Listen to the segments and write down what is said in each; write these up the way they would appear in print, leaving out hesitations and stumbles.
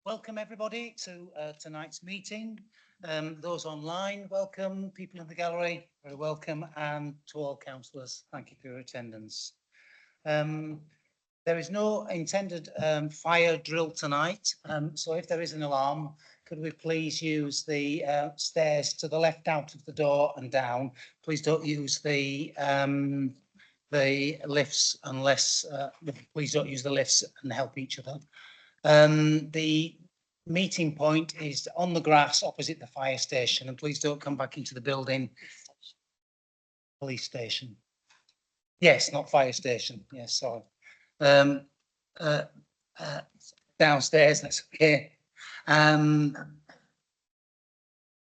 Welcome everybody to tonight's meeting. Those online, welcome. People in the gallery, very welcome. And to all councillors, thank you for your attendance. There is no intended fire drill tonight. So if there is an alarm, could we please use the stairs to the left out of the door and down? Please don't use the lifts unless, please don't use the lifts and help each other. The meeting point is on the grass opposite the fire station, and please don't come back into the building. Police station. Yes, not fire station. Yes, sorry. Downstairs, that's okay.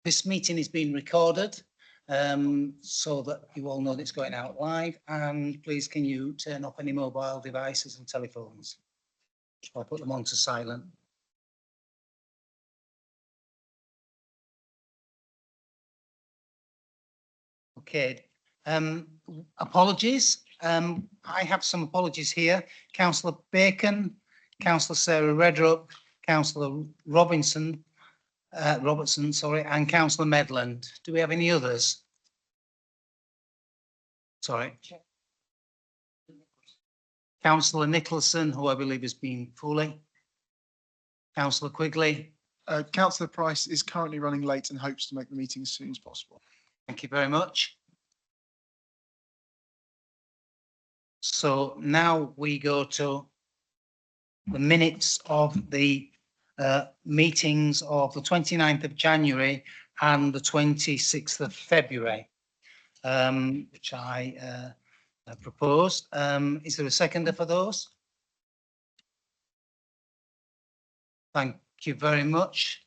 This meeting is being recorded so that you all know that it's going out live, and please can you turn off any mobile devices and telephones? I'll put them on to silent. Okay. Apologies. I have some apologies here. Councillor Bacon, Councillor Sarah Redrup, Councillor Robertson, sorry, and Councillor Medland. Do we have any others? Sorry. Councillor Nicholson, who I believe has been fully. Councillor Quigley. Councillor Price is currently running late and hopes to make the meeting as soon as possible. Thank you very much. So now we go to the minutes of the meetings of the 29th of January and the 26th of February, which I proposed. Is there a seconder for those? Thank you very much.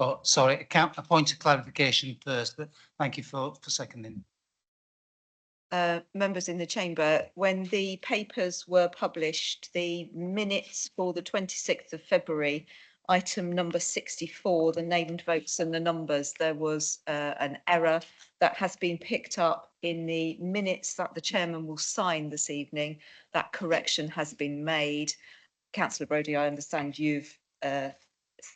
Oh, sorry, a point of clarification first, but thank you for seconding. Members in the chamber, when the papers were published, the minutes for the 26th of February, item number 64, the named votes and the numbers, there was an error that has been picked up in the minutes that the chairman will sign this evening. That correction has been made. Councillor Brodie, I understand you've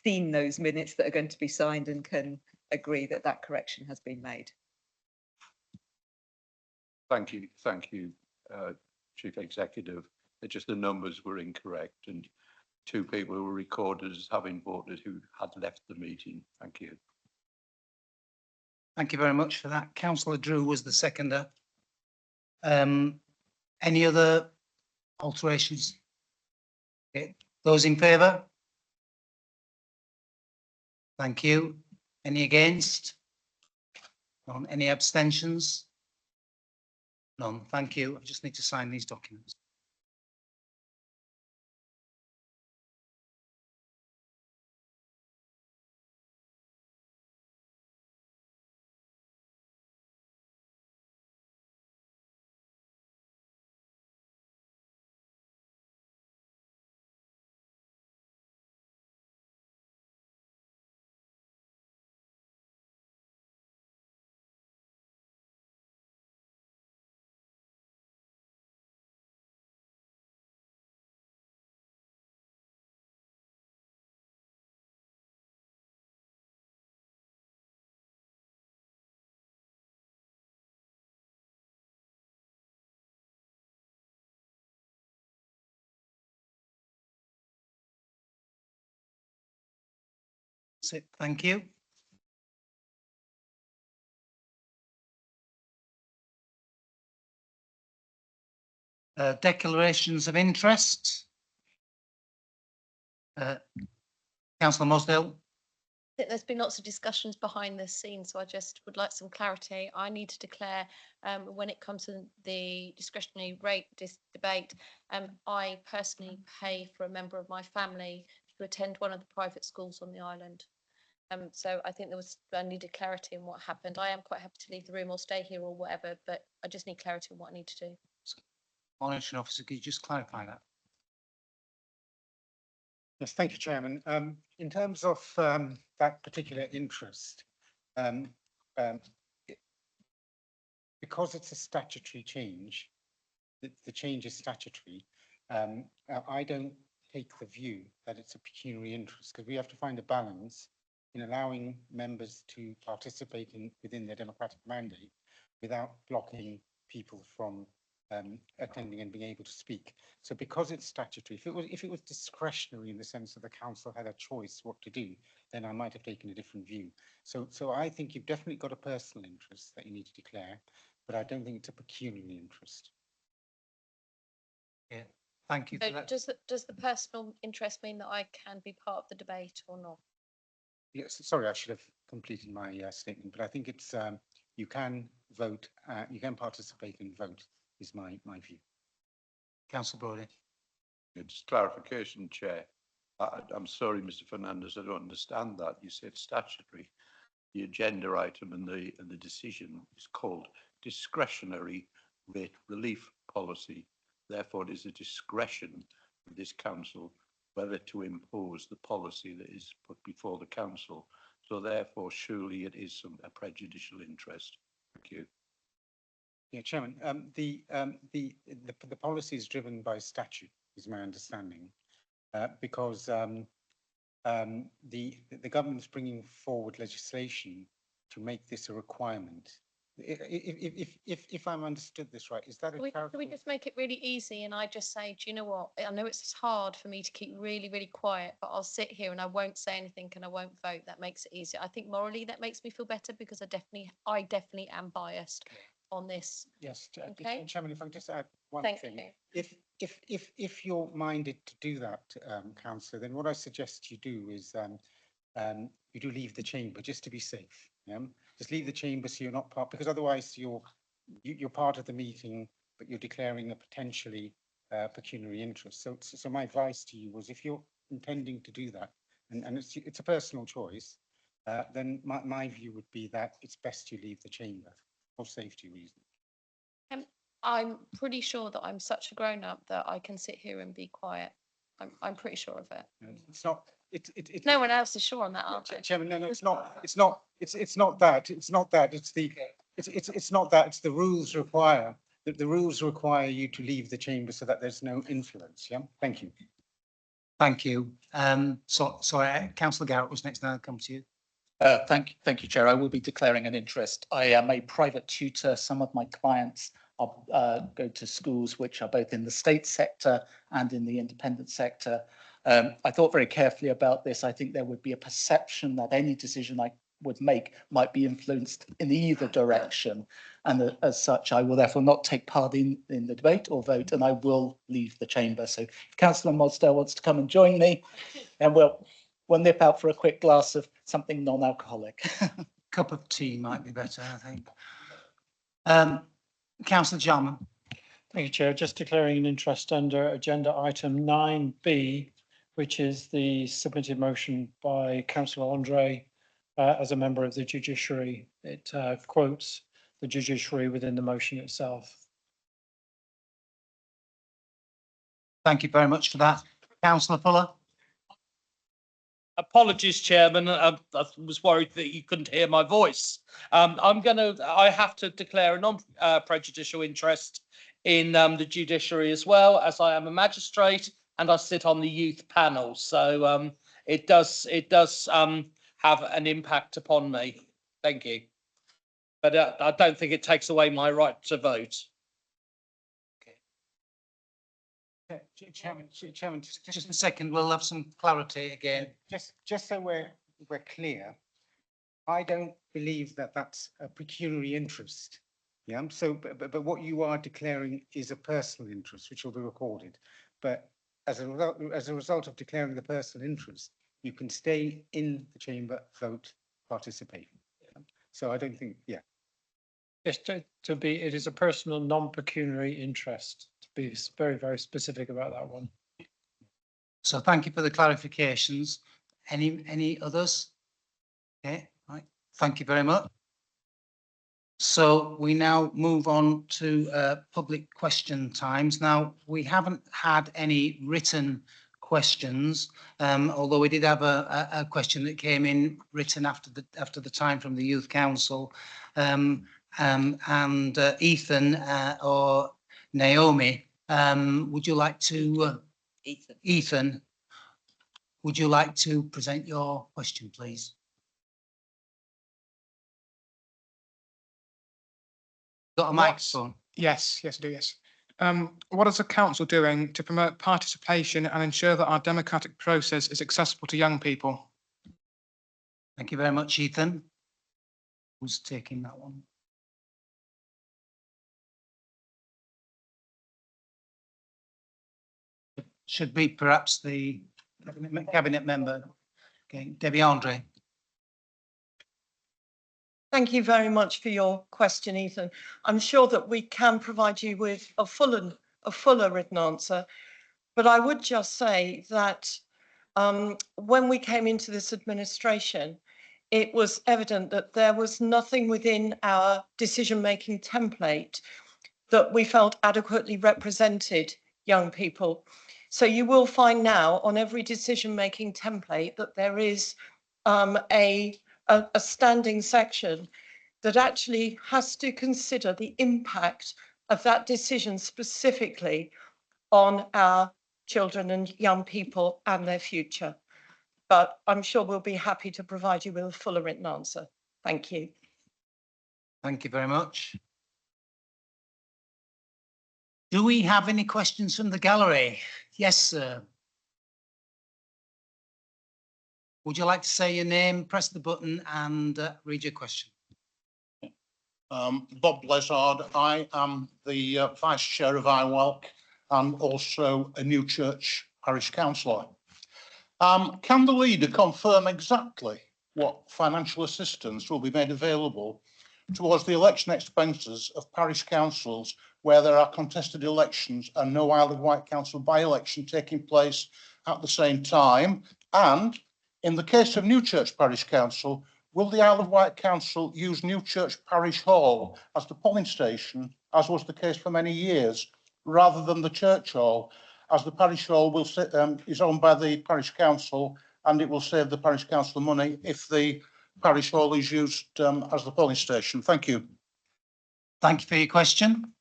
seen those minutes that are going to be signed and can agree that that correction has been made. Thank you, Chief Executive. Just the numbers were incorrect and 2 people were recorded as having voted who had left the meeting. Thank you. Thank you very much for that. Councillor Drew was the seconder. Any other alterations? Okay. Those in favour? Thank you. Any against? None. Any abstentions? None. Thank you. I just need to sign these documents. That's it. Thank you. Declarations of interest. Councillor Mosdale. I think there's been lots of discussions behind the scenes, so I just would like some clarity. I need to declare when it comes to the discretionary rate debate, I personally pay for a member of my family to attend one of the private schools on the island. So I think I needed clarity on what happened. I am quite happy to leave the room or stay here or whatever, but I just need clarity on what I need to do. Monitoring officer, could you just clarify that? Yes, thank you, Chairman. In terms of that particular interest, because it's a statutory change, the change is statutory. I don't take the view that it's a pecuniary interest, because we have to find a balance in allowing members to participate within their democratic mandate without blocking people from attending and being able to speak. So because it's statutory, if it was discretionary in the sense that the council had a choice what to do, then I might have taken a different view. So I think you've definitely got a personal interest that you need to declare, but I don't think it's a pecuniary interest. Yeah, thank you for So that. does the personal interest mean that I can be part of the debate or not? Yes, sorry, I should have completed my statement, but I think it's you can vote, you can participate and vote is my view. Councillor Brodie. It's clarification, Chair. I'm sorry, Mr Fernandez, I don't understand that. You said statutory. The agenda item and the decision is called discretionary rate relief policy. Therefore, it is a discretion of this council whether to impose the policy that is put before the council. So therefore, surely it is a prejudicial interest. Thank you. Yeah, Chairman, the policy is driven by statute, is my understanding, because the government is bringing forward legislation to make this a requirement. If I'm understood this right, is that a Can we just make it really easy and I just say, do you know what? I know it's hard for me to keep really, really quiet, but I'll sit here and I won't say anything and I won't vote. That makes it easier. I think morally that makes me feel better because I definitely am biased on this. Yes, Okay. Chairman, if I can just add one Thank thing. you. If you're minded to do that, Councillor, then what I suggest you do is you do leave the chamber just to be safe. Yeah, just leave the chamber so you're not part, because otherwise you're part of the meeting, but you're declaring a potentially pecuniary interest. So my advice to you was, if you're intending to do that, and it's a personal choice, then my view would be that it's best you leave the chamber for safety reasons. I'm pretty sure that I'm such a grown up that I can sit here and be quiet. I'm pretty sure of it. It's not. No one else is sure on that, aren't they? Chairman, no, it's not. It's not that. It's not that. It's not that. It's the rules require that the rules require you to leave the chamber so that there's no influence. Yeah. Thank you. Thank you. Sorry, Councillor Garrett was next. Now I'll come to you. Thank you, Chair. I will be declaring an interest. I am a private tutor. Some of my clients go to schools which are both in the state sector and in the independent sector. I thought very carefully about this. I think there would be a perception that any decision I would make might be influenced in either direction. And as such, I will therefore not take part in the debate or vote, and I will leave the chamber. So if Councillor Modsdale wants to come and join me, and we'll nip out for a quick glass of something non-alcoholic. Cup of tea might be better, I think. Councillor Jarman. Thank you, Chair. Just declaring an interest under agenda item 9B, which is the submitted motion by Councillor Andre as a member of the judiciary. It quotes the judiciary within the motion itself. Thank you very much for that. Councillor Fuller. Apologies, Chairman. I was worried that you couldn't hear my voice. I have to declare a non-prejudicial interest in the judiciary as well, as I am a magistrate and I sit on the youth panel. So it does have an impact upon me. Thank you. But I don't think it takes away my right to vote. Chairman, Just a second, we'll have some clarity again. just so we're clear, I don't believe that that's a pecuniary interest. Yeah. So, but what you are declaring is a personal interest, which will be recorded. But as a result of declaring the personal interest, you can stay in the chamber, vote, participate. So I don't think, yeah. Just to be, it is a personal non-pecuniary interest, to be very, very specific about that one. So thank you for the clarifications. Any others? Okay, right. Thank you very much. So we now move on to public question times. Now, we haven't had any written questions, although we did have a question that came in written after the time from the Youth Council. And Ethan or Naomi, would you like to? Ethan, would you like to present your question, please? Got a microphone? Yes, I do, yes. What is the council doing to promote participation and ensure that our democratic process is accessible to young people? Thank you very much, Ethan. Who's taking that one? Should be perhaps the cabinet member. Okay, Debbie Andre. Thank you very much for your question, Ethan. I'm sure that we can provide you with a fuller written answer, but I would just say that when we came into this administration, it was evident that there was nothing within our decision-making template that we felt adequately represented young people. So you will find now on every decision-making template that there is a standing section that actually has to consider the impact of that decision specifically on our children and young people and their future. But I'm sure we'll be happy to provide you with a fuller written answer. Thank you. Thank you very much. Do we have any questions from the gallery? Yes, sir. Would you like to say your name, press the button and read your question? Bob Blizzard. I am the Vice Chair of IWELC and also a New Church Parish Councillor. Can the leader confirm exactly what financial assistance will be made available towards the election expenses of parish councils where there are contested elections and no Isle of Wight Council by-election taking place at the same time? And in the case of New Church Parish Council, will the Isle of Wight Council use New Church Parish Hall as the polling station, as was the case for many years, rather than the Church Hall, as the Parish Hall will is owned by the Parish Council and it will save the Parish Council money if the Parish Hall is used as the polling station? Thank you. Thank you for your question.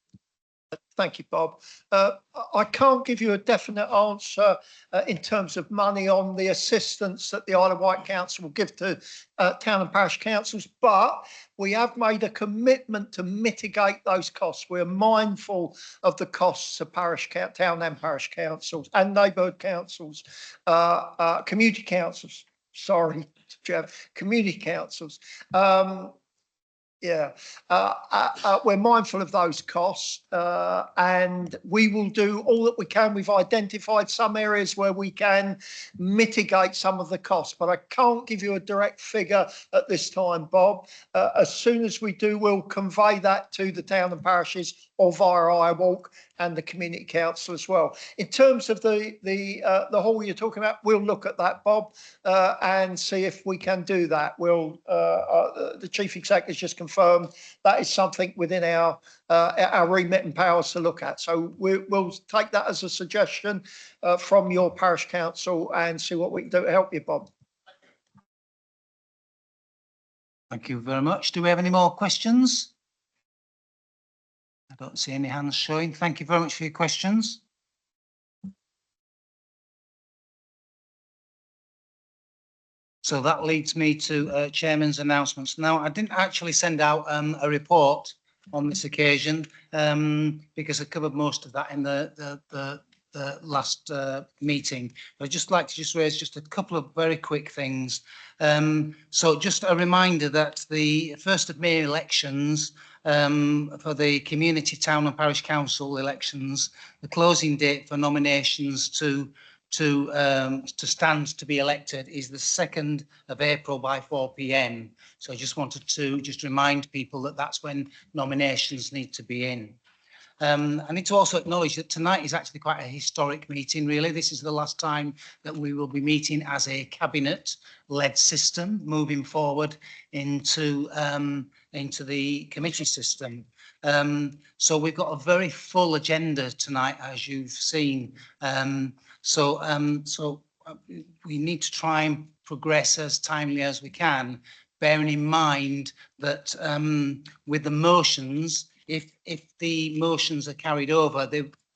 Thank you, Bob. I can't give you a definite answer in terms of money on the assistance that the Isle of Wight Council will give to town and parish councils, but we have made a commitment to mitigate those costs. We're mindful of the costs of town and parish councils and neighbourhood councils, community councils. Sorry, Jeff, community councils. We're mindful of those costs and we will do all that we can. We've identified some areas where we can mitigate some of the costs, but I can't give you a direct figure at this time, Bob. As soon as we do, we'll convey that to the town and parishes or via IWalk and the community council as well. In terms of the hall you're talking about, we'll look at that, Bob, and see if we can do that. We'll the chief executive just confirmed that is something within our remit and powers to look at. So we'll take that as a suggestion from your parish council and see what we can do to help you, Bob. Thank you very much. Do we have any more questions? I don't see any hands showing. Thank you very much for your questions. So that leads me to Chairman's announcements. Now, I didn't actually send out a report on this occasion because I covered most of that in the last meeting. I'd just like to raise just a couple of very quick things. So just a reminder that the 1st of May elections for the community, town and parish council elections, the closing date for nominations to stand to be elected is the 2nd of April by 4 p.m. So I just wanted to remind people that that's when nominations need to be in. I need to also acknowledge that tonight is actually quite a historic meeting, really. This is the last time that we will be meeting as a cabinet-led system, moving forward into the committee system. So we've got a very full agenda tonight, as you've seen. So we need to try and progress as timely as we can, bearing in mind that with the motions, if the motions are carried over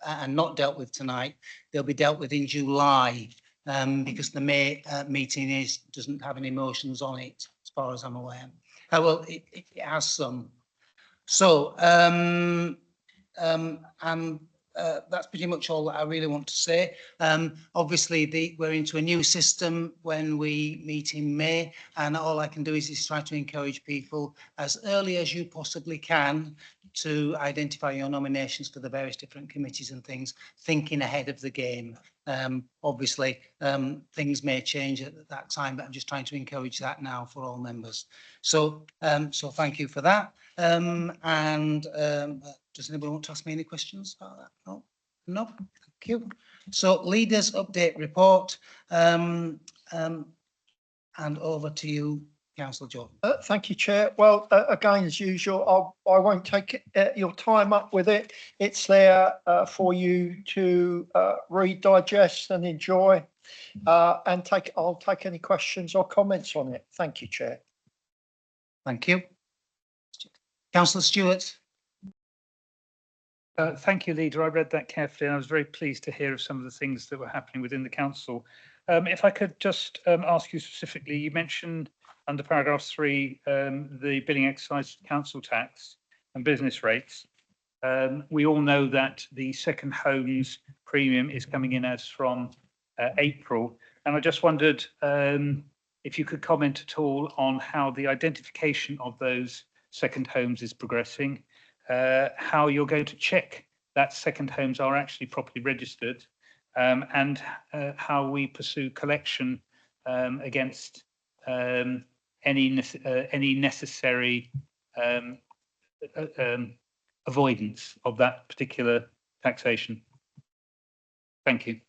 and not dealt with tonight, they'll be dealt with in July. because the May meeting doesn't have any motions on it, as far as I'm aware. Well, it has some. So, that's pretty much all that I really want to say. Obviously, we're into a new system when we meet in May, and all I can do is try to encourage people as early as you possibly can to identify your nominations for the various different committees and things, thinking ahead of the game. Obviously, things may change at that time, but I'm just trying to encourage that now for all members. So, so thank you for that. Does anybody want to ask me any questions about that? No? No? Thank you. So leaders update report, and over to you, Councillor Jordan. Thank you, Chair. Well, again, as usual, I won't take your time up with it. It's there for you to read, digest and enjoy, and I'll take any questions or comments on it. Thank you, Chair. Thank you. Councillor Stewart. Thank you, Leader. I read that carefully and I was very pleased to hear of some of the things that were happening within the council. If I could just ask you specifically, you mentioned under paragraph 3, the billing exercise council tax and business rates. We all know that the second homes premium is coming in as from April. And I just wondered if you could comment at all on how the identification of those second homes is progressing, how you're going to check that second homes are actually properly registered, and how we pursue collection against any necessary avoidance of that particular taxation. Thank you.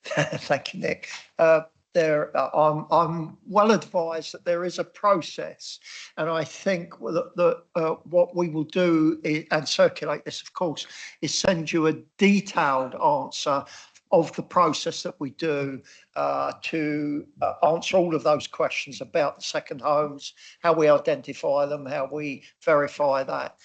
Thank you, Nick. I'm well advised that there is a process, and I think that what we will do and circulate this, of course, is send you a detailed answer of the process that we do to answer all of those questions about the second homes, how we identify them, how we verify that.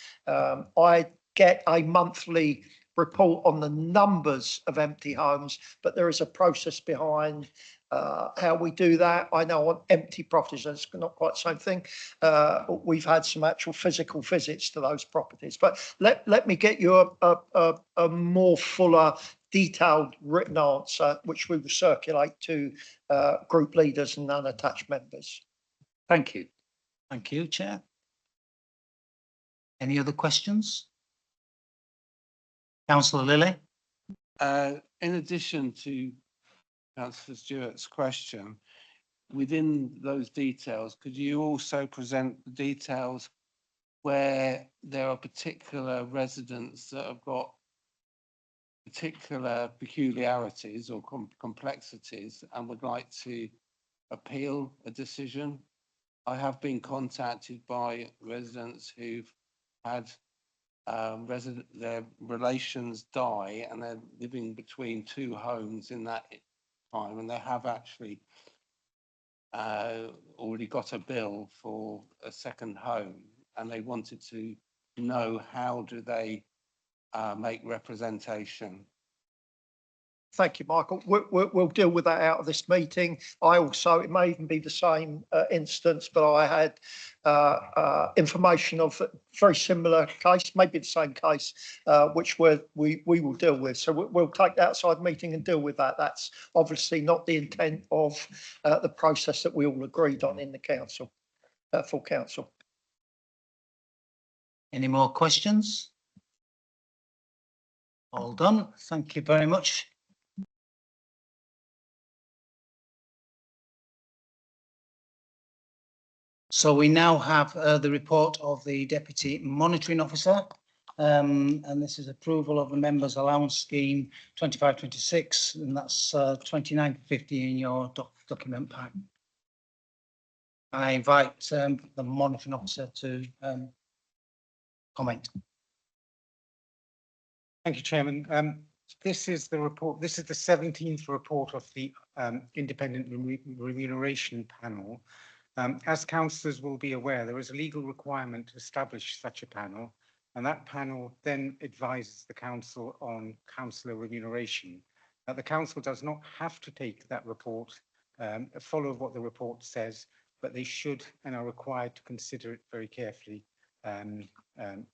I get a monthly report on the numbers of empty homes, but there is a process behind how we do that. I know on empty properties, it's not quite the same thing. We've had some actual physical visits to those properties, but let me get you a more fuller, detailed written answer, which we will circulate to group leaders and unattached members. Thank you. Thank you, Chair. Any other questions? Councillor Lilley. In addition to Councillor Stewart's question, within those details, could you also present the details where there are particular residents that have got particular peculiarities or complexities and would like to appeal a decision? I have been contacted by residents who've had their relations die and they're living between two homes in that time, and they have actually already got a bill for a second home, and they wanted to know how do they make representation. Thank you, Michael. We'll deal with that out of this meeting. It may even be the same instance, but I had information of a very similar case, maybe the same case, which we will deal with. So we'll take the outside meeting and deal with that. That's obviously not the intent of the process that we all agreed on in the council, full council. Any more questions? All done. Thank you very much. So we now have the report of the Deputy Monitoring Officer, and this is approval of the Members' Allowance Scheme 25-26, and that's 29-50 in your document pack. I invite the Monitoring Officer to comment. Thank you, Chairman. This is the report. This is the 17th report of the Independent Remuneration Panel. As councillors will be aware, there is a legal requirement to establish such a panel, and that panel then advises the council on councillor remuneration. The council does not have to take that report, follow what the report says, but they should and are required to consider it very carefully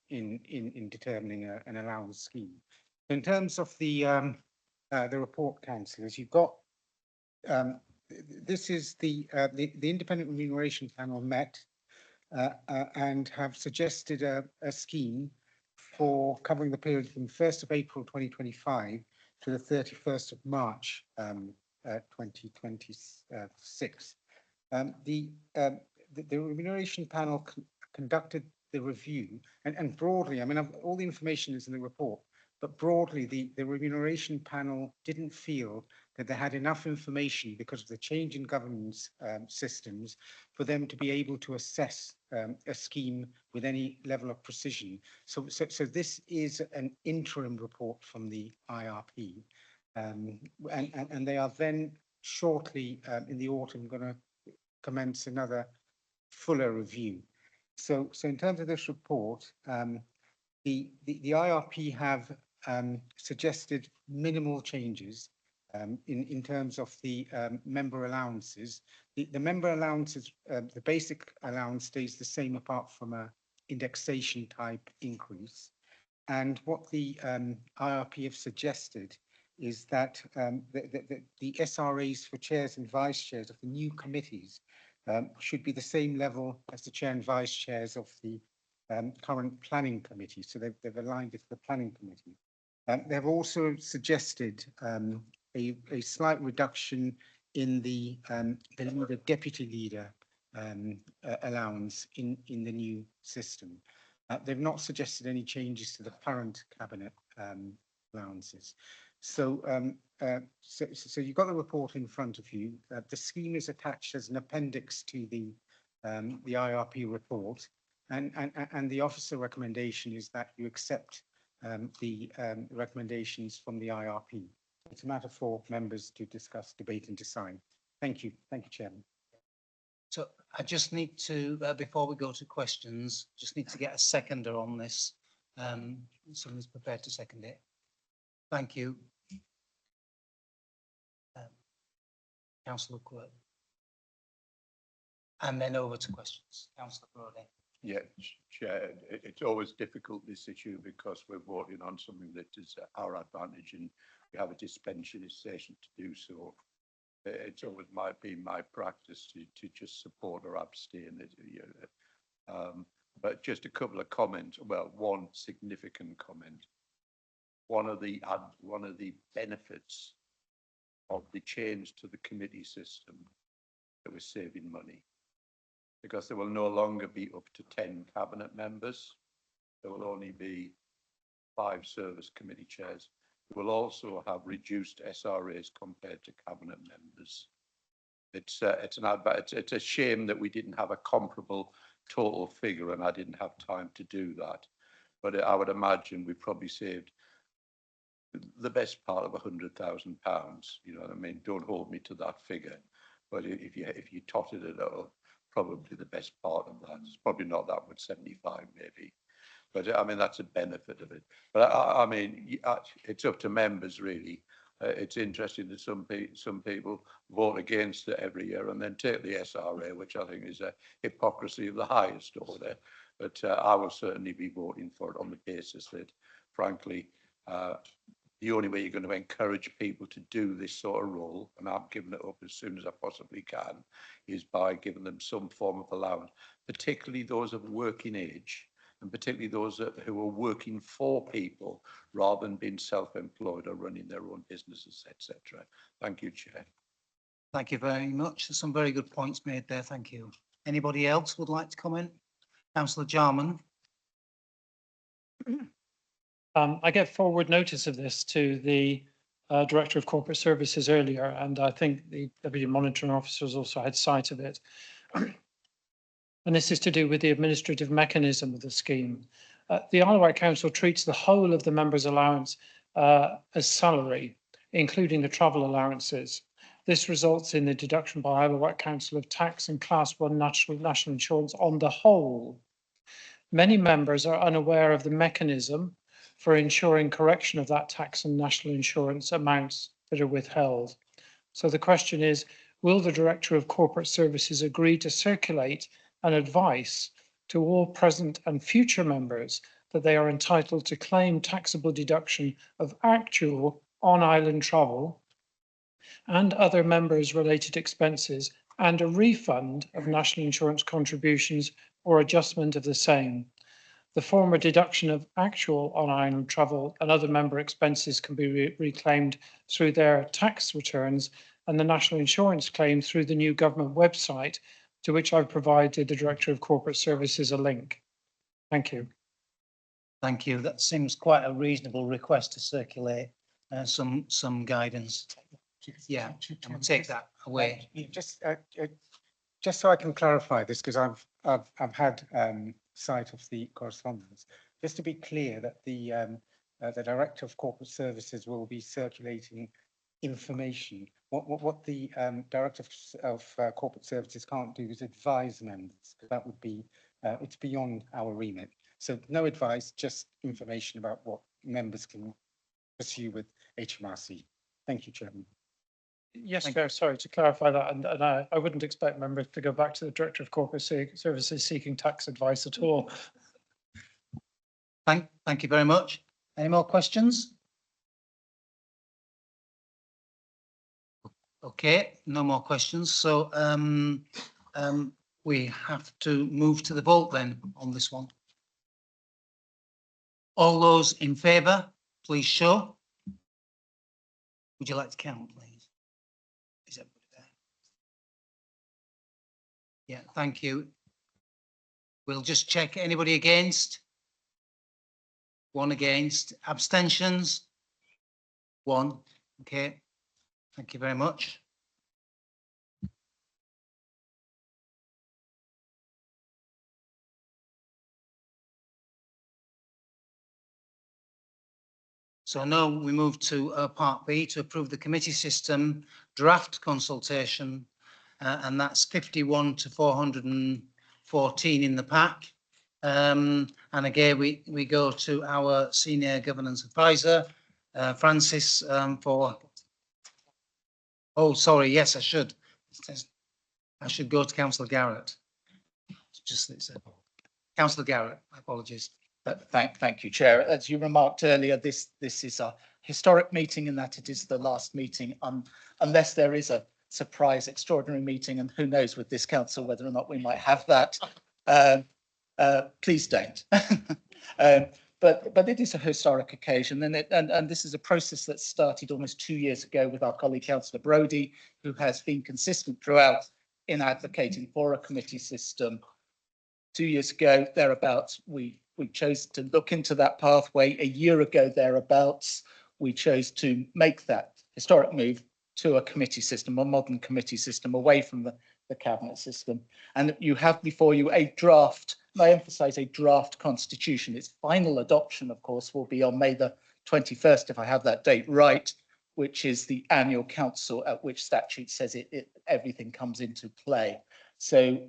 in determining an allowance scheme. In terms of the report, councillors, you've got this is the independent remuneration panel met and have suggested a scheme for covering the period from 1st of April 2025 to the 31st of March 2026. The remuneration panel conducted the review and broadly, I mean, all the information is in the report, but broadly the remuneration panel didn't feel that they had enough information because of the change in governance systems for them to be able to assess a scheme with any level of precision. So this is an interim report from the IRP, and they are then shortly in the autumn going to commence another fuller review. So in terms of this report, the IRP have suggested minimal changes in terms of the member allowances. The member allowances, the basic allowance stays the same apart from a indexation type increase. And what the IRP have suggested is that the SRAs for chairs and vice chairs of the new committees should be the same level as the chair and vice chairs of the current planning committee. So they've aligned it to the planning committee. They've also suggested a slight reduction in the leader, deputy leader allowance in the new system. They've not suggested any changes to the current cabinet allowances. So you've got the report in front of you. The scheme is attached as an appendix to the IRP report, and the officer recommendation is that you accept the recommendations from the IRP. It's a matter for members to discuss, debate and decide. Thank you. Thank you, Chairman. So I just need to, before we go to questions, just need to get a seconder on this. Someone's prepared to second it. Thank you. Councillor Quirk. And then over to questions. Councillor Brody. Yeah, Chair, it's always difficult, this issue, because we're voting on something that is our advantage and we have a dispensation to do so. It's always been my practice to just support or abstain. But just a couple of comments. Well, one significant comment. One of the benefits of the change to the committee system that we're saving money, because there will no longer be up to 10 cabinet members. There will only be 5 service committee chairs. We will also have reduced SRAs compared to cabinet members. It's a shame that we didn't have a comparable total figure, and I didn't have time to do that. But I would imagine we probably saved the best part of £100,000. You know what I mean? Don't hold me to that figure, but if you totted it up, probably the best part of that. It's probably not that much, 75 maybe. But I mean, that's a benefit of it. But I mean, it's up to members really. It's interesting that some people vote against it every year and then take the SRA, which I think is a hypocrisy of the highest order. But I will certainly be voting for it on the basis that, frankly, the only way you're going to encourage people to do this sort of role, and I'm giving it up as soon as I possibly can, is by giving them some form of allowance, particularly those of working age, and particularly those who are working for people rather than being self-employed or running their own businesses, etc. Thank you, Chair. Thank you very much. There's some very good points made there. Thank you. Anybody else would like to comment? Councillor Jarman. I get forward notice of this to the Director of Corporate Services earlier, and I think the Deputy Monitoring Officers also had sight of it. And this is to do with the administrative mechanism of the scheme. The Isle of Wight Council treats the whole of the members' allowance as salary, including the travel allowances. This results in the deduction by Isle of Wight Council of tax and Class 1 national insurance on the whole. Many members are unaware of the mechanism for ensuring correction of that tax and national insurance amounts that are withheld. So the question is, will the Director of Corporate Services agree to circulate an advice to all present and future members that they are entitled to claim taxable deduction of actual on-island travel and other members' related expenses and a refund of national insurance contributions or adjustment of the same? The former deduction of actual on-island travel and other member expenses can be reclaimed through their tax returns, and the national insurance claim through the new government website, to which I've provided the Director of Corporate Services a link. Thank you. Thank you. That seems quite a reasonable request to circulate some guidance. Yeah, I'm gonna take that away. Just so I can clarify this, because I've had sight of the correspondence. Just to be clear that the Director of Corporate Services will be circulating information. What the Director of Corporate Services can't do is advise members, because that would be it's beyond our remit. So no advice, just information about what members can pursue with HMRC. Thank you, Chairman. Yes, Chair, sorry to clarify that, and I wouldn't expect members to go back to the Director of Corporate Services seeking tax advice at all. Thank you very much. Any more questions? Okay, no more questions. So we have to move to the vote then on this one. All those in favour, please show. Would you like to count, please? Is everybody there? Yeah, thank you. We'll just check. Anybody against? One against. Abstentions? One. Okay. Thank you very much. So now we move to part B, to approve the committee system draft consultation, and that's 51 to 414 in the pack. And again, we go to our senior governance advisor, Francis, for. Oh, sorry. Yes, I should go to Councillor Garrett. Just Councillor Garrett. My apologies. Thank you, Chair. As you remarked earlier, this is a historic meeting in that it is the last meeting, unless there is a surprise extraordinary meeting, and who knows with this council whether or not we might have that. Please don't. But it is a historic occasion, and this is a process that started almost 2 years ago with our colleague Councillor Brodie, who has been consistent throughout in advocating for a committee system. 2 years ago, thereabouts, we chose to look into that pathway. A year ago, thereabouts, we chose to make that historic move to a committee system, a modern committee system, away from the cabinet system. And you have before you a draft, and I emphasise a draft constitution. Its final adoption, of course, will be on May the 21st, if I have that date right, which is the annual council at which statute says everything comes into play. So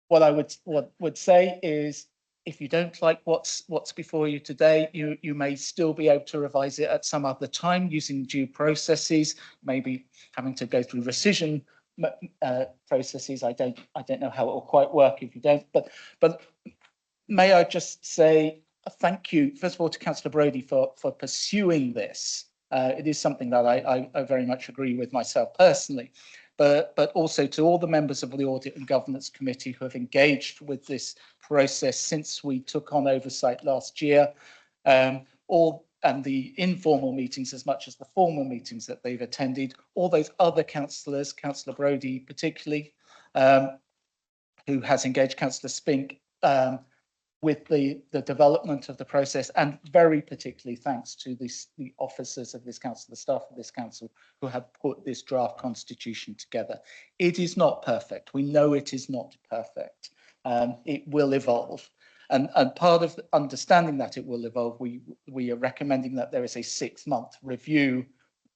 what I would say is, if you don't like what's before you today, you may still be able to revise it at some other time using due processes, maybe having to go through rescission processes. I don't know how it will quite work if you don't, but may I just say thank you, first of all, to Councillor Brodie for pursuing this. It is something that I very much agree with myself personally, but also to all the members of the Audit and Governance Committee who have engaged with this process since we took on oversight last year, and the informal meetings as much as the formal meetings that they've attended, all those other councillors, Councillor Brodie particularly, who has engaged Councillor Spink with the development of the process, and very particularly thanks to the officers of this council, the staff of this council, who have put this draft constitution together. It is not perfect. We know it is not perfect. It will evolve. And part of understanding that it will evolve, we are recommending that there is a 6-month review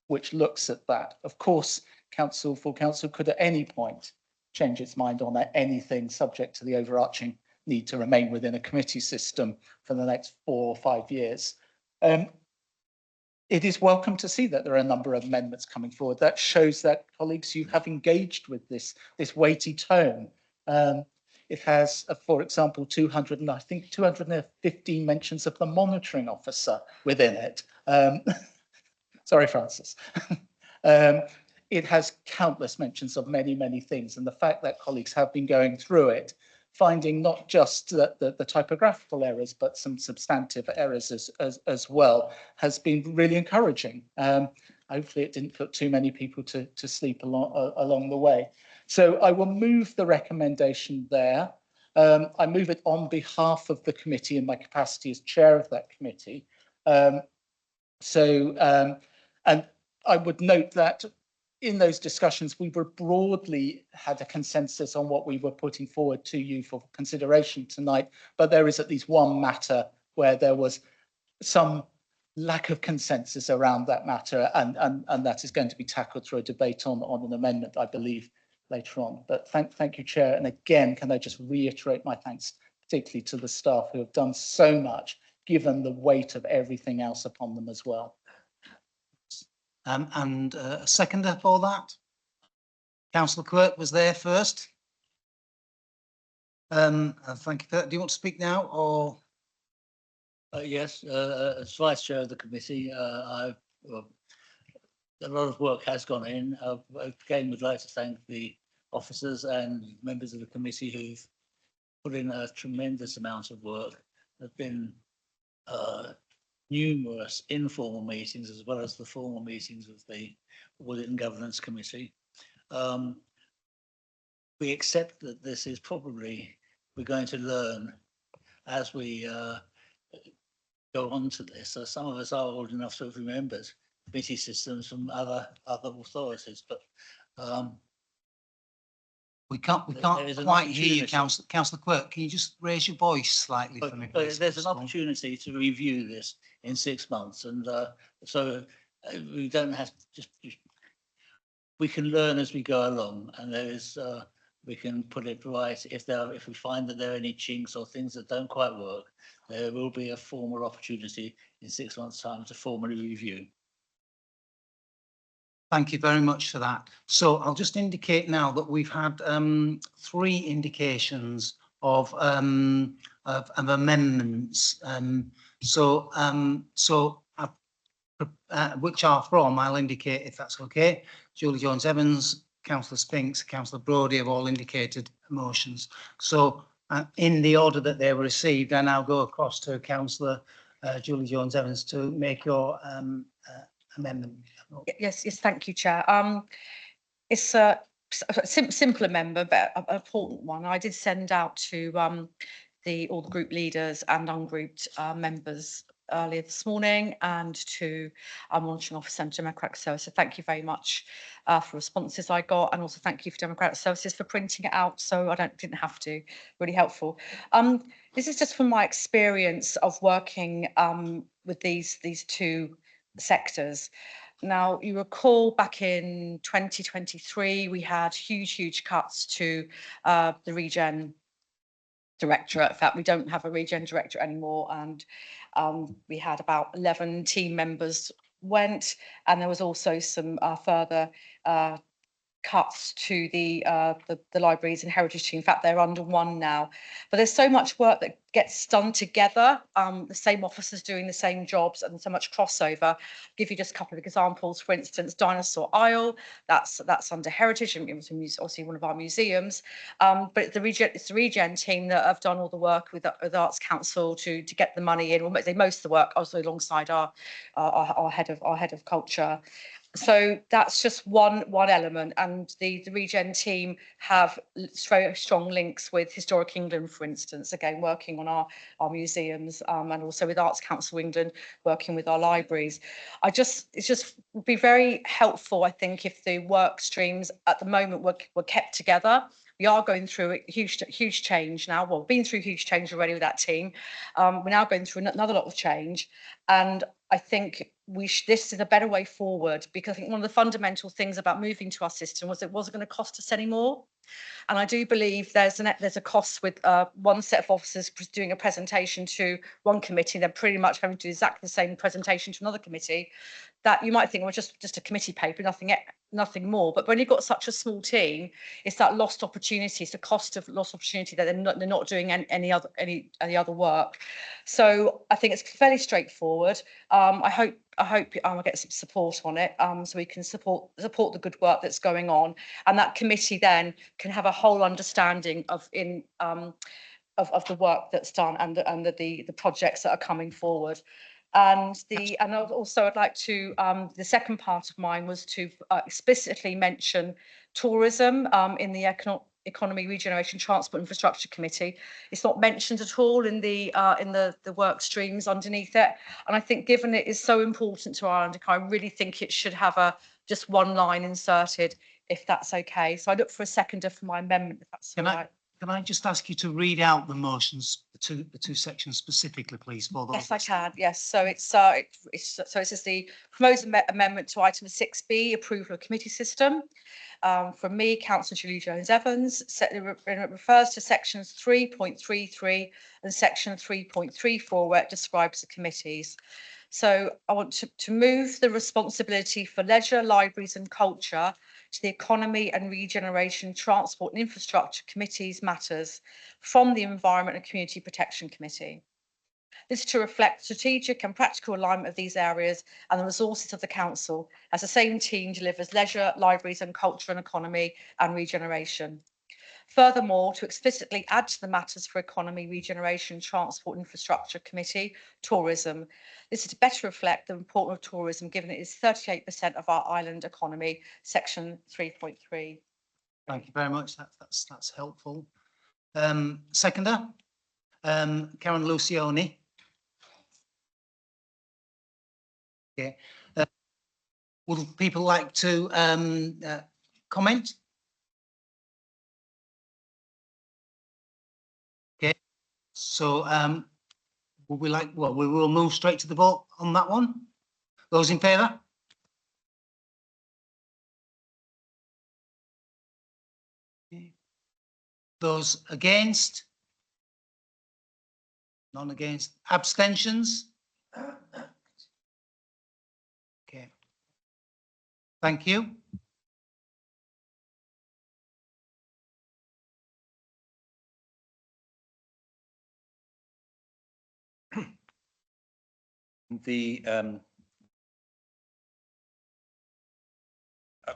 which looks at that. Of course, full council could at any point change its mind on anything subject to the overarching need to remain within a committee system for the next 4 or 5 years. It is welcome to see that there are a number of amendments coming forward. That shows that, colleagues, you have engaged with this weighty tone. It has, for example, 215 mentions of the monitoring officer within it. Sorry, Francis. It has countless mentions of many, many things. And the fact that colleagues have been going through it, finding not just the typographical errors, but some substantive errors as well, has been really encouraging. Hopefully it didn't put too many people to sleep along the way. So I will move the recommendation there. I move it on behalf of the committee in my capacity as chair of that committee. And I would note that in those discussions, we were broadly had a consensus on what we were putting forward to you for consideration tonight, but there is at least one matter where there was some lack of consensus around that matter, and that is going to be tackled through a debate on an amendment, I believe, later on. But thank you, Chair. And again, can I just reiterate my thanks, particularly to the staff who have done so much, given the weight of everything else upon them as well. And a seconder for that? Councillor Quirk was there first. Thank you for that. Do you want to speak now or? Yes, as vice chair of the committee, a lot of work has gone in. Again, would like to thank the officers and members of the committee who've put in a tremendous amount of work. There have been numerous informal meetings as well as the formal meetings of the Audit and Governance Committee. We accept that this is probably, we're going to learn as we go on to this. So some of us are old enough to have remembered committee systems from other authorities, but we can't quite hear you, Councillor Quirk. Can you just raise your voice slightly for me, please? There's an opportunity to review this in 6 months, and so we don't have to we can learn as we go along, and there is we can put it right if we find that there are any chinks or things that don't quite work. There will be a formal opportunity in 6 months' time to formally review. Thank you very much for that. So I'll just indicate now that we've had 3 indications of amendments. Which are from, I'll indicate if that's okay. Julie Jones-Evans, Councillor Spinks, Councillor Brodie have all indicated motions. So in the order that they were received, I now go across to Councillor Julie Jones-Evans to make your amendment. Yes, thank you, Chair. It's a simple amendment, but an important one. I did send out to all the group leaders and ungrouped members earlier this morning, and to our monitoring officer and Democratic Service. So thank you very much for responses I got, and also thank you for Democratic Services for printing it out so I didn't have to. Really helpful. This is just from my experience of working with these 2 sectors. Now, you recall back in 2023, we had huge cuts to the Regen Directorate. In fact, we don't have a Regen Directorate anymore, and we had about 11 team members went, and there was also some further cuts to the libraries and heritage team. In fact, they're under 1 now. But there's so much work that gets done together, the same officers doing the same jobs, and so much crossover. I'll give you just a couple of examples. For instance, Dinosaur Isle, that's under heritage, and it was obviously one of our museums. But it's the Regen team that have done all the work with the Arts Council to get the money in. Well, most of the work also alongside our head of culture. So that's just one element, and the Regen team have very strong links with Historic England, for instance, again working on our museums, and also with Arts Council England working with our libraries. It's just would be very helpful, I think, if the work streams at the moment were kept together. We are going through a huge change now. Well, we've been through huge change already with that team. We're now going through another lot of change, and I think this is a better way forward, because I think one of the fundamental things about moving to our system was it wasn't going to cost us any more. And I do believe there's a cost with one set of officers doing a presentation to one committee, they're pretty much having to do exactly the same presentation to another committee. That you might think, well, just a committee paper, nothing more. But when you've got such a small team, it's that lost opportunity. It's the cost of lost opportunity that they're not doing any other work. So I think it's fairly straightforward. I hope I'll get some support on it, so we can support the good work that's going on, and that committee then can have a whole understanding of the work that's done and the projects that are coming forward. And also I'd like to the second part of mine was to explicitly mention tourism in the Economy, Regeneration, Transport Infrastructure Committee. It's not mentioned at all in the work streams underneath it. And I think given it is so important to Ireland, I really think it should have just one line inserted, if that's okay. So I look for a seconder for my amendment, if that's all right. Can I just ask you to read out the motions, the two sections specifically, please, for those? Yes, I can. Yes, so it's the proposed amendment to item 6B, approval of committee system. From me, Councillor Julie Jones-Evans, it refers to sections 3.33 and section 3.34, where it describes the committees. So I want to move the responsibility for leisure, libraries and culture to the Economy and Regeneration, Transport and Infrastructure Committee's matters from the Environment and Community Protection Committee. This is to reflect strategic and practical alignment of these areas and the resources of the Council as the same team delivers leisure, libraries and culture and economy and regeneration. Furthermore, to explicitly add to the matters for Economy, Regeneration, Transport and Infrastructure Committee, tourism. This is to better reflect the importance of tourism, given it is 38% of our island economy, section 3.3. Thank you very much. That's helpful. Seconder, Karen Lucioni. Okay. Would people like to comment? Okay. So would we like? Well, we will move straight to the vote on that one. Those in favour? Okay. Those against? None against. Abstentions? Okay. Thank you. The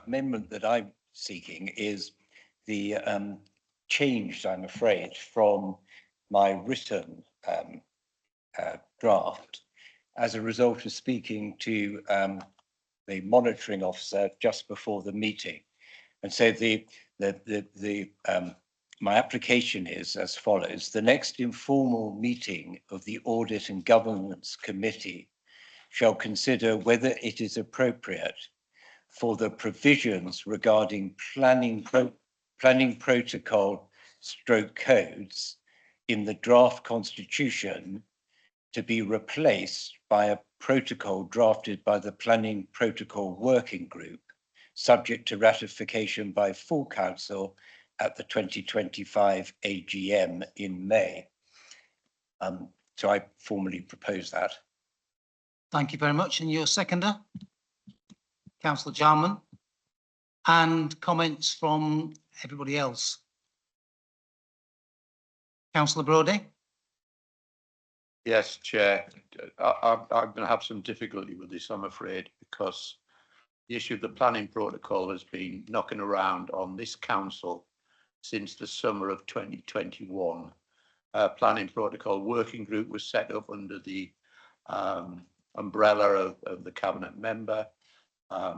amendment that I'm seeking is the change, I'm afraid, from my written draft as a result of speaking to the monitoring officer just before the meeting. And so my application is as follows. The next informal meeting of the Audit and Governance Committee shall consider whether it is appropriate for the provisions regarding planning protocol stroke codes in the draft constitution to be replaced by a protocol drafted by the Planning Protocol Working Group, subject to ratification by full council at the 2025 AGM in May. So I formally propose that. Thank you very much. And your seconder, Councillor Jarman, and comments from everybody else. Councillor Brodie. Yes, Chair. I'm going to have some difficulty with this, I'm afraid, because the issue of the planning protocol has been knocking around on this council since the summer of 2021. Planning protocol working group was set up under the umbrella of the cabinet member,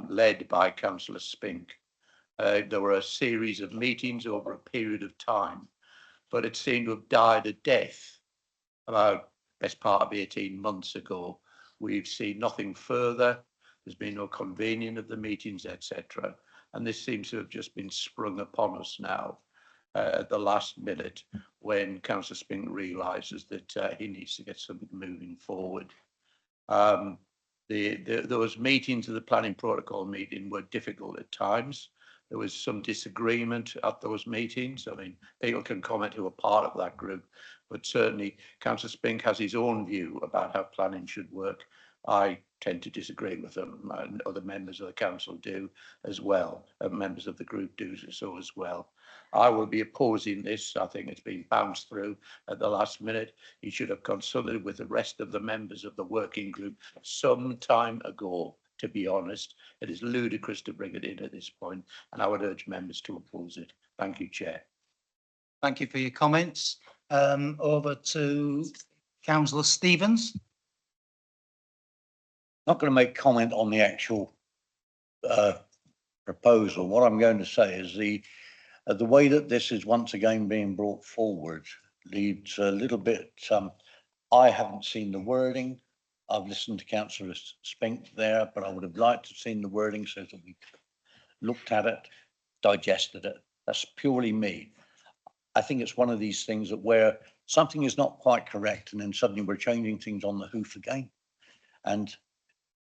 led by Councillor Spink. There were a series of meetings over a period of time, but it seemed to have died a death about best part of 18 months ago. We've seen nothing further. There's been no convening of the meetings, etc. And this seems to have just been sprung upon us now at the last minute when Councillor Spink realises that he needs to get something moving forward. Those meetings of the planning protocol meeting were difficult at times. there was some disagreement at those meetings. I mean, people can comment who are part of that group, but certainly Councillor Spink has his own view about how planning should work. I tend to disagree with them, and other members of the council do as well, and members of the group do so as well. I will be opposing this. I think it's been bounced through at the last minute. He should have consulted with the rest of the members of the working group some time ago, to be honest. It is ludicrous to bring it in at this point, and I would urge members to oppose it. Thank you, Chair. Thank you for your comments. Over to Councillor Stevens. Not going to make comment on the actual proposal. What I'm going to say is the way that this is once again being brought forward leaves a little bit, I haven't seen the wording. I've listened to Councillor Spink there, but I would have liked to have seen the wording so that we looked at it, digested it. That's purely me. I think it's one of these things that where something is not quite correct and then suddenly we're changing things on the hoof again. And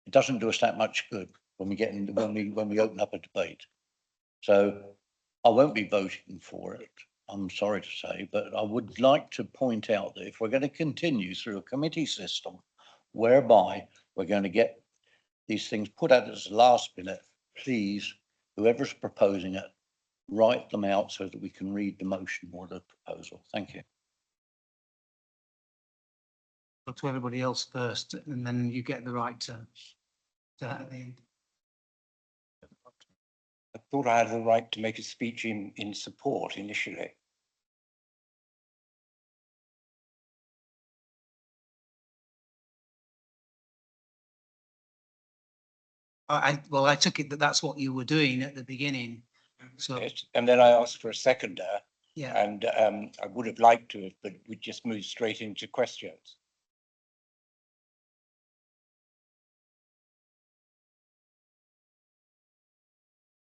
it doesn't do us that much good when we get into when we open up a debate. So I won't be voting for it, I'm sorry to say, but I would like to point out that if we're going to continue through a committee system whereby we're going to get these things put out as a last minute, please, whoever's proposing it, write them out so that we can read the motion or the proposal. Thank you. Go to everybody else first, and then you get the right to at the end. I thought I had the right to make a speech in support initially. Well, I took it that that's what you were doing at the beginning. So, Yes, and then I asked for a seconder, yeah, and I would have liked to have, but we just moved straight into questions.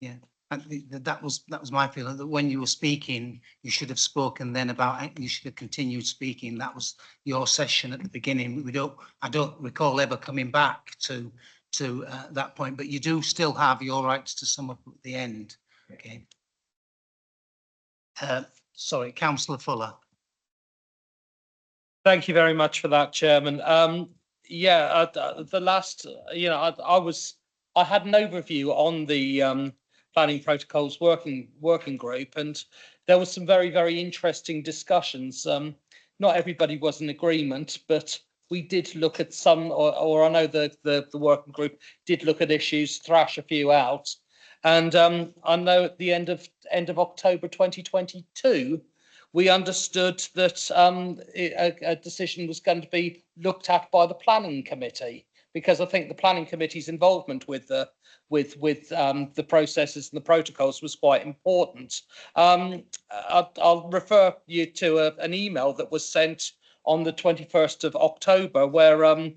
yeah. And that was my feeling, that when you were speaking, you should have spoken then about, you should have continued speaking. That was your session at the beginning. I don't recall ever coming back to that point, but you do still have your rights to sum up at the end. Okay. Sorry, Councillor Fuller. Thank you very much for that, Chairman. Yeah, the last, you know, I had an overview on the planning protocols working group, and there was some very, very interesting discussions. Not everybody was in agreement, but we did look at some, or I know the working group did look at issues, thrash a few out, and I know at the end of October 2022. We understood that a decision was going to be looked at by the planning committee, because I think the planning committee's involvement with the processes and the protocols was quite important. I'll refer you to an email that was sent on the 21st of October, where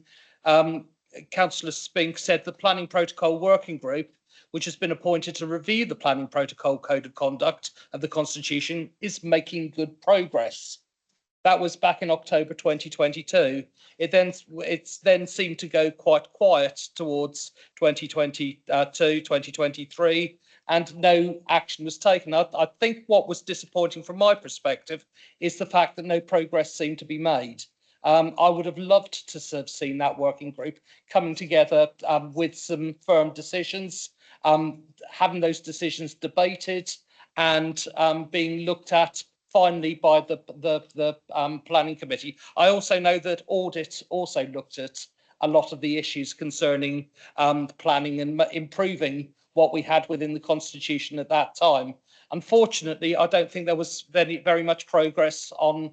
Councillor Spink said the planning protocol working group, which has been appointed to review the planning protocol code of conduct of the Constitution, is making good progress. That was back in October 2022. It's then seemed to go quite quiet towards 2022, 2023, and no action was taken. I think what was disappointing from my perspective is the fact that no progress seemed to be made. I would have loved to have seen that working group coming together with some firm decisions, having those decisions debated and being looked at finally by the planning committee. I also know that audit also looked at a lot of the issues concerning planning and improving what we had within the Constitution at that time. Unfortunately, I don't think there was very much progress on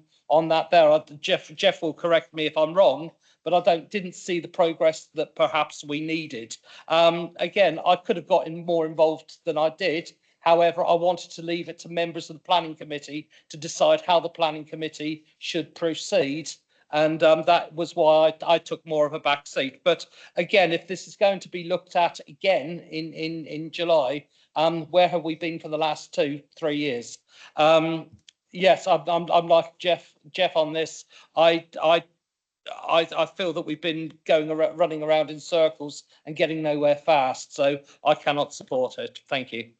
that there. Jeff will correct me if I'm wrong, but I didn't see the progress that perhaps we needed. Again, I could have gotten more involved than I did. However, I wanted to leave it to members of the planning committee to decide how the planning committee should proceed. And that was why I took more of a back seat. But again, if this is going to be looked at again in July, where have we been for the last 2-3 years? Yes, I'm like Jeff on this. I feel that we've been running around in circles and getting nowhere fast. So I cannot support it. Thank you.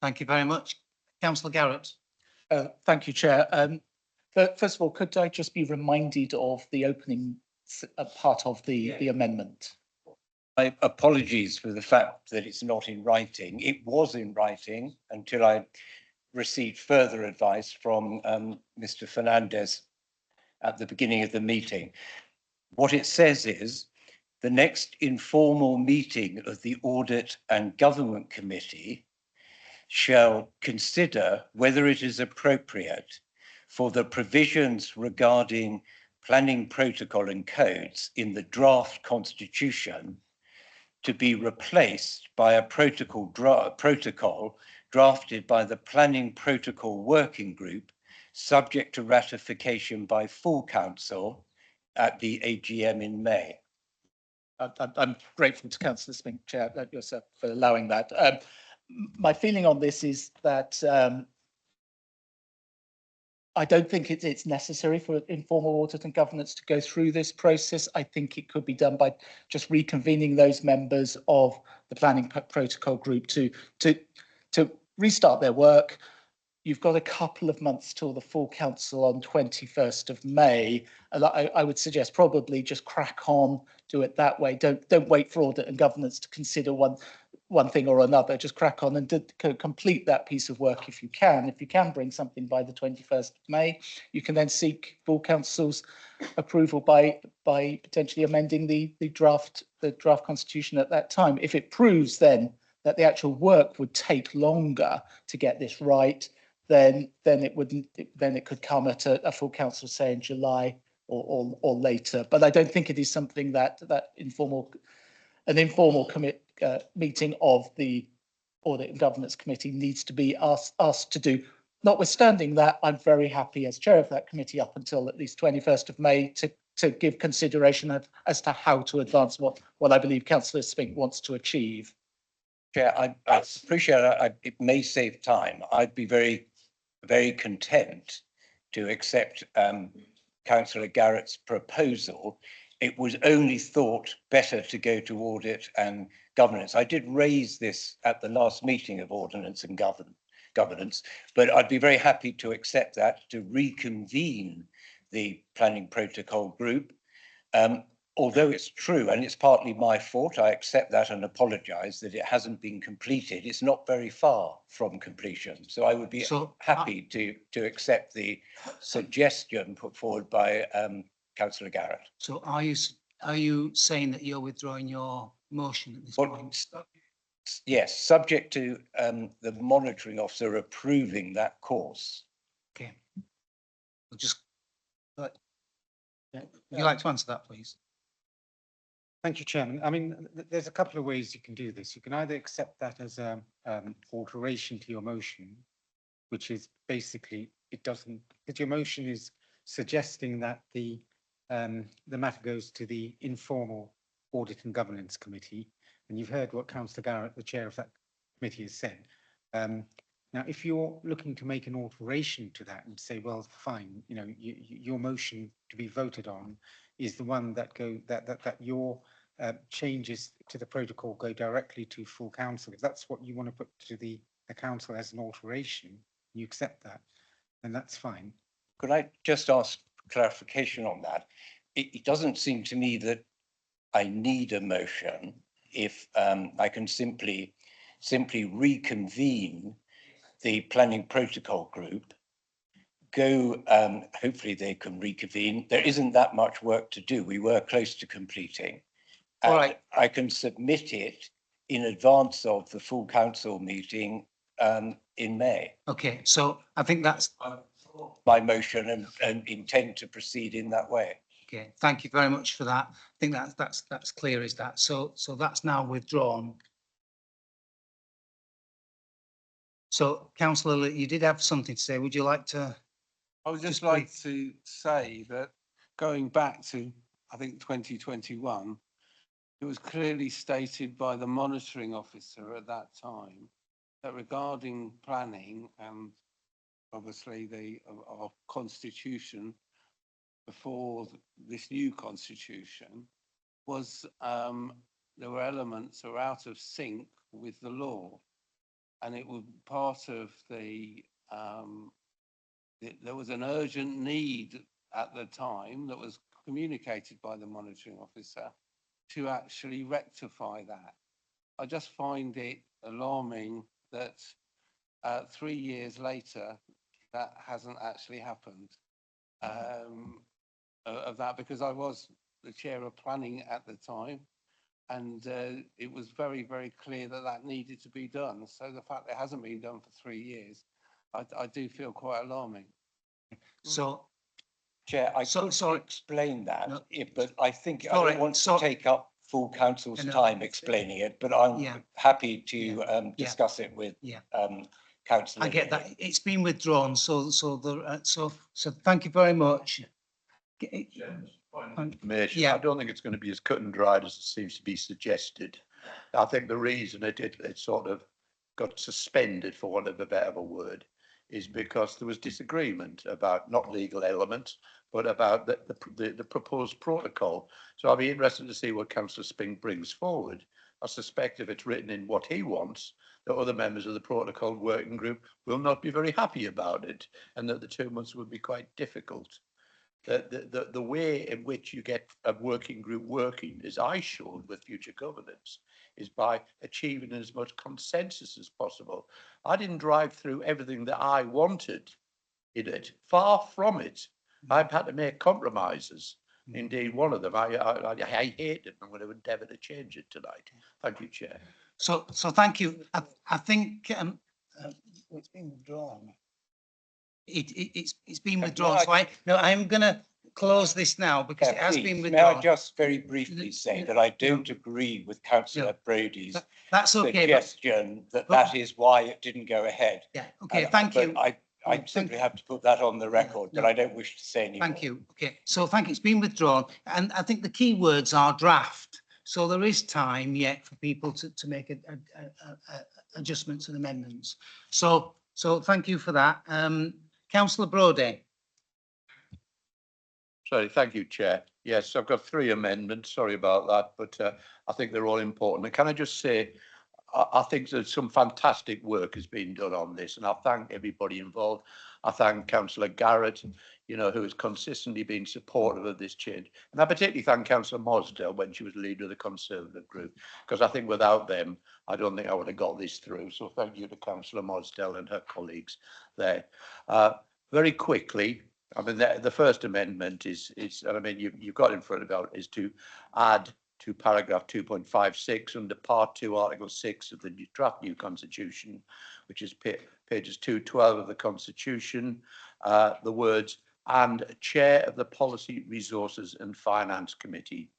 Thank you very much. Councillor Garrett. Thank you, Chair. But first of all, could I just be reminded of the opening part of the amendment? My apologies for the fact that it's not in writing. It was in writing until I received further advice from Mr. Fernandez at the beginning of the meeting. What it says is, the next informal meeting of the Audit and Government Committee shall consider whether it is appropriate for the provisions regarding planning protocol and codes in the draft constitution to be replaced by a protocol drafted by the Planning Protocol Working Group, subject to ratification by full council at the AGM in May. I'm grateful to Councillor Spink, Chair, yourself for allowing that. My feeling on this is that I don't think it's necessary for informal audit and governance to go through this process. I think it could be done by just reconvening those members of the planning protocol group to restart their work. You've got a couple of months till the full council on 21st of May. And I would suggest probably just crack on, do it that way. Don't wait for audit and governance to consider one thing or another. Just crack on and complete that piece of work if you can. If you can bring something by the 21st of May, you can then seek full council's approval by potentially amending the draft constitution at that time. If it proves then that the actual work would take longer to get this right, then it could come at a full council, say in July or later. But I don't think it is something that an informal meeting of the Audit and Governance Committee needs to be asked to do. Notwithstanding that, I'm very happy as chair of that committee up until at least 21st of May to give consideration as to how to advance what I believe Councillor Spink wants to achieve. Chair, I appreciate it may save time. I'd be very content to accept Councillor Garrett's proposal. It was only thought better to go to audit and governance. I did raise this at the last meeting of ordinance and governance, but I'd be very happy to accept that, to reconvene the planning protocol group. Although it's true, and it's partly my fault, I accept that and apologise that it hasn't been completed. It's not very far from completion. So I would be happy to accept the suggestion put forward by Councillor Garrett. So are you saying that you're withdrawing your motion at this point? Yes, subject to the monitoring officer approving that course. Okay. We'll just, would you like to answer that, please? Thank you, Chairman. I mean, there's a couple of ways you can do this. You can either accept that as an alteration to your motion, which is basically, it doesn't, because your motion is suggesting that the matter goes to the informal Audit and Governance Committee. And you've heard what Councillor Garrett, the chair of that committee, has said. Now, if you're looking to make an alteration to that and say, well, fine, you know, your motion to be voted on is the one that your changes to the protocol go directly to full council. If that's what you want to put to the council as an alteration, you accept that, then that's fine. Could I just ask clarification on that? It doesn't seem to me that I need a motion if I can simply reconvene the planning protocol group, go, hopefully they can reconvene. There isn't that much work to do. We were close to completing. All right. I can submit it in advance of the full council meeting in May. Okay, so I think that's my motion and intend to proceed in that way. okay. Thank you very much for that. I think that's clear as that. So that's now withdrawn. So, Councillor, you did have something to say. Would you like to? I would just like to say that going back to, I think, 2021, it was clearly stated by the monitoring officer at that time that regarding planning and obviously our constitution before this new constitution was there were elements that were out of sync with the law. and it was part of there was an urgent need at the time that was communicated by the monitoring officer to actually rectify that. I just find it alarming that 3 years later, that hasn't actually happened. Of that, because I was the chair of planning at the time, and it was very, very clear that that needed to be done. So the fact that it hasn't been done for 3 years, I do feel quite alarming. So, Chair, I So- could sorry. explain that, No. but I think I Sorry, don't want to so- take up full council's No. time explaining it, but I'm Yeah. happy to Yeah. discuss it with Yeah. councillor I get Lilley. that. It's been withdrawn, so thank you very much. Information. Yeah. I don't think it's going to be as cut and dried as it seems to be suggested. I think the reason it sort of got suspended, for want of a better word, is because there was disagreement about not legal elements, but about the proposed protocol. So I'll be interested to see what Councillor Spink brings forward. I suspect if it's written in what he wants, that other members of the protocol working group will not be very happy about it, and that the 2 months will be quite difficult. The way in which you get a working group working, as I showed with future governance, is by achieving as much consensus as possible. I didn't drive through everything that I wanted in it. Far from it. I've had to make compromises. Indeed, one of them, I hate it. I'm going to endeavour to change it tonight. Thank you, Chair. So thank you. I think it's been withdrawn. It's been withdrawn. So I'm going to close this now because it has been May I withdrawn. just very briefly say that I don't agree with councillor Brodie's That's okay. suggestion that that is why it didn't go ahead. Yeah. Okay. Thank you. I simply have to put that on the record, that I don't wish to say any more. Thank you. Okay. So thank you. It's been withdrawn. And I think the key words are draft. So there is time yet for people to make adjustments and amendments. So thank you for that. Councillor Brodie. Sorry, thank you, Chair. Yes, I've got 3 amendments. Sorry about that, but I think they're all important. And can I just say, I think that some fantastic work has been done on this, and I thank everybody involved. I thank Councillor Garrett, who has consistently been supportive of this change. And I particularly thank Councillor Mosdell when she was leader of the Conservative group, because I think without them, I don't think I would have got this through. So thank you to Councillor Mosdell and her colleagues there. Very quickly, I mean, the first amendment is, and I mean, you've got in front of it, is to add to paragraph 2.56 under part 2, article 6 of the draft new constitution, which is pages 212 of the constitution, the words, and chair of the Policy, Resources and Finance Committee.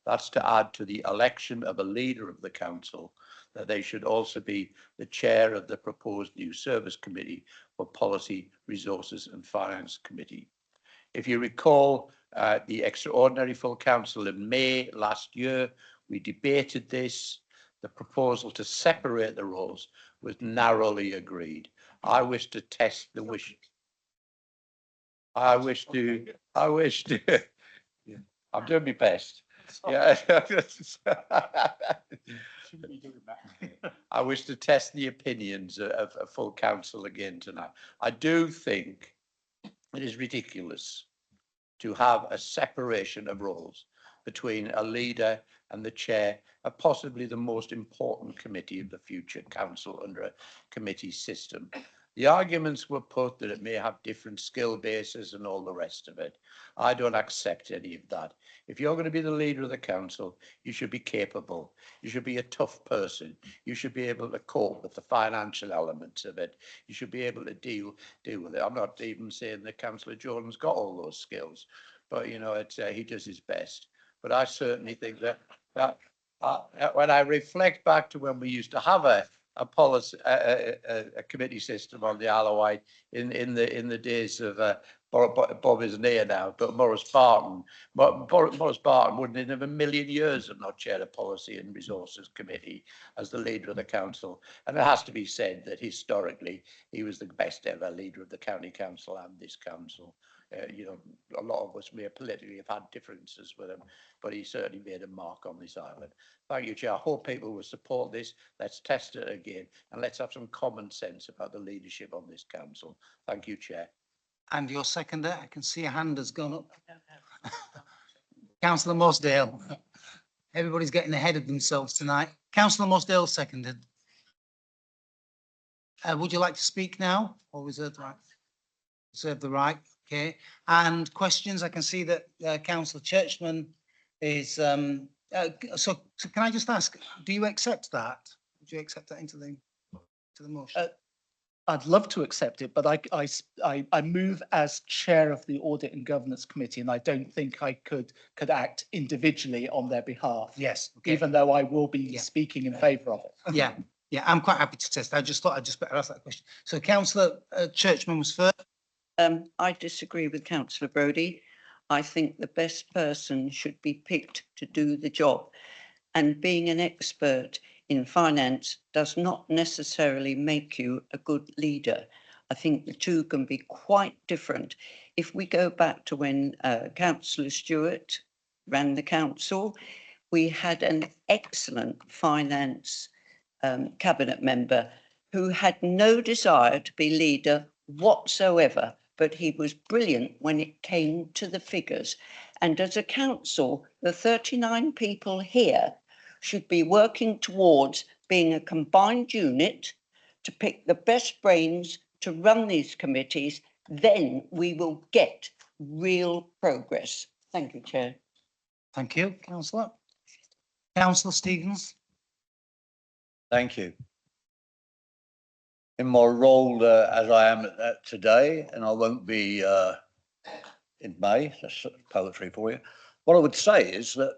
That's to add to the election of a leader of the council, that they should also be the chair of the proposed new service committee for Policy, Resources and Finance Committee. If you recall, the extraordinary full council in May last year, we debated this. The proposal to separate the roles was narrowly agreed. I wish to test the wish. I'm doing my best. Yeah. I wish to test the opinions of a full council again tonight. I do think it is ridiculous to have a separation of roles between a leader and the chair of possibly the most important committee of the future council under a committee system. The arguments were put that it may have different skill bases and all the rest of it. I don't accept any of that. If you're going to be the leader of the council, you should be capable. You should be a tough person. You should be able to cope with the financial elements of it. You should be able to deal with it. I'm not even saying that Councillor Jordan's got all those skills, but he does his best. But I certainly think that when I reflect back to when we used to have a policy, a committee system on the Allowance in the days of Bob isn't here now, but Maurice Barton. Maurice Barton wouldn't in a million years have not chaired a Policy and Resources Committee as the leader of the council. And it has to be said that historically he was the best ever leader of the county council and this council. You know, a lot of us may politically have had differences with him, but he certainly made a mark on this island. Thank you, Chair. I hope people will support this. Let's test it again, and let's have some common sense about the leadership on this council. Thank you, Chair. And your seconder, I can see a hand has gone up. Councillor Mosdale. Everybody's getting ahead of themselves tonight. Councillor Mosdale seconded. Would you like to speak now or reserve the right? Reserve the right, okay. And questions, I can see that Councillor Churchman is, so can I just ask, do you accept that? Would you accept that into the motion? I'd love to accept it, but I move as chair of the Audit and Governance Committee, and I don't think I could act individually on their behalf. Yes. Okay. Even though I will be speaking in favour of it. Yeah, yeah, I'm quite happy to test. I just thought I'd just better ask that question. So Councillor Churchman was first. I disagree with Councillor Brodie. I think the best person should be picked to do the job. And being an expert in finance does not necessarily make you a good leader. I think the two can be quite different. If we go back to when Councillor Stewart ran the council, we had an excellent finance cabinet member who had no desire to be leader whatsoever, but he was brilliant when it came to the figures. And as a council, the 39 people here should be working towards being a combined unit to pick the best brains to run these committees. Then we will get real progress. Thank you, Chair. Thank you, Councillor. Councillor Stevens. Thank you. In my role as I am today, and I won't be in May, that's poetry for you. What I would say is that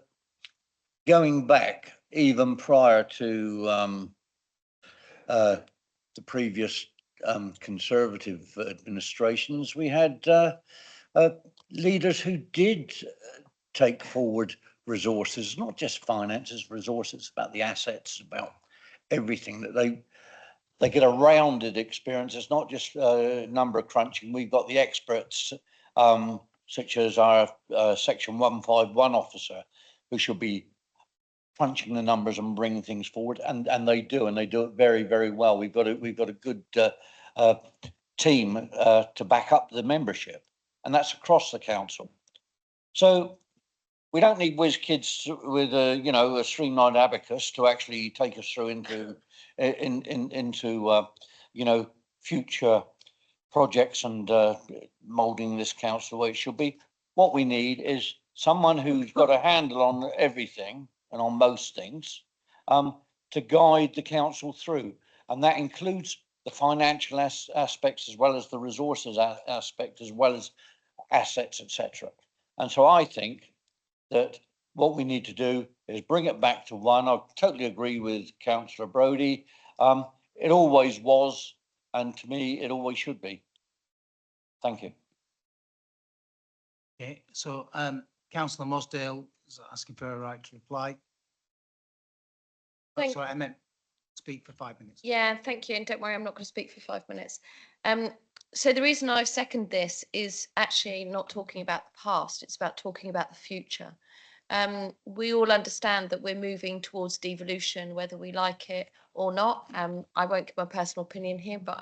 going back even prior to the previous Conservative administrations, we had leaders who did take forward resources, not just finances, resources, about the assets, about everything that they get a rounded experience. It's not just number crunching. We've got the experts, such as our Section 151 officer, who should be crunching the numbers and bringing things forward, and they do it very, very well. We've got a good team to back up the membership, and that's across the council. So we don't need whiz kids with a streamlined abacus to actually take us through into future projects and moulding this council the way it should be. What we need is someone who's got a handle on everything and on most things to guide the council through, and that includes the financial aspects as well as the resources aspect, as well as assets, etc. And so I think that what we need to do is bring it back to one. I totally agree with Councillor Brodie. It always was, and to me, it always should be. Thank you. Okay, so Councillor Mosdale is asking for a right to reply. Thank- Sorry, I meant speak for 5 minutes. Yeah, thank you. And don't worry, I'm not going to speak for 5 minutes. So the reason I second this is actually not talking about the past, it's about talking about the future. We all understand that we're moving towards devolution, whether we like it or not. I won't give my personal opinion here, but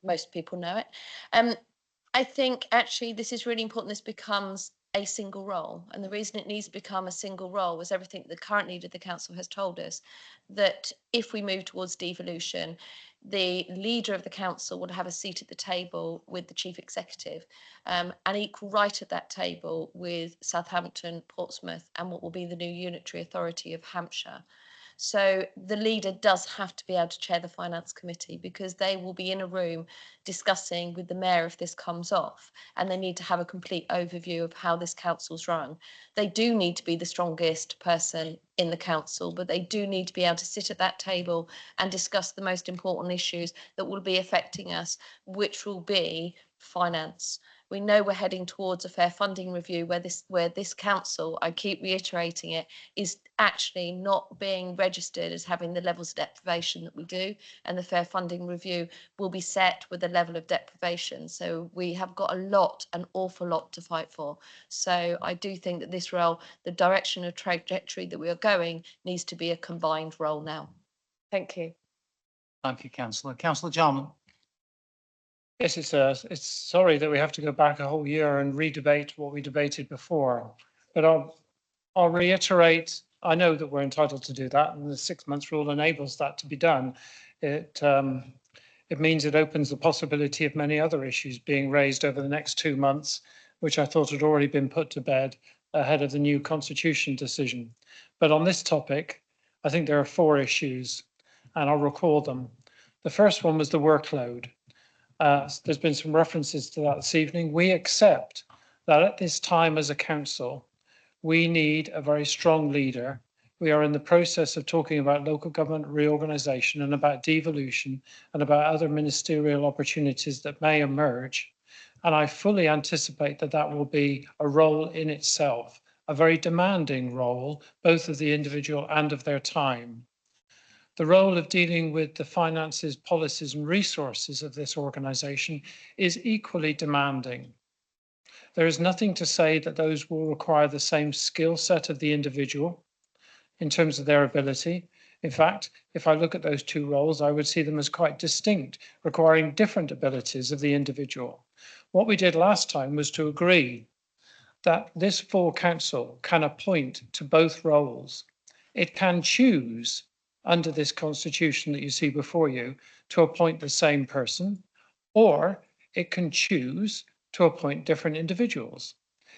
most people know it. I think actually this is really important. This becomes a single role. And the reason it needs to become a single role is everything the current leader of the council has told us, that if we move towards devolution, the leader of the council would have a seat at the table with the chief executive, and equal right at that table with Southampton, Portsmouth, and what will be the new unitary authority of Hampshire. So the leader does have to be able to chair the finance committee, because they will be in a room discussing with the mayor if this comes off, and they need to have a complete overview of how this council's run. They do need to be the strongest person in the council, but they do need to be able to sit at that table and discuss the most important issues that will be affecting us, which will be finance, We know we're heading towards a fair funding review where this council, I keep reiterating it, is actually not being registered as having the levels of deprivation that we do, and the fair funding review will be set with the level of deprivation. So we have got an awful lot to fight for. So I do think that this role, the direction of trajectory that we are going, needs to be a combined role now. Thank you. Thank you, Councillor. Councillor Jarman. Yes, it's sorry that we have to go back a whole year and re-debate what we debated before, but I'll reiterate, I know that we're entitled to do that, and the 6 months rule enables that to be done. It means it opens the possibility of many other issues being raised over the next 2 months, which I thought had already been put to bed ahead of the new constitution decision. But on this topic, I think there are 4 issues, and I'll recall them. The first one was the workload. There's been some references to that this evening. We accept that at this time as a council, we need a very strong leader. We are in the process of talking about local government reorganisation and about devolution and about other ministerial opportunities that may emerge. And I fully anticipate that that will be a role in itself, a very demanding role, both of the individual and of their time. The role of dealing with the finances, policies and resources of this organisation is equally demanding. There is nothing to say that those will require the same skill set of the individual in terms of their ability. In fact, if I look at those 2 roles, I would see them as quite distinct, requiring different abilities of the individual. What we did last time was to agree that this full council can appoint to both roles. It can choose under this constitution that you see before you to appoint the same person, or it can choose to appoint different individuals.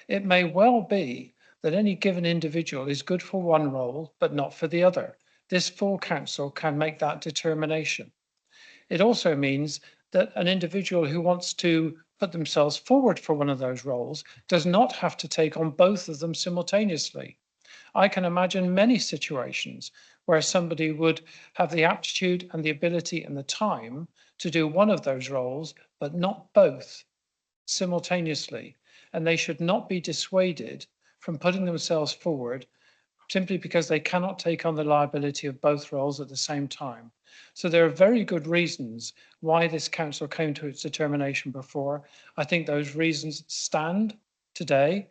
It may well be that any given individual is good for one role, but not for the other. This full council can make that determination. It also means that an individual who wants to put themselves forward for one of those roles does not have to take on both of them simultaneously. I can imagine many situations where somebody would have the aptitude and the ability and the time to do one of those roles, but not both simultaneously. And they should not be dissuaded from putting themselves forward simply because they cannot take on the liability of both roles at the same time. So there are very good reasons why this council came to its determination before. I think those reasons stand today.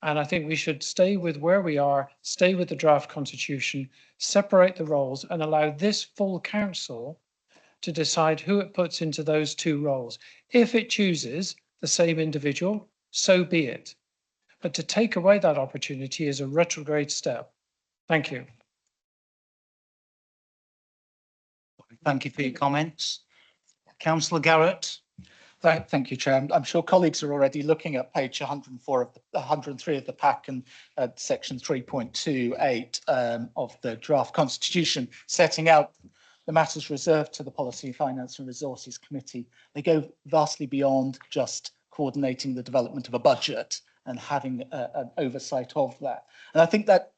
And I think we should stay with where we are, stay with the draft constitution, separate the roles and allow this full council to decide who it puts into those 2 roles. If it chooses the same individual, so be it. But to take away that opportunity is a retrograde step. Thank you. Thank you for your comments. Councillor Garrett. Thank you, Chair. I'm sure colleagues are already looking at page 104 of the 103 of the pack and section 3.28 of the draft constitution, setting out the matters reserved to the Policy, Finance and Resources Committee. They go vastly beyond just coordinating the development of a budget and having an oversight of that. And I think that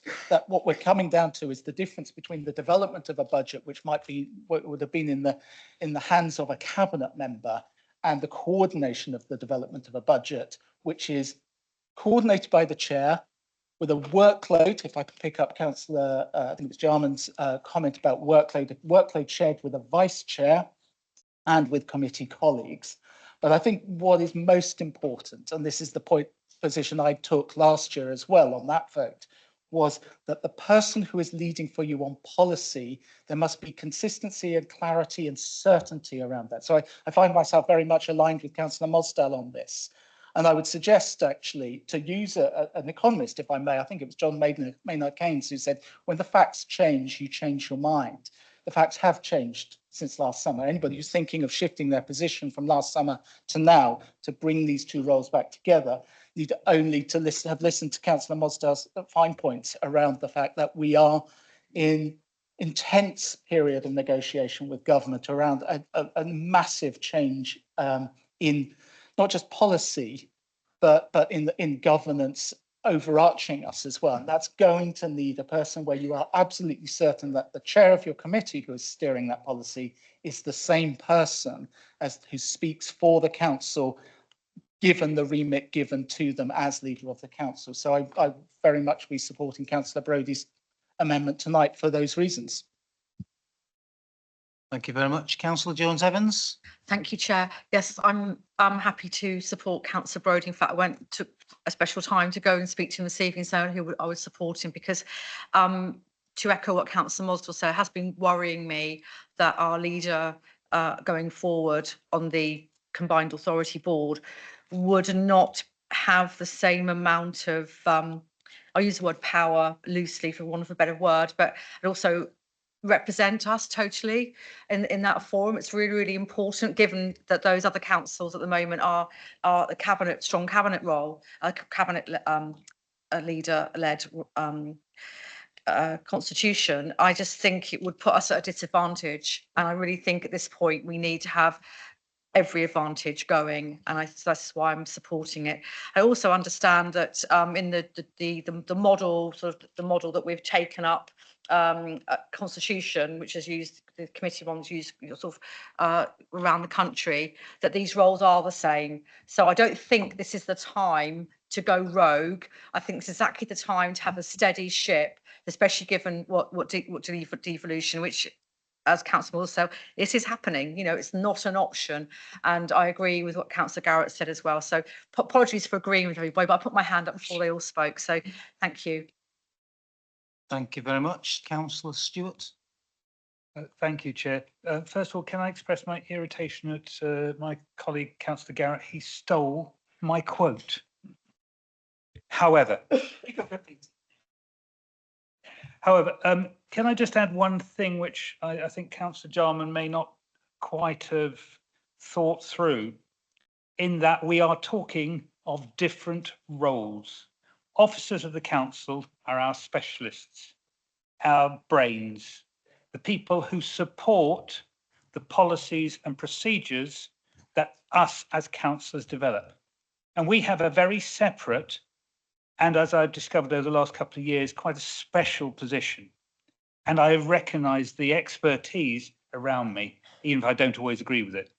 what we're coming down to is the difference between the development of a budget, which might be what would have been in the hands of a cabinet member, and the coordination of the development of a budget, which is coordinated by the chair with a workload. If I could pick up Councillor, I think it was Jarman's comment about workload shared with a vice chair and with committee colleagues. But I think what is most important, and this is the position I took last year as well on that vote, was that the person who is leading for you on policy, there must be consistency and clarity and certainty around that. So I find myself very much aligned with Councillor Mosdell on this. And I would suggest actually to use an economist, if I may, I think it was John Maynard Keynes who said, when the facts change, you change your mind. The facts have changed since last summer. Anybody who's thinking of shifting their position from last summer to now to bring these 2 roles back together need only to have listened to Councillor Mosdell's fine points around the fact that we are in intense period of negotiation with government around a massive change in not just policy, but in governance overarching us as well. And that's going to need a person where you are absolutely certain that the chair of your committee who is steering that policy is the same person as who speaks for the council given the remit given to them as leader of the council. So I very much be supporting Councillor Brodie's amendment tonight for those reasons. Thank you very much. Councillor Jones-Evans? Thank you, Chair. Yes, I'm happy to support Councillor Brodie. In fact, I took a special time to go and speak to him this evening, so I would support him because to echo what Councillor Mosdell said, it has been worrying me that our leader going forward on the Combined Authority Board would not have the same amount of, I'll use the word power loosely for want of a better word, but also represent us totally in that forum. It's really, really important given that those other councils at the moment are a cabinet, strong cabinet role, a cabinet leader-led constitution. I just think it would put us at a disadvantage. And I really think at this point we need to have every advantage going, and that's why I'm supporting it. I also understand that in the model, sort of the model that we've taken up, constitution, which is used, the committee ones used sort of around the country, that these roles are the same. So I don't think this is the time to go rogue. I think it's exactly the time to have a steady ship, especially given what devolution, which, as Councillor Moore said, this is happening. You know, it's not an option. And I agree with what Councillor Garrett said as well. So apologies for agreeing with everybody, but I put my hand up before they all spoke. So thank you. Thank you very much. Councillor Stewart? Thank you, Chair. First of all, can I express my irritation at my colleague, Councillor Garrett? He stole my quote. However, can I just add one thing which I think Councillor Jarman may not quite have thought through, in that we are talking of different roles. Officers of the council are our specialists, our brains, the people who support the policies and procedures that us as councillors develop. And we have a very separate, and as I've discovered over the last couple of years, quite a special position. And I recognise the expertise around me, even if I don't always agree with it.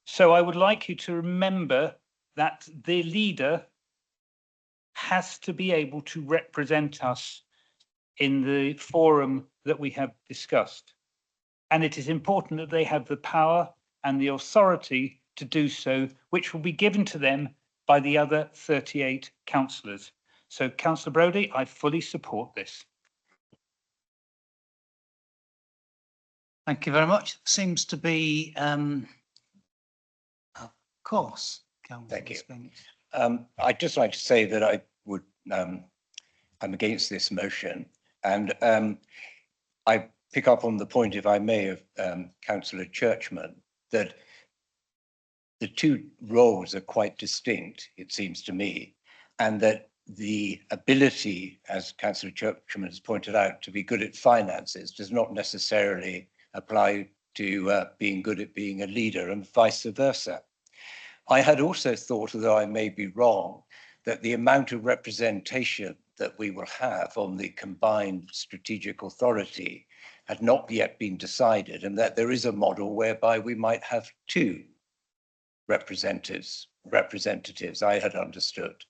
So I would like you to remember that the leader has to be able to represent us in the forum that we have discussed. And it is important that they have the power and the authority to do so, which will be given to them by the other 38 councillors. So, Councillor Brodie, I fully support this. Thank you very much. Seems to be, of course. Thank you. I'd just like to say that I would, I'm against this motion, and I pick up on the point, if I may, of Councillor Churchman, that the two roles are quite distinct, it seems to me, and that the ability, as Councillor Churchman has pointed out, to be good at finances does not necessarily apply to being good at being a leader, and vice versa. I had also thought, although I may be wrong, that the amount of representation that we will have on the combined strategic authority had not yet been decided, and that there is a model whereby we might have two representatives, I had understood.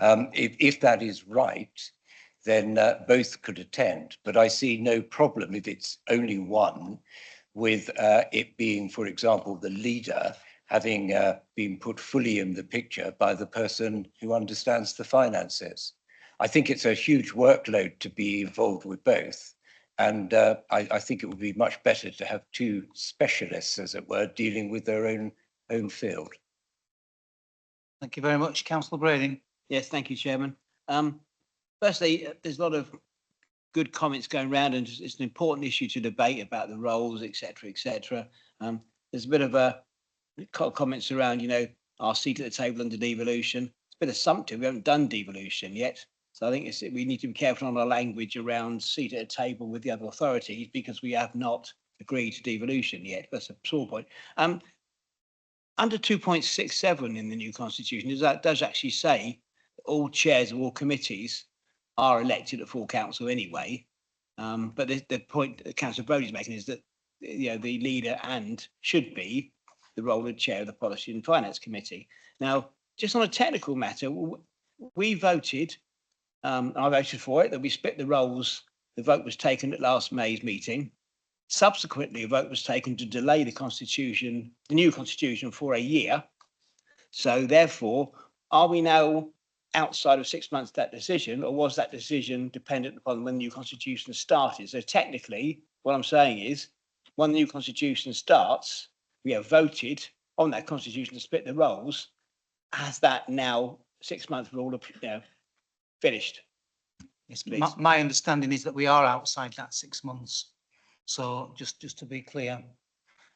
If that is right, then both could attend, but I see no problem if it's only one, with it being, for example, the leader having been put fully in the picture by the person who understands the finances. I think it's a huge workload to be involved with both. And I think it would be much better to have two specialists, as it were, dealing with their own field. Thank you very much. Councillor Brading. Yes, thank you, Chairman. Firstly, there's a lot of good comments going around, and it's an important issue to debate about the roles, etc., etc. There's a bit of comments around, you know, our seat at the table under devolution. It's a bit assumptive. We haven't done devolution yet. So I think we need to be careful on our language around seat at a table with the other authorities, because we have not agreed to devolution yet. That's a sore point. Under 2.67 in the new constitution, that does actually say that all chairs of all committees are elected at full council anyway. But the point that Councillor Brodie's making is that, you know, the leader and should be the role of chair of the Policy and Finance Committee. Now, just on a technical matter, we voted, I voted for it, that we split the roles. The vote was taken at last May's meeting. Subsequently, a vote was taken to delay the new constitution for a year. So therefore, are we now outside of 6 months of that decision, or was that decision dependent upon when the new constitution started? So technically, what I'm saying is, when the new constitution starts, we have voted on that constitution to split the roles. Has that now 6 months rule finished? Yes, Please. my understanding is that we are outside that 6 months. So just to be clear,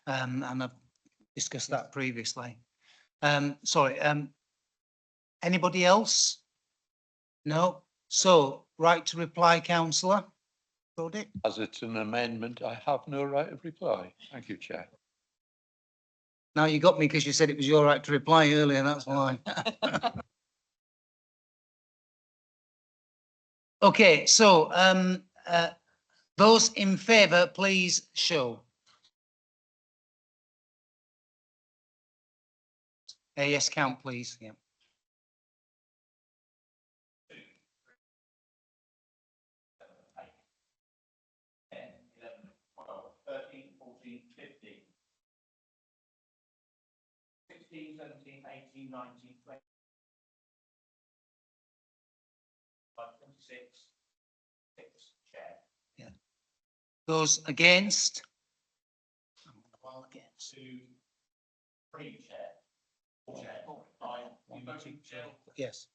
and I've discussed that previously. Sorry, anybody else? No? So, right to reply, councillor? Brody? As it's an amendment, I have no right of reply. Thank you, Chair. Now you got me because you said it was your right to reply earlier, that's why. Okay, so those in favour, please show. Yes, count, please. Yeah. 16, 17, 18, 19, 20. 26, 6, chair. Yeah. Those against? Well, against. 2, 3, chair. 4, chair. 5, you voting chair? Yes.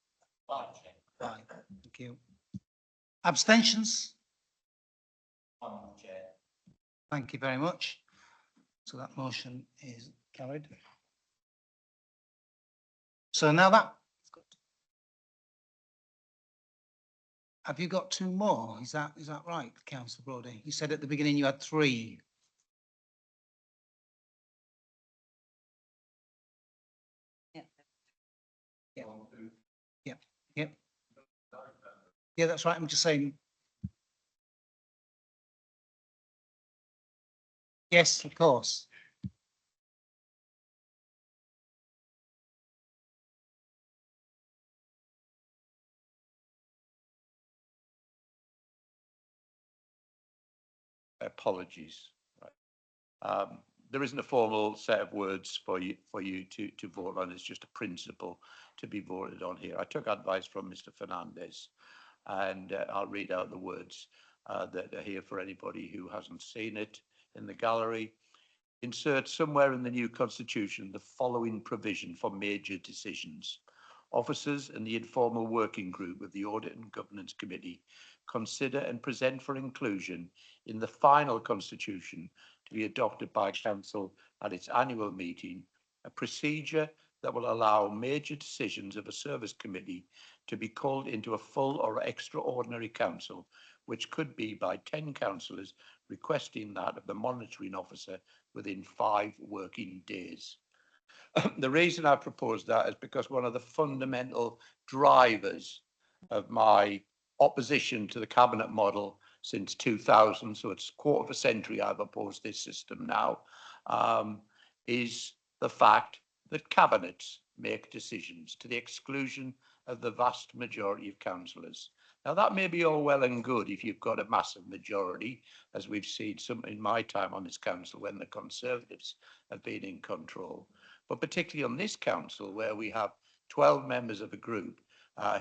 5, chair. 5, thank you. Abstentions? 1, chair. Thank you very much. So that motion is carried. So now that. Have you got 2 more? Is that right, Councillor Brody? You said at the beginning you had 3. Yeah. Yeah. Yeah. Yeah. Yeah, that's right. I'm just saying. Yes, of course. Apologies. Right. There isn't a formal set of words for you to vote on. It's just a principle to be voted on here. I took advice from Mr. Fernandez, and I'll read out the words that are here for anybody who hasn't seen it in the gallery. Insert somewhere in the new constitution the following provision for major decisions. Officers and the informal working group of the Audit and Governance Committee consider and present for inclusion in the final constitution to be adopted by Council at its annual meeting a procedure that will allow major decisions of a service committee to be called into a full or extraordinary council, which could be by 10 councillors requesting that of the monitoring officer within 5 working days. The reason I proposed that is because one of the fundamental drivers of my opposition to the cabinet model since 2000, so it's a quarter of a century I've opposed this system now, is the fact that cabinets make decisions to the exclusion of the vast majority of councillors. Now that may be all well and good if you've got a massive majority, as we've seen some in my time on this council when the Conservatives have been in control. But particularly on this council, where we have 12 members of a group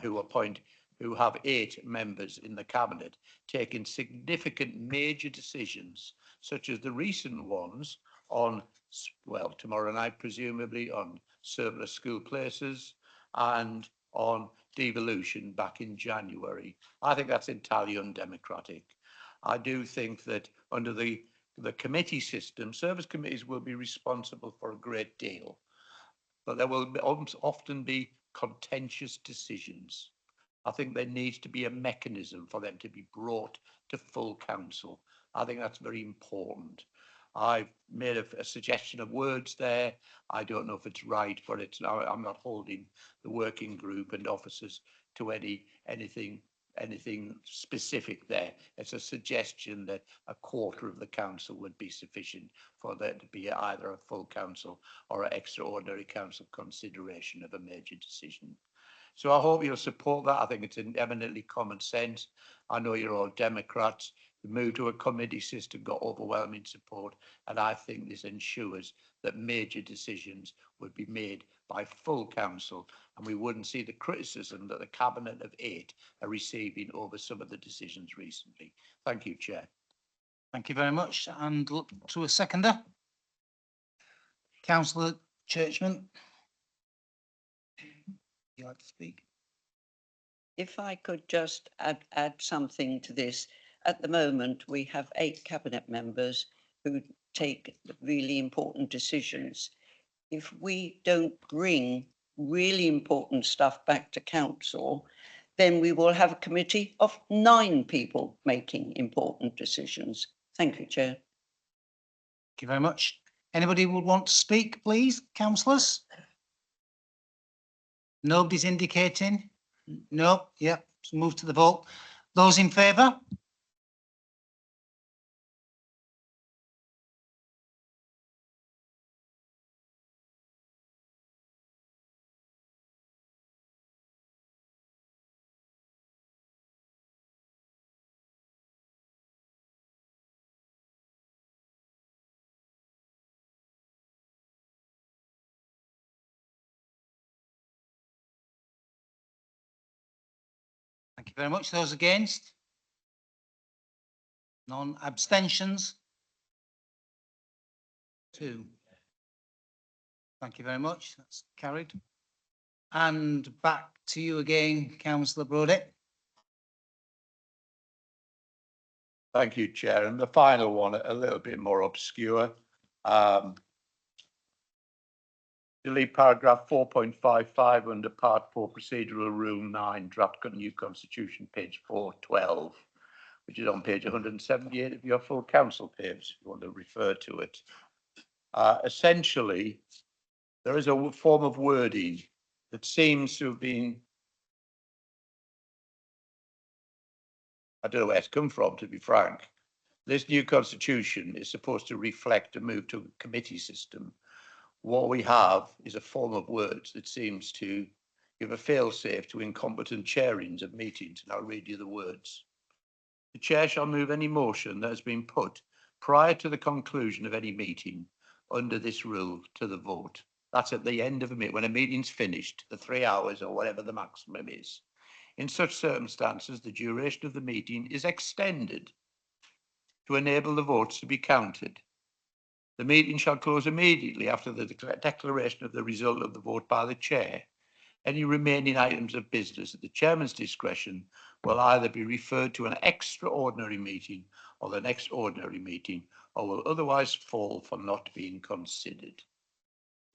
who have 8 members in the cabinet, taking significant major decisions, such as the recent ones on, well, tomorrow night, presumably, on surplus school places and on devolution back in January. I think that's entirely undemocratic. I do think that under the committee system, service committees will be responsible for a great deal, but there will often be contentious decisions. I think there needs to be a mechanism for them to be brought to full council. I think that's very important. I've made a suggestion of words there. I don't know if it's right, but I'm not holding the working group and officers to anything anything specific there. It's a suggestion that a quarter of the council would be sufficient for there to be either a full council or an extraordinary council consideration of a major decision. So I hope you'll support that. I think it's eminently common sense. I know you're all Democrats. The move to a committee system got overwhelming support, and I think this ensures that major decisions would be made by full council, and we wouldn't see the criticism that the cabinet of 8 are receiving over some of the decisions recently. Thank you, Chair. Thank you very much. And look to a seconder. Councillor Churchman. Would you like to speak? If I could just add something to this. At the moment, we have 8 cabinet members who take really important decisions. If we don't bring really important stuff back to council, then we will have a committee of 9 people making important decisions. Thank you, Chair. Thank you very much. Anybody would want to speak, please, councillors? Nobody's indicating? No? Yeah, so move to the vote. Those in favour? Thank you very much. Those against? None. Abstentions? 2. Thank you very much. That's carried. And back to you again, Councillor Brodie. Thank you, Chair. And the final one, a little bit more obscure. Delete paragraph 4.55 under part 4 procedural rule 9 draft new constitution page 412, which is on page 178 of your full council papers if you want to refer to it. Essentially, there is a form of wording that seems to have been, I don't know where it's come from, to be frank. This new constitution is supposed to reflect a move to a committee system. What we have is a form of words that seems to give a fail-safe to incompetent chairings of meetings, and I'll read you the words. The chair shall move any motion that has been put prior to the conclusion of any meeting under this rule to the vote. That's at the end of a meeting, when a meeting's finished, the 3 hours or whatever the maximum is. In such circumstances, the duration of the meeting is extended to enable the votes to be counted. The meeting shall close immediately after the declaration of the result of the vote by the chair. Any remaining items of business at the chairman's discretion will either be referred to an extraordinary meeting or the next ordinary meeting, or will otherwise fall for not being considered.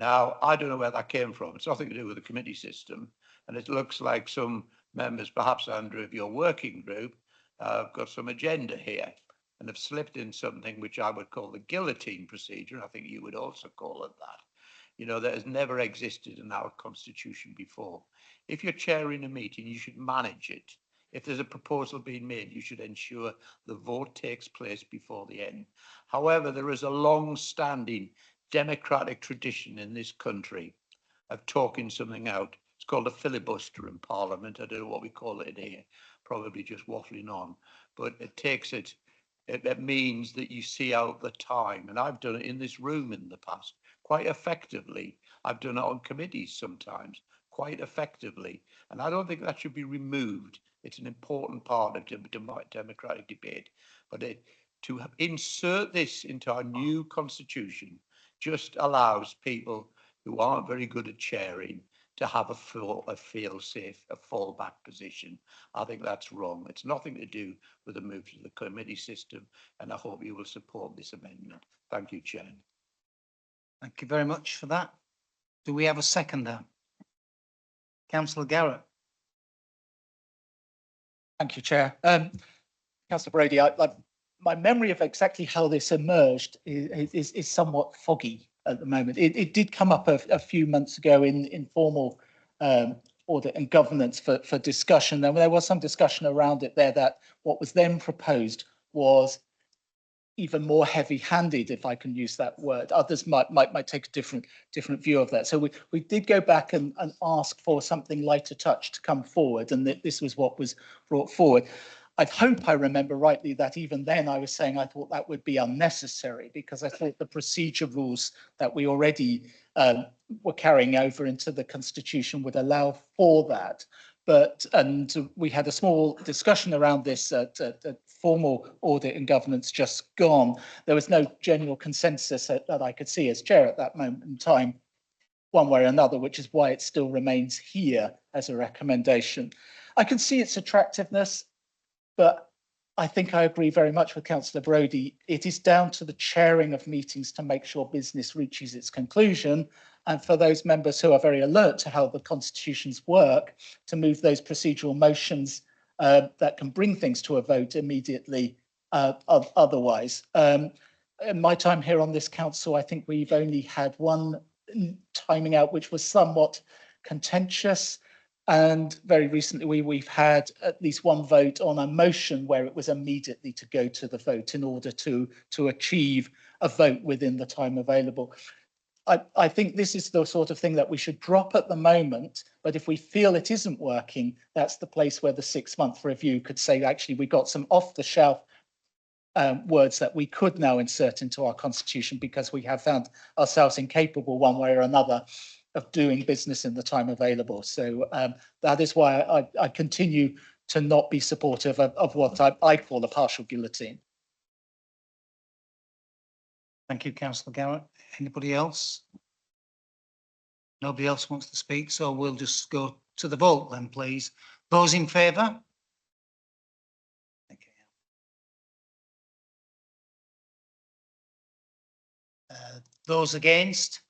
Now, I don't know where that came from. It's nothing to do with the committee system. And it looks like some members, perhaps Andrew, of your working group, have got some agenda here and have slipped in something which I would call the guillotine procedure. I think you would also call it that. You know, that has never existed in our constitution before. If you're chairing a meeting, you should manage it. If there's a proposal being made, you should ensure the vote takes place before the end. However, there is a long-standing democratic tradition in this country of talking something out. It's called a filibuster in Parliament. I don't know what we call it here, probably just waffling on, but it takes it. It means that you see out the time, and I've done it in this room in the past quite effectively. I've done it on committees sometimes quite effectively, and I don't think that should be removed. It's an important part of democratic debate, but to insert this into our new constitution just allows people who aren't very good at chairing to have a fail-safe, a fallback position. I think that's wrong. It's nothing to do with the move to the committee system, and I hope you will support this amendment. Thank you, Chair. Thank you very much for that. Do we have a seconder? Councillor Garrett. Thank you, Chair. Councillor Brodie, my memory of exactly how this emerged is somewhat foggy at the moment. It did come up a few months ago in informal Audit and Governance for discussion. There was some discussion around it there that what was then proposed was even more heavy-handed, if I can use that word. Others might take a different view of that. So we did go back and ask for something lighter touch to come forward, and this was what was brought forward. I hope I remember rightly that even then I was saying I thought that would be unnecessary, because I thought the procedure rules that we already were carrying over into the Constitution would allow for that. And we had a small discussion around this at formal Audit and Governance just gone. There was no general consensus that I could see as chair at that moment in time, one way or another, which is why it still remains here as a recommendation. I can see its attractiveness, but I think I agree very much with Councillor Brodie. It is down to the chairing of meetings to make sure business reaches its conclusion, and for those members who are very alert to how the constitutions work, to move those procedural motions that can bring things to a vote immediately otherwise. In my time here on this council, I think we've only had one timing out, which was somewhat contentious. And very recently, we've had at least one vote on a motion where it was immediately to go to the vote in order to achieve a vote within the time available. I think this is the sort of thing that we should drop at the moment, but if we feel it isn't working, that's the place where the 6-month review could say, actually, we got some off-the-shelf words that we could now insert into our constitution because we have found ourselves incapable one way or another of doing business in the time available. So that is why I continue to not be supportive of what I call a partial guillotine. Thank you, Councillor Garrett. Anybody else? Nobody else wants to speak, so we'll just go to the vote then, please. Those in favour? Those against?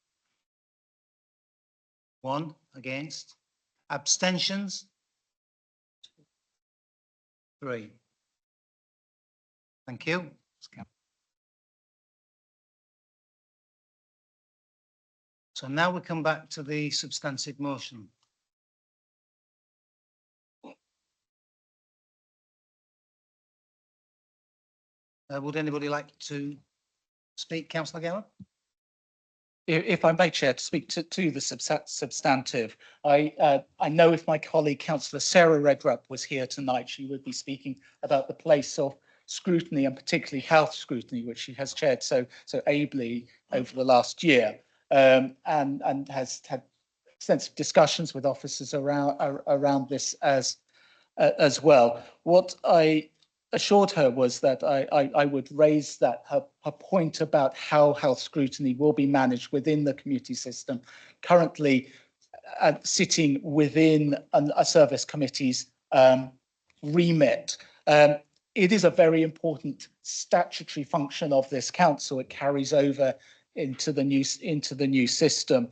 1 against. Abstentions? 3. Thank you. So now we come back to the substantive motion. Would anybody like to speak, Councillor Garrett? If I may, Chair, to speak to the substantive, I know if my colleague Councillor Sarah Redrup was here tonight, she would be speaking about the place of scrutiny, and particularly health scrutiny, which she has chaired so ably over the last year, and has had extensive discussions with officers around this as well. What I assured her was that I would raise that her point about how health scrutiny will be managed within the community system, currently sitting within a service committee's remit. It is a very important statutory function of this council. It carries over into the new system.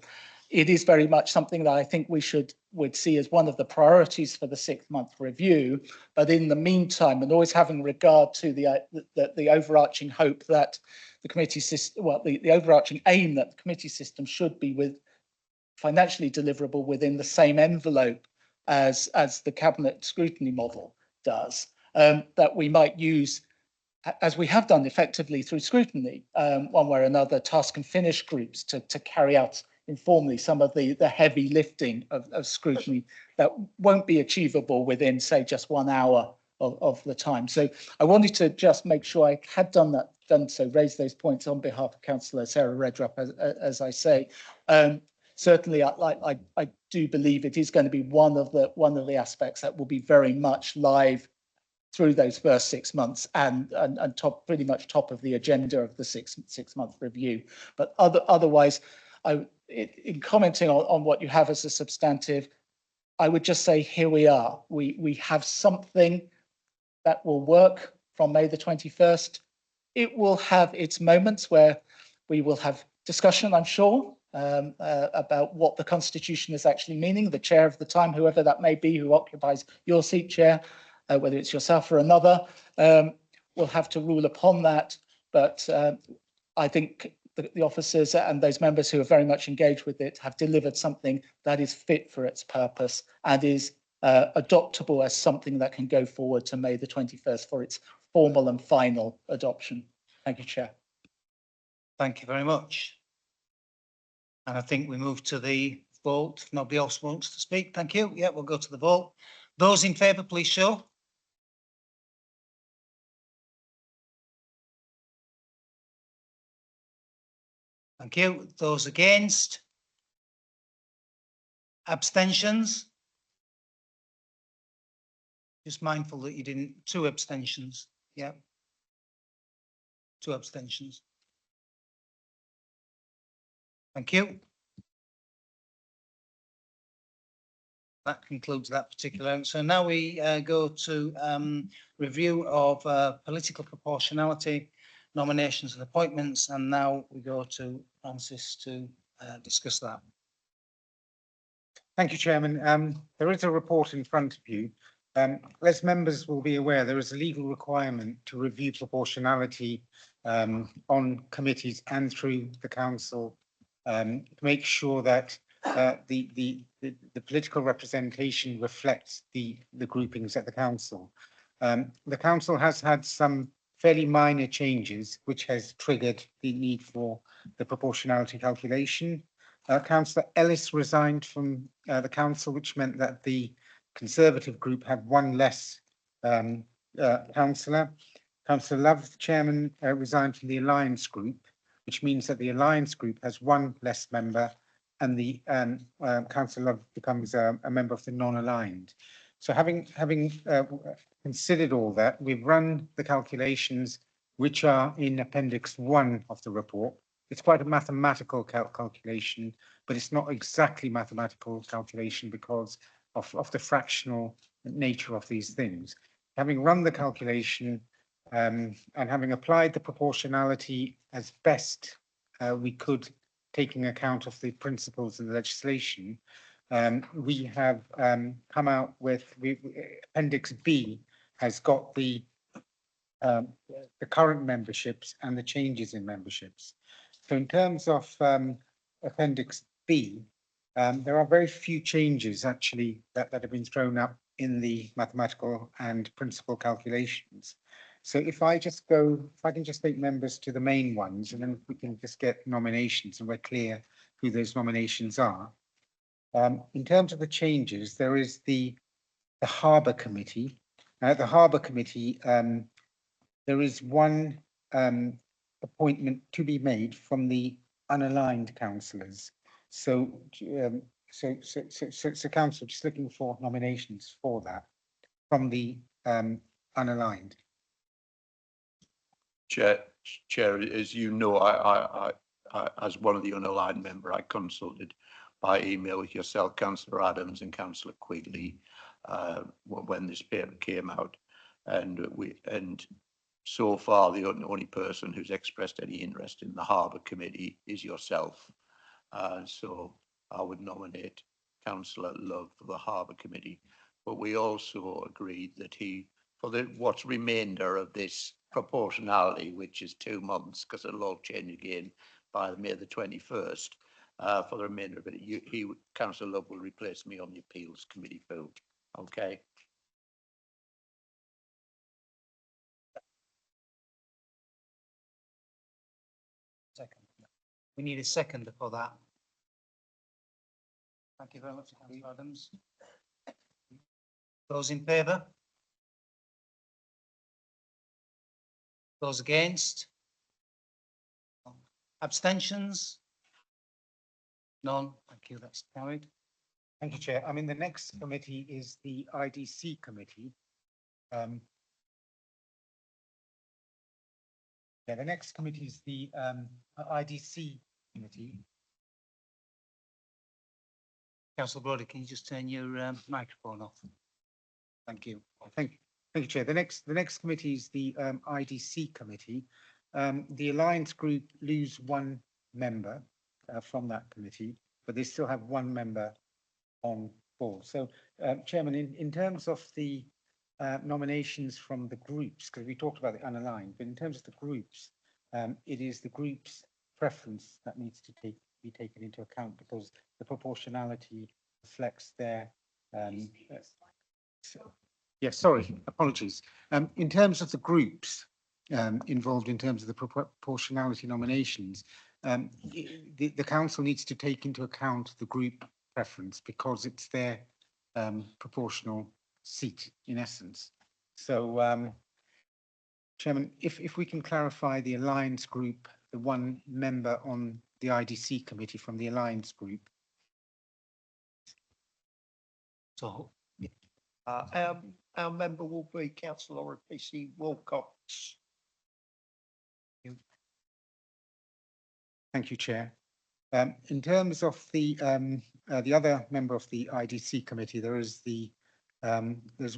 It is very much something that I think we would see as one of the priorities for the 6-month review. But in the meantime, and always having regard to the overarching hope that the committee system, well, the overarching aim that the committee system should be with financially deliverable within the same envelope as the cabinet scrutiny model does, that we might use, as we have done effectively through scrutiny, one way or another, task and finish groups to carry out informally some of the heavy lifting of scrutiny that won't be achievable within, say, just 1 hour of the time. So I wanted to just make sure I had done so, raise those points on behalf of Councillor Sarah Redrup, as I say. Certainly, I do believe it is going to be one of the aspects that will be very much live through those first 6 months and pretty much top of the agenda of the six-month review. But otherwise, in commenting on what you have as a substantive, I would just say, here we are. We have something that will work from May the 21st. It will have its moments where we will have discussion, I'm sure, about what the Constitution is actually meaning. The chair of the time, whoever that may be, who occupies your seat, Chair, whether it's yourself or another, will have to rule upon that. But I think the officers and those members who are very much engaged with it have delivered something that is fit for its purpose and is adoptable as something that can go forward to May the 21st for its formal and final adoption. Thank you, Chair. Thank you very much. And I think we move to the vote. If nobody else wants to speak, thank you. Yeah, we'll go to the vote. Those in favour, please show. Thank you. Those against? Abstentions? Just mindful that you didn't, 2 abstentions. Yeah. 2 abstentions. Thank you. That concludes that particular. So now we go to review of political proportionality, nominations and appointments. And now we go to Francis to discuss that. Thank you, Chairman. There is a report in front of you. As members will be aware, there is a legal requirement to review proportionality on committees and through the council to make sure that the political representation reflects the groupings at the council. The council has had some fairly minor changes, which has triggered the need for the proportionality calculation. Councillor Ellis resigned from the council, which meant that the Conservative group had 1 less councillor. Councillor Love, the chairman, resigned from the Alliance group, which means that the Alliance group has 1 less member, and the Councillor Love becomes a member of the non-aligned. So having considered all that, we've run the calculations which are in Appendix 1 of the report. It's quite a mathematical calculation, but it's not exactly mathematical calculation because of the fractional nature of these things. Having run the calculation and having applied the proportionality as best we could, taking account of the principles of the legislation, we have come out with Appendix B has got the current memberships and the changes in memberships. So in terms of Appendix B, there are very few changes actually that have been thrown up in the mathematical and principal calculations. So if I can just take members to the main ones, and then we can just get nominations and we're clear who those nominations are. In terms of the changes, there is the Harbour Committee. At the Harbour Committee, there is 1 appointment to be made from the unaligned councillors. So, council just looking for nominations for that from the unaligned. Chair, as you know, I as one of the unaligned member, I consulted by email with yourself, Councillor Adams and Councillor Quigley, when this paper came out, and so far the only person who's expressed any interest in the Harbour Committee is yourself. So I would nominate Councillor Love for the Harbour Committee, but we also agreed that for what's remainder of this proportionality, which is 2 months, because it'll all change again by May the 21st, for the remainder of it, Councillor Love will replace me on the Appeals Committee field. Okay. Second. We need a second for that. Thank you very much, Councillor Adams. Those in favour? Those against? Abstentions? None. Thank you. That's carried. Thank you, Chair. I mean, the next committee is the IDC committee. Yeah, the next committee is the IDC committee. Councillor Brodie, can you just turn your microphone off? Thank you. Thank you, Chair. The next committee is the IDC committee. The Alliance group lose 1 member from that committee, but they still have 1 member on board. So, Chairman, in terms of the nominations from the groups, because we talked about the unaligned, but in terms of the groups, it is the groups preference that needs to be taken into account because the proportionality reflects their yes, sorry, apologies. In terms of the groups involved in terms of the proportionality nominations, the council needs to take into account the group preference because it's their proportional seat in essence. So, Chairman, if we can clarify the Alliance group, the one member on the IDC committee from the Alliance group. So, Our member will be Councillor PC Wilcox. Thank you, Chair. In terms of the other member of the IDC committee, there's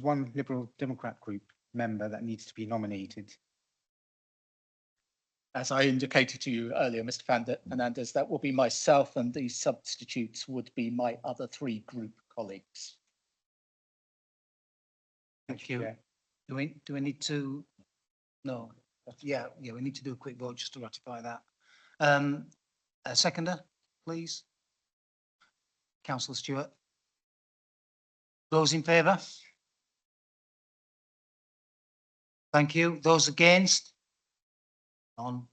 one Liberal Democrat group member that needs to be nominated. As I indicated to you earlier, Mr. Fernandez, that will be myself, and the substitutes would be my other three group colleagues. thank you. Chair. Do we need to? No. Yeah, we need to do a quick vote just to ratify that. A seconder, please. Councillor Stewart. Those in favour? Thank you. Those against? None.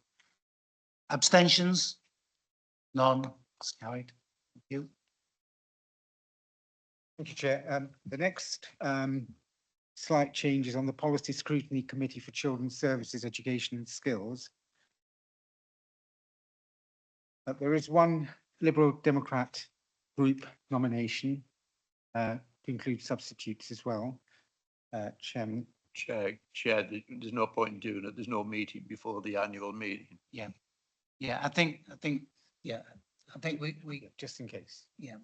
Abstentions? None. It's carried. Thank you. Thank you, Chair. The next slight change is on the Policy Scrutiny Committee for Children's Services, Education and Skills. There is one Liberal Democrat group nomination to include substitutes as well. Chairman. Chair, there's no point in doing it. There's no meeting before the annual meeting. Yeah, I think we just in case. Yeah,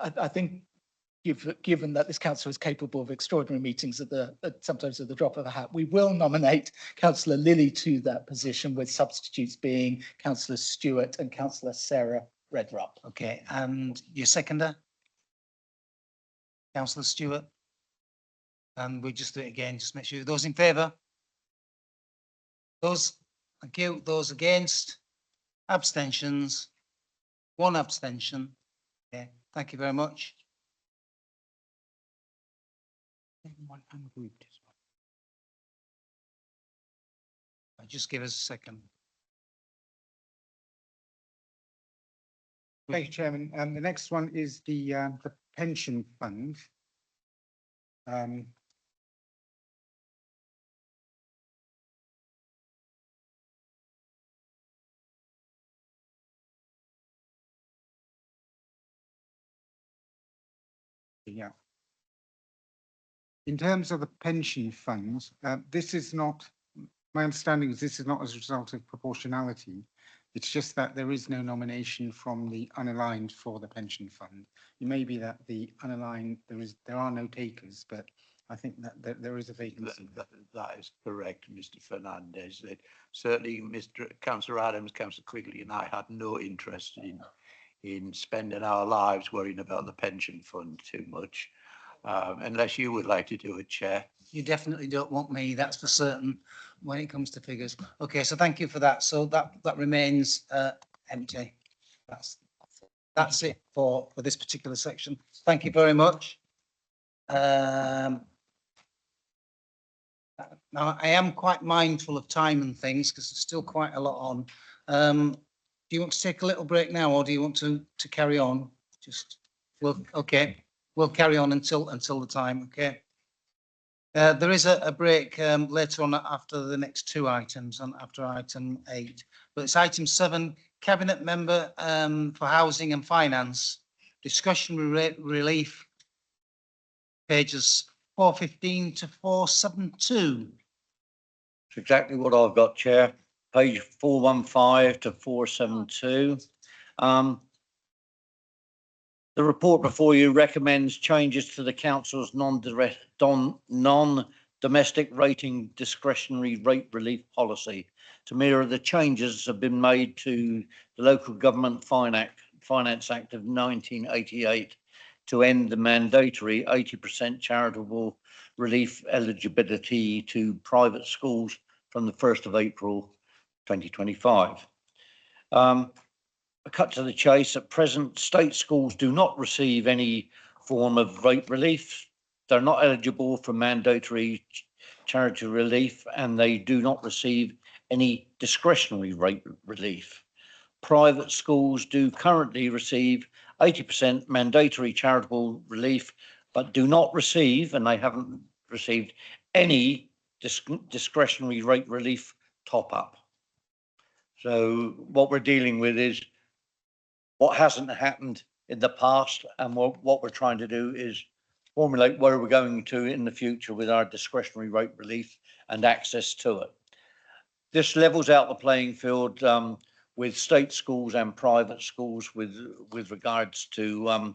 I think given that this council is capable of extraordinary meetings sometimes at the drop of a hat, we will nominate Councillor Lilley to that position, with substitutes being Councillor Stewart and Councillor Sarah Redrup. Okay, and your seconder? Councillor Stewart? And we just do it again, just make sure. Those in favour? Those, thank you. Those against? Abstentions? One abstention. Okay, thank you very much. Just give us a second. Thank you, Chairman. The next one is the pension fund. Yeah. In terms of the pension funds, this is not, my understanding is this is not as a result of proportionality. It's just that there is no nomination from the unaligned for the pension fund. It may be that the unaligned, there are no takers, but I think that there is a vacancy. That is correct, Mr. Fernandez. Certainly, Councillor Adams, Councillor Quigley and I had no interest in spending our lives worrying about the pension fund too much, unless you would like to do it, Chair. You definitely don't want me, that's for certain, when it comes to figures. Okay, so thank you for that. So that remains empty. That's it for this particular section. Thank you very much. Now, I am quite mindful of time and things because there's still quite a lot on. Do you want to take a little break now, or do you want to carry on? Okay, we'll carry on until the time. Okay. There is a break later on after the next two items, and after item 8. But it's item 7, Cabinet Member for Housing and Finance, discretionary relief, pages 415 to 472. It's exactly what I've got, Chair. Page 415 to 472. The report before you recommends changes to the council's non-domestic rating discretionary rate relief policy to mirror the changes that have been made to the Local Government Finance Act of 1988 to end the mandatory 80% charitable relief eligibility to private schools from the 1st of April 2025. A cut to the chase, at present, state schools do not receive any form of rate relief. They're not eligible for mandatory charity relief, and they do not receive any discretionary rate relief. Private schools do currently receive 80% mandatory charitable relief, but do not receive, and they haven't received, any discretionary rate relief top up. So what we're dealing with is what hasn't happened in the past, and what we're trying to do is formulate where we're going to in the future with our discretionary rate relief and access to it. This levels out the playing field with state schools and private schools with regards to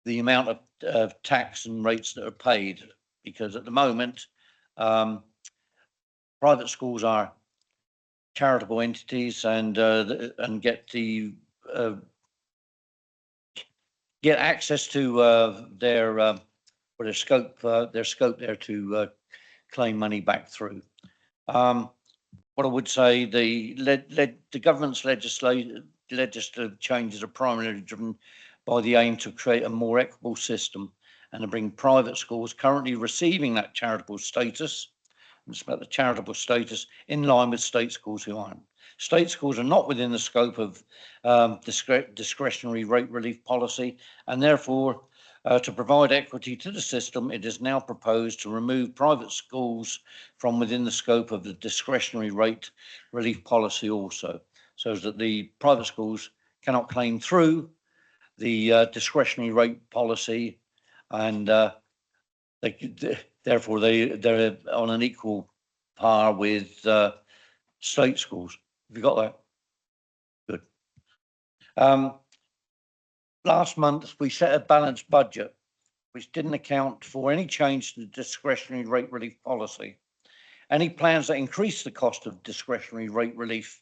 the amount of tax and rates that are paid, because at the moment private schools are charitable entities and get access to their scope there to claim money back through. What I would say, the government's legislative changes are primarily driven by the aim to create a more equitable system and to bring private schools currently receiving that charitable status, it's about the charitable status, in line with state schools who aren't. State schools are not within the scope of discretionary rate relief policy, and therefore to provide equity to the system, it is now proposed to remove private schools from within the scope of the discretionary rate relief policy also, so that the private schools cannot claim through the discretionary rate policy, and therefore they're on an equal par with state schools. Have you got that? Good. Last month, we set a balanced budget, which didn't account for any change to the discretionary rate relief policy. Any plans that increase the cost of discretionary rate relief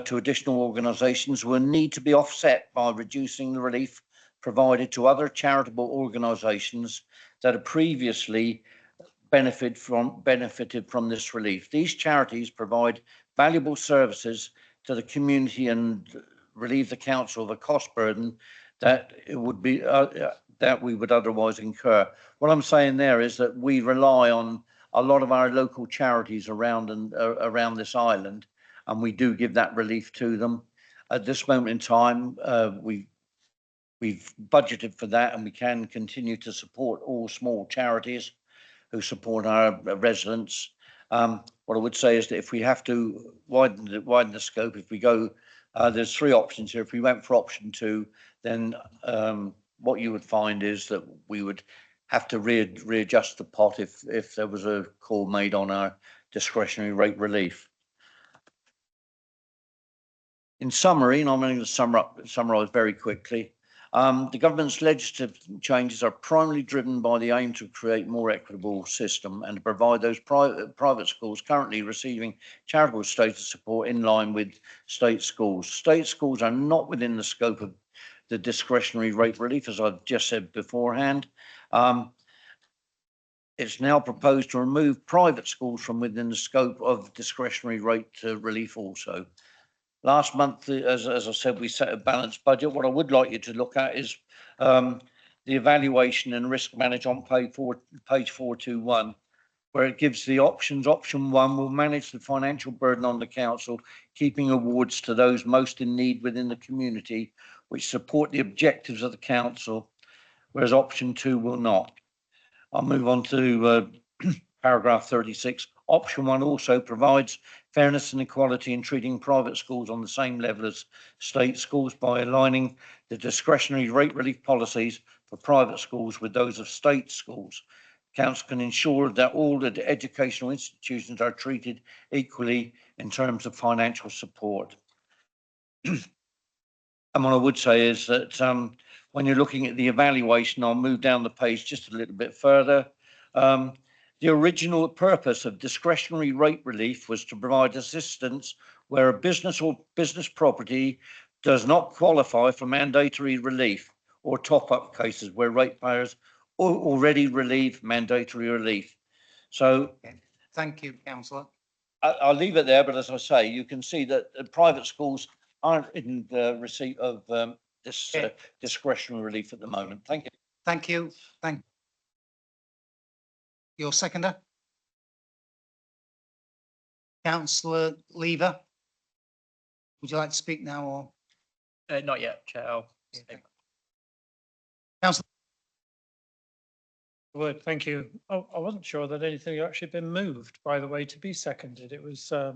to additional organisations will need to be offset by reducing the relief provided to other charitable organisations that have previously benefited from this relief. These charities provide valuable services to the community and relieve the council of a cost burden that it would be that we would otherwise incur. What I'm saying there is that we rely on a lot of our local charities around this island, and we do give that relief to them. At this moment in time, we've budgeted for that, and we can continue to support all small charities who support our residents. What I would say is that if we have to widen the scope, if we go, there's three options here. If we went for option 2, then what you would find is that we would have to readjust the pot if there was a call made on our discretionary rate relief. In summary, and I'm going to summarise very quickly, the government's legislative changes are primarily driven by the aim to create a more equitable system and to provide those private schools currently receiving charitable status support in line with state schools. State schools are not within the scope of the discretionary rate relief, as I've just said beforehand. It's now proposed to remove private schools from within the scope of discretionary rate relief also. Last month, as I said, we set a balanced budget. What I would like you to look at is the evaluation and risk management on page 421, where it gives the options. Option 1 will manage the financial burden on the council, keeping awards to those most in need within the community, which support the objectives of the council, whereas option 2 will not. I'll move on to paragraph 36. Option 1 also provides fairness and equality in treating private schools on the same level as state schools by aligning the discretionary rate relief policies for private schools with those of state schools. Council can ensure that all the educational institutions are treated equally in terms of financial support. And what I would say is that when you're looking at the evaluation, I'll move down the page just a little bit further. The original purpose of discretionary rate relief was to provide assistance where a business or business property does not qualify for mandatory relief, or top-up cases where ratepayers already relieve mandatory relief. So, thank you, Councillor. I'll leave it there, but as I say, you can see that private schools aren't in the receipt of this discretionary relief at the moment. Thank you. Thank you. Thank your seconder. Councillor Lever. Would you like to speak now or? Not yet, Chair. Councillor. Would, thank you. Oh, I wasn't sure that anything had actually been moved, by the way, to be seconded. It was, I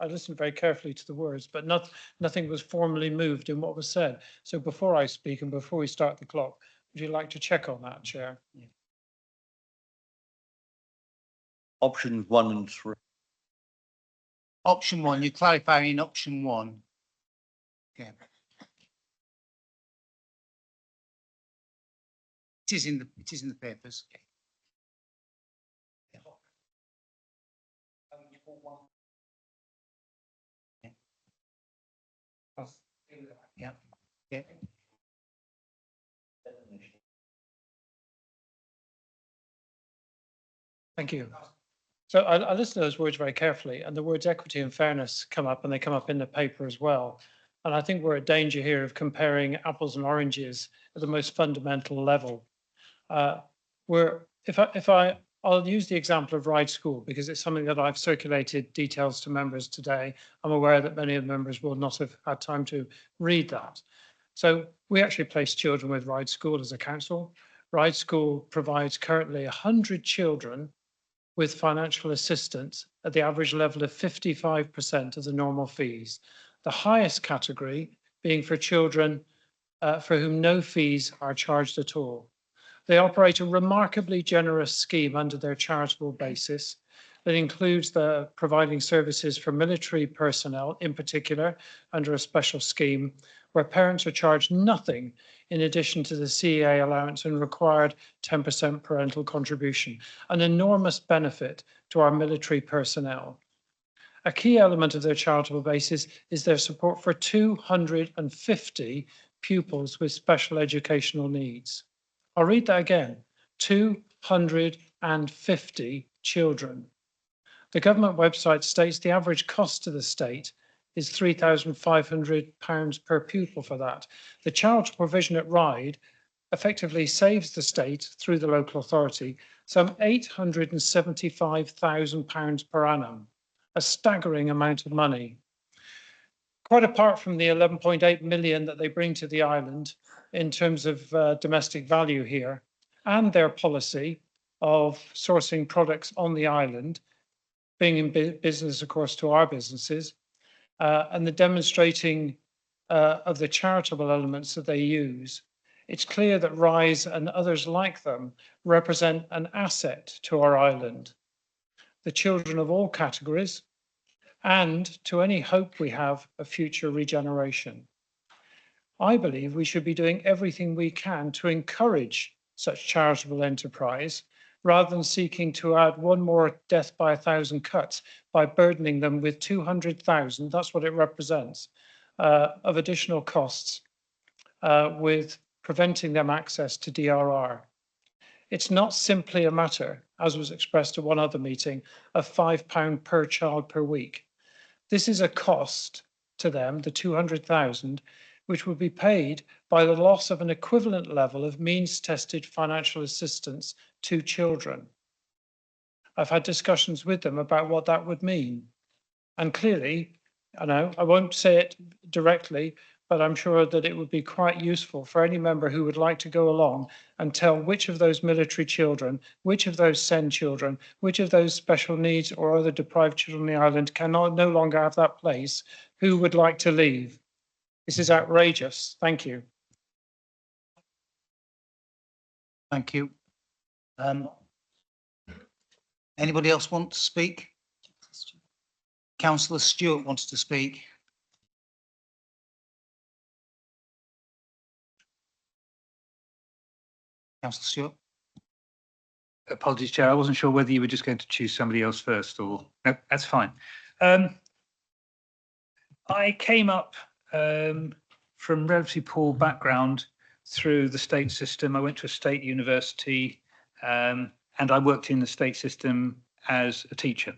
listened very carefully to the words, but nothing was formally moved in what was said. So before I speak and before we start the clock, would you like to check on that, Chair? Options 1 and 3. Option 1, you're clarifying option 1. Okay. It is in the papers. Yeah. Yeah. Thank you. So I listened to those words very carefully, and the words equity and fairness come up, and they come up in the paper as well. And I think we're at danger here of comparing apples and oranges at the most fundamental level. I'll use the example of Ride School because it's something that I've circulated details to members today. I'm aware that many of the members will not have had time to read that. So we actually place children with Ride School as a council. Ride School provides currently 100 children with financial assistance at the average level of 55% of the normal fees. The highest category being for children for whom no fees are charged at all. They operate a remarkably generous scheme under their charitable basis that includes the providing services for military personnel in particular under a special scheme where parents are charged nothing in addition to the CEA allowance and required 10% parental contribution, an enormous benefit to our military personnel. A key element of their charitable basis is their support for 250 pupils with special educational needs. I'll read that again, 250 children. The government website states the average cost to the state is £3,500 per pupil for that. The charitable provision at Ride effectively saves the state through the local authority some £875,000 per annum, a staggering amount of money. Quite apart from the 11.8 million that they bring to the island in terms of domestic value here and their policy of sourcing products on the island, being in business, of course, to our businesses, and the demonstrating of the charitable elements that they use, it's clear that RISE and others like them represent an asset to our island, the children of all categories, and to any hope we have of future regeneration. I believe we should be doing everything we can to encourage such charitable enterprise rather than seeking to add one more death by 1,000 cuts by burdening them with 200,000, that's what it represents, of additional costs with preventing them access to DRR. It's not simply a matter, as was expressed at one other meeting, of £5 per child per week. This is a cost to them, the 200,000, which would be paid by the loss of an equivalent level of means-tested financial assistance to children. I've had discussions with them about what that would mean. And clearly, I know, I won't say it directly, but I'm sure that it would be quite useful for any member who would like to go along and tell which of those military children, which of those SEND children, which of those special needs or other deprived children on the island cannot no longer have that place, who would like to leave. This is outrageous. Thank you. Thank you. Anybody else want to speak? Councillor Stewart wants to speak. Councillor Stewart. Apologies, Chair. I wasn't sure whether you were just going to choose somebody else first or no, that's fine. I came up from relatively poor background through the state system. I went to a state university and I worked in the state system as a teacher.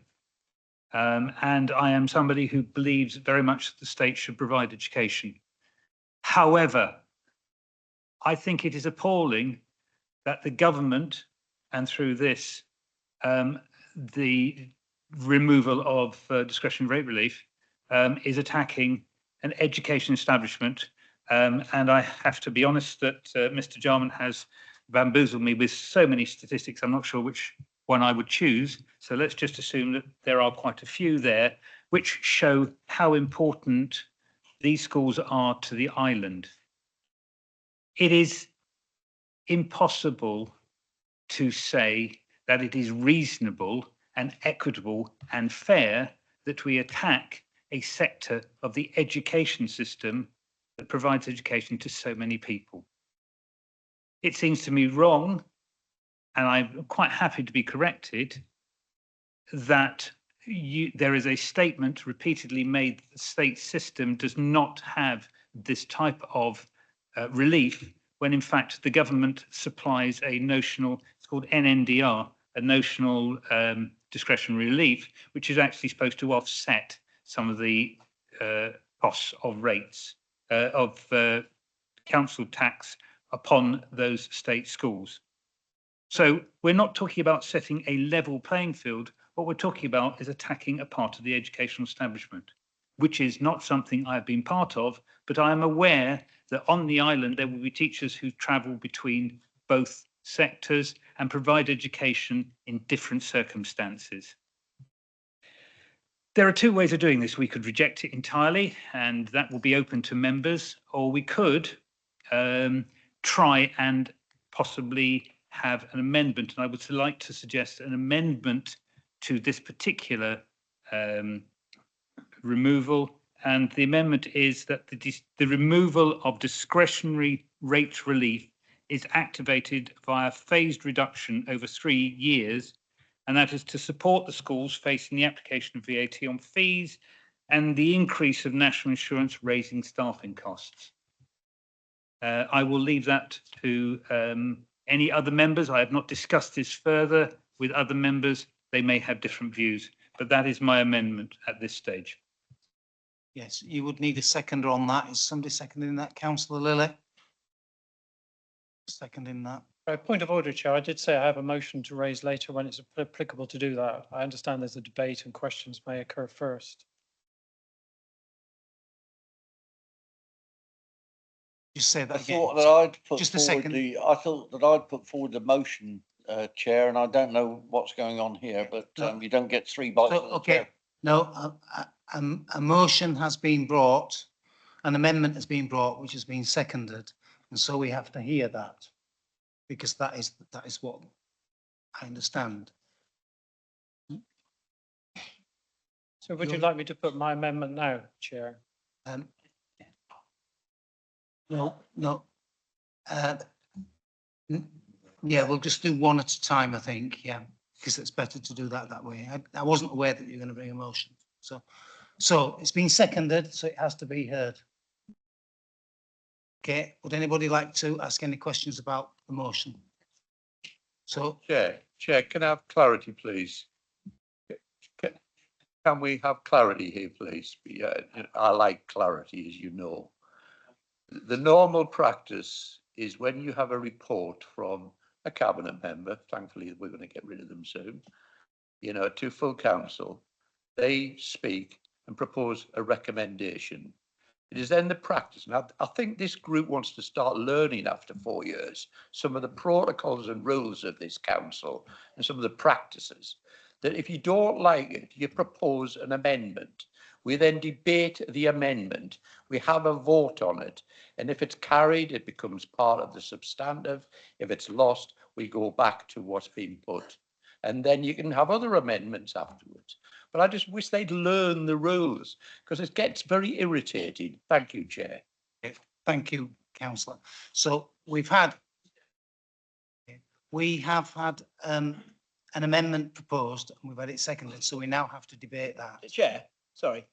And I am somebody who believes very much that the state should provide education. However, I think it is appalling that the government, and through this, the removal of discretionary rate relief, is attacking an education establishment. And I have to be honest that Mr. Jarman has bamboozled me with so many statistics. I'm not sure which one I would choose. So let's just assume that there are quite a few there which show how important these schools are to the island. It is impossible to say that it is reasonable and equitable and fair that we attack a sector of the education system that provides education to so many people. It seems to me wrong, and I'm quite happy to be corrected, that there is a statement repeatedly made that the state system does not have this type of relief, when in fact the government supplies a notional, it's called NNDR, a notional discretionary relief, which is actually supposed to offset some of the costs of rates of council tax upon those state schools. So we're not talking about setting a level playing field. What we're talking about is attacking a part of the educational establishment, which is not something I've been part of, but I am aware that on the island there will be teachers who travel between both sectors and provide education in different circumstances. There are two ways of doing this. We could reject it entirely, and that will be open to members, or we could try and possibly have an amendment. And I would like to suggest an amendment to this particular removal. And the amendment is that the removal of discretionary rate relief is activated via phased reduction over 3 years, and that is to support the schools facing the application of VAT on fees and the increase of national insurance raising staffing costs. I will leave that to any other members. I have not discussed this further with other members. They may have different views, but that is my amendment at this stage. Yes, you would need a seconder on that. Is somebody seconding that? Councillor Lilley? Seconding that. Point of order, Chair. I did say I have a motion to raise later when it's applicable to do that. I understand there's a debate and questions may occur first. Just say that I again. thought that I'd put Just a forward second. I thought that I'd put forward the motion, Chair, and I don't know what's going on here, but No. you don't get 3 bites. So, of the okay, chair. no, a motion has been brought, an amendment has been brought, which has been seconded, and so we have to hear that, because that is what I understand. So would you like me to put my amendment now, Chair? No. Yeah, we'll just do one at a time, I think, yeah, because it's better to do that way. I wasn't aware that you're going to bring a motion. So it's been seconded, so it has to be heard. Okay, would anybody like to ask any questions about the motion? So, Chair, can I have clarity, please? Can we have clarity here, please? I like clarity, as you know. The normal practice is when you have a report from a cabinet member, thankfully we're going to get rid of them soon, to full council, they speak and propose a recommendation. It is then the practice, and I think this group wants to start learning after 4 years some of the protocols and rules of this council and some of the practices, that if you don't like it, you propose an amendment. We then debate the amendment. We have a vote on it. And if it's carried, it becomes part of the substantive. If it's lost, we go back to what's been put. And then you can have other amendments afterwards. But I just wish they'd learn the rules, because it gets very irritating. Thank you, Chair. thank you, councillor. So we have had an amendment proposed, and we've had it seconded, so we now have to debate that. Chair, sorry,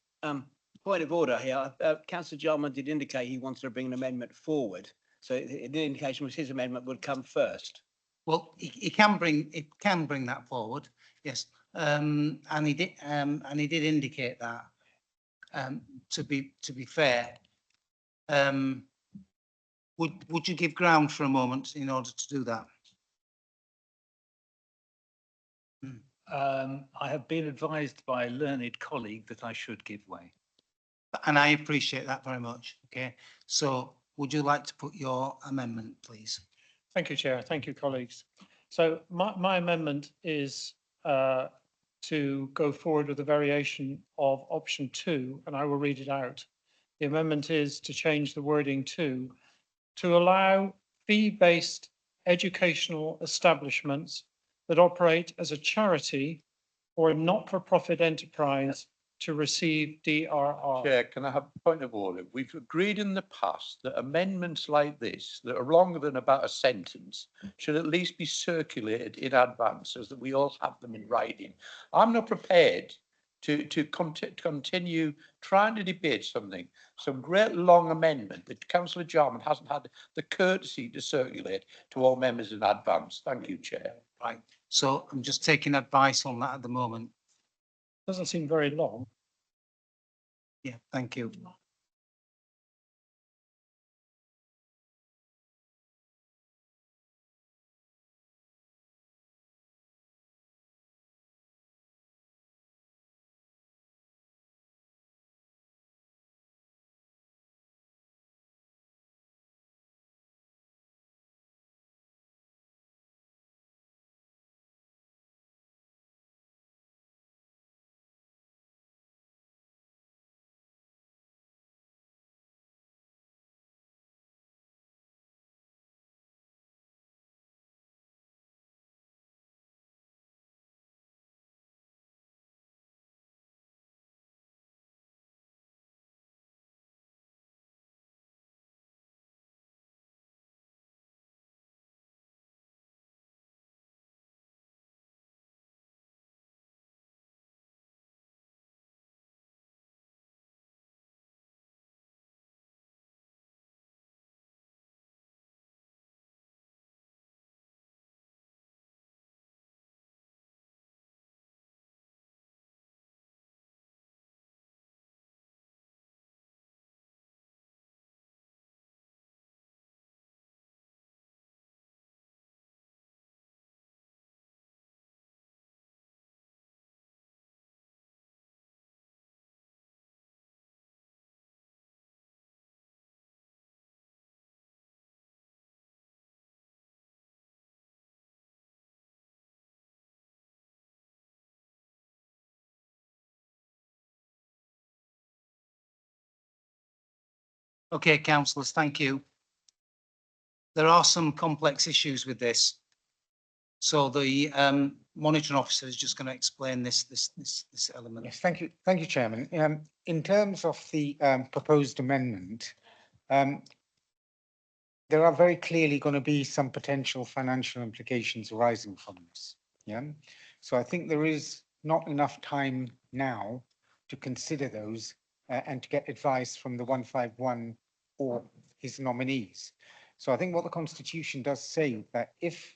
point of order here. Councillor Jarman did indicate he wanted to bring an amendment forward. So the indication was his amendment would come first. Well, it can bring that forward, yes. and he did indicate that. To be fair, would you give ground for a moment in order to do that? I have been advised by a learned colleague that I should give way. And I appreciate that very much. Okay, so would you like to put your amendment, please? Thank you, Chair. Thank you, colleagues. So my amendment is to go forward with a variation of option 2, and I will read it out. The amendment is to change the wording to allow fee-based educational establishments that operate as a charity or a not-for-profit enterprise to receive DRR. Chair, can I have a point of order? We've agreed in the past that amendments like this, that are longer than about a sentence, should at least be circulated in advance so that we all have them in writing. I'm not prepared to continue trying to debate some great long amendment that Councillor Jarman hasn't had the courtesy to circulate to all members in advance. Thank you, Chair. Right. So I'm just taking advice on that at the moment. Doesn't seem very long. Yeah, thank you. Okay, councillors, thank you. There are some complex issues with this. So the monitoring officer is just going to explain this element. Yes, thank you, Chairman. In terms of the proposed amendment, there are very clearly going to be some potential financial implications arising from this. Yeah, so I think there is not enough time now to consider those and to get advice from the 151 or his nominees. So I think what the Constitution does say that if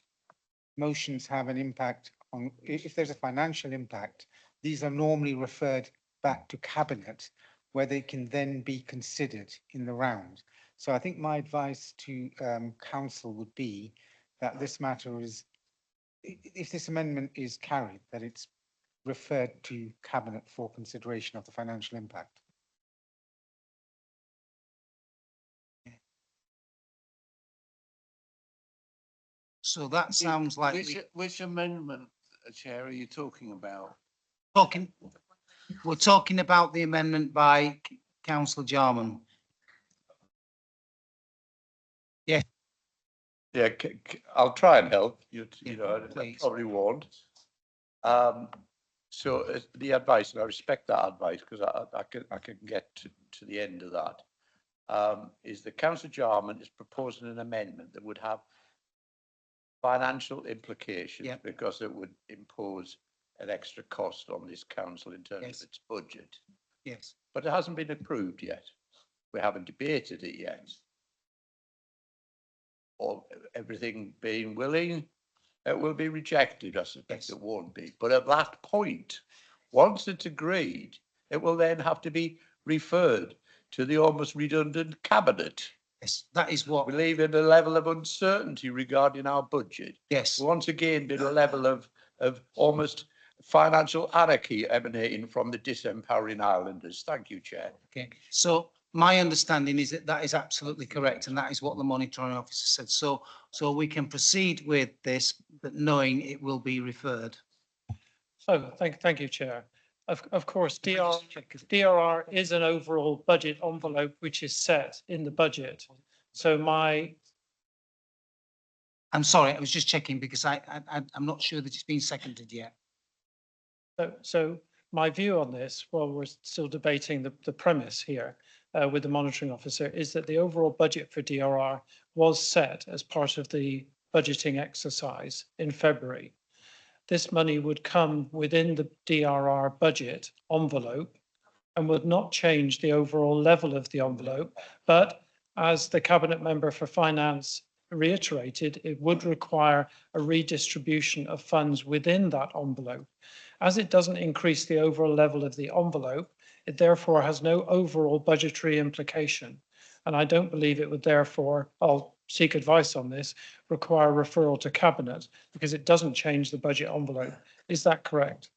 motions have an impact on, if there's a financial impact, these are normally referred back to Cabinet, where they can then be considered in the round. So I think my advice to Council would be that this matter is, if this amendment is carried, that it's referred to Cabinet for consideration of the financial impact. So that sounds like Which amendment, Chair, are you talking about? we're talking about the amendment by Councillor Jarman. Yeah. Yeah, I'll try and help. You know, I please. probably won't. So the advice, and I respect that advice because I can get to the end of that. Is that Councillor Jarman is proposing an amendment that would have financial implications because it would impose an extra cost on this council in terms of its budget. Yes. But it hasn't been approved yet. We haven't debated it yet. Or everything being willing, it will be rejected. I suspect it won't be. But at that point, once it's agreed, it will then have to be referred to the almost redundant cabinet. Yes, that is what. We leave in a level of uncertainty regarding our budget. Yes. Once again, been a level of almost financial anarchy emanating from the disempowering islanders. Thank you, Chair. Okay, so my understanding is that that is absolutely correct, and that is what the monitoring officer said. So we can proceed with this, but knowing it will be referred. So thank you, Chair. Of course, DRR is an overall budget envelope which is set in the budget. So I'm sorry, I was just checking because I'm not sure that it's been seconded yet. So my view on this, while we're still debating the premise here with the monitoring officer, is that the overall budget for DRR was set as part of the budgeting exercise in February. This money would come within the DRR budget envelope and would not change the overall level of the envelope. But as the Cabinet Member for Finance reiterated, it would require a redistribution of funds within that envelope. As it doesn't increase the overall level of the envelope, it therefore has no overall budgetary implication. And I don't believe it would therefore, I'll seek advice on this, require referral to Cabinet because it doesn't change the budget envelope. Is that correct?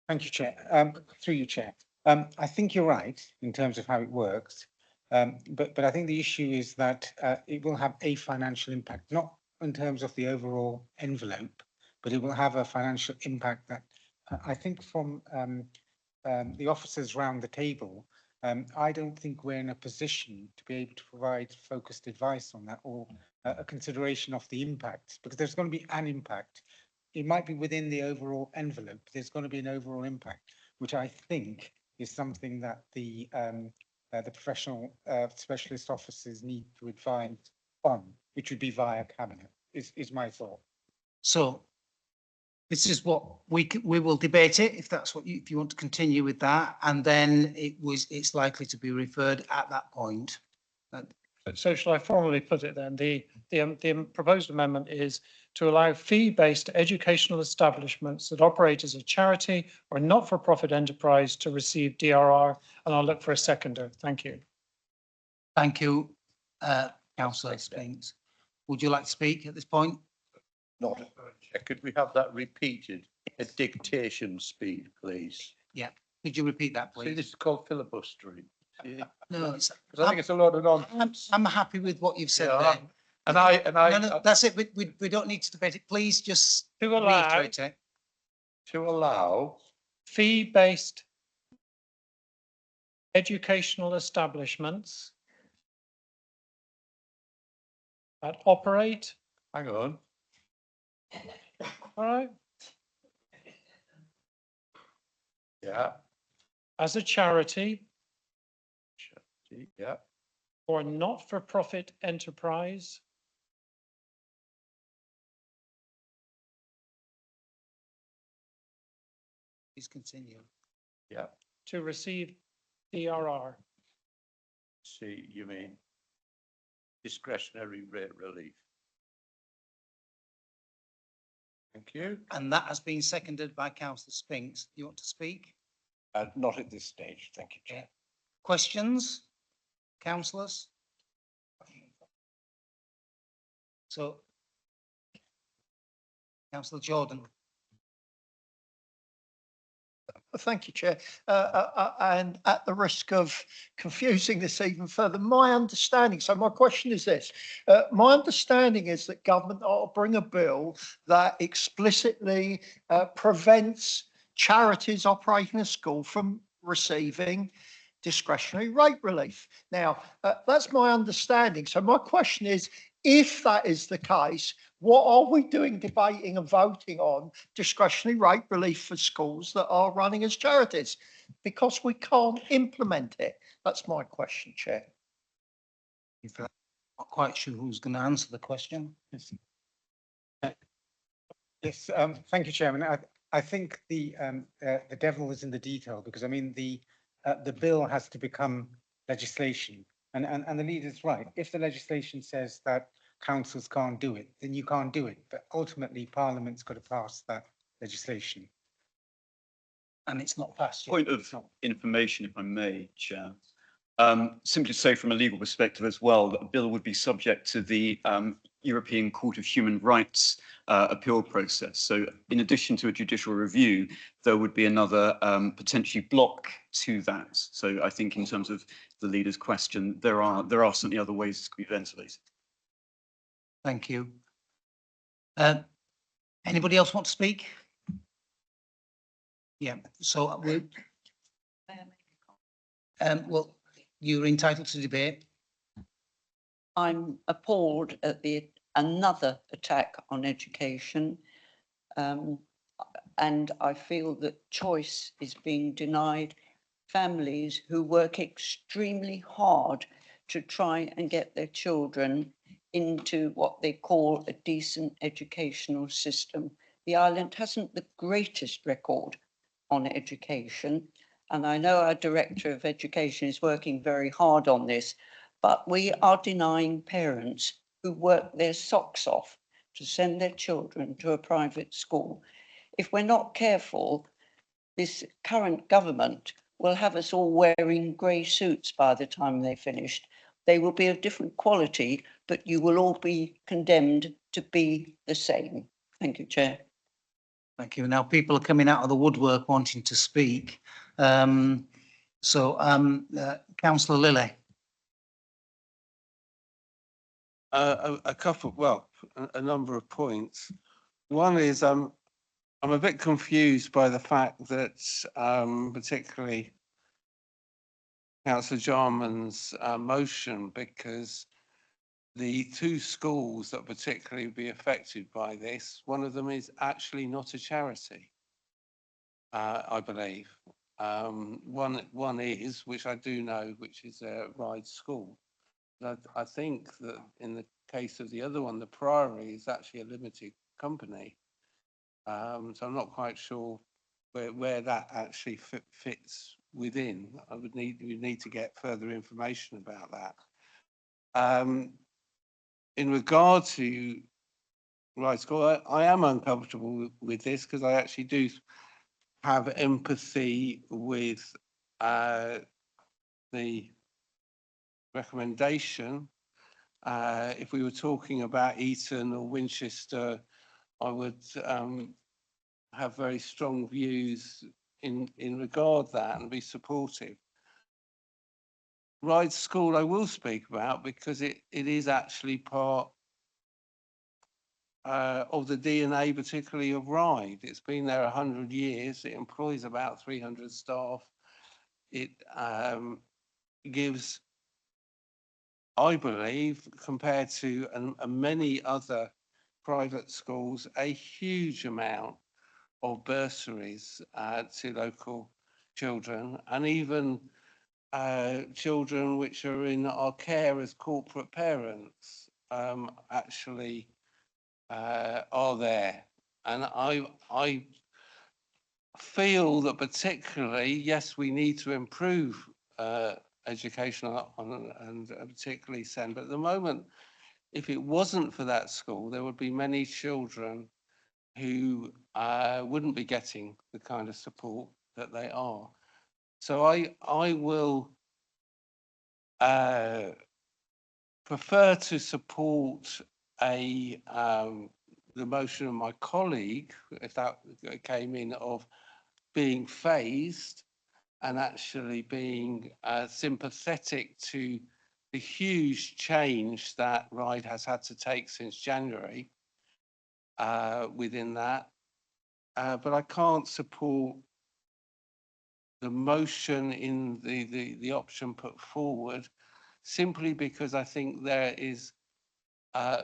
Thank you, Chair. Through you, Chair. I think you're right in terms of how it works. But I think the issue is that it will have a financial impact, not in terms of the overall envelope, but it will have a financial impact that I think from the officers round the table, I don't think we're in a position to be able to provide focused advice on that or a consideration of the impact, because there's going to be an impact. It might be within the overall envelope. There's going to be an overall impact, which I think is something that the professional specialist officers need to advise on, which would be via Cabinet, is my thought. So this is what we will debate it if that's what if you want to continue with that, and then it's likely to be referred at that point. So shall I formally put it then? The proposed amendment is to allow fee-based educational establishments that operate as a charity or not-for-profit enterprise to receive DRR, and I'll look for a seconder. Thank you. Thank you, Councillor Spinks. Would you like to speak at this point? Not. Could we have that repeated at dictation speed, please? Yeah. Could you repeat that, please? See, this is called filibustering. No, it's, I think it's a lot of nonsense. I'm happy with what you've said Yeah, there. No, that's it. We don't need to debate it. Please just to allow reiterate it. To allow fee-based educational establishments that operate. Hang on. All right. Yeah. As a charity. Yeah. Or not-for-profit enterprise. Please continue. Yeah. To receive DRR. See, you mean discretionary rate relief. Thank you. And that has been seconded by Councillor Spinks. Do you want to speak? Not at this stage. Thank you, Chair. Questions? Councillors? So, Councillor Jordan. Thank you, Chair. And at the risk of confusing this even further, my understanding, so my question is this. My understanding is that government ought to bring a bill that explicitly prevents charities operating a school from receiving discretionary rate relief. Now, that's my understanding. So my question is, if that is the case, what are we doing debating and voting on discretionary rate relief for schools that are running as charities? Because we can't implement it. That's my question, Chair. I'm not quite sure who's going to answer the question. Yes, thank you, Chairman. I think the devil is in the detail, because I mean the bill has to become legislation, and the leader's right. If the legislation says that councils can't do it, then you can't do it. But ultimately, Parliament's got to pass that legislation. And it's not passed yet. Point of information, if I may, Chair. Simply to say from a legal perspective as well, that a bill would be subject to the European Court of Human Rights appeal process. So in addition to a judicial review, there would be another potentially block to that. So I think in terms of the leader's question, there are certainly other ways to be ventilated. Thank you. Anybody else want to speak? Yeah, so well, you're entitled to debate. I'm appalled at another attack on education. And I feel that choice is being denied families who work extremely hard to try and get their children into what they call a decent educational system. The island hasn't the greatest record on education, and I know our Director of Education is working very hard on this, but we are denying parents who work their socks off to send their children to a private school. If we're not careful, this current government will have us all wearing grey suits by the time they're finished. They will be of different quality, but you will all be condemned to be the same. Thank you, Chair. Thank you. Now people are coming out of the woodwork wanting to speak. Councillor Lilley. A number of points. One is I'm a bit confused by the fact that particularly Councillor Jarman's motion, because the two schools that particularly be affected by this, one of them is actually not a charity, I believe. One is, which I do know, which is a Ryde School. But I think that in the case of the other one, the Priory is actually a limited company. So I'm not quite sure where that actually fits within. We need to get further information about that. In regard to Ryde School, I am uncomfortable with this because I actually do have empathy with the recommendation. If we were talking about Eton or Winchester, I would have very strong views in regard that and be supportive. Ryde School I will speak about because it is actually part of the DNA, particularly of Ryde. It's been there 100 years. It employs about 300 staff. It gives, I believe, compared to many other private schools, a huge amount of bursaries to local children, and even children which are in our care as corporate parents actually are there. And I feel that particularly, yes, we need to improve education and particularly SEND, but at the moment, if it wasn't for that school, there would be many children who wouldn't be getting the kind of support that they are. So I will prefer to support the motion of my colleague, if that came in, of being phased and actually being sympathetic to the huge change that Ryde has had to take since January within that. But I can't support the motion in the option put forward, simply because I think there is a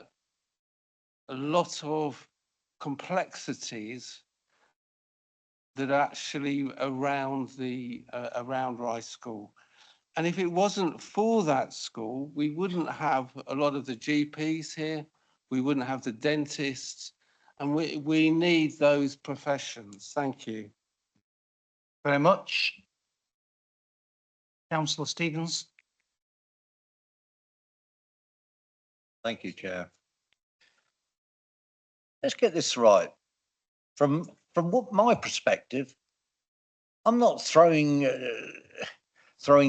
lot of complexities that are actually around around Ryde School. And if it wasn't for that school, we wouldn't have a lot of the GPs here, we wouldn't have the dentists, and we need those professions. Thank you. Very much. Councillor Stevens. Thank you, Chair. let's get this right. From what my perspective, I'm not throwing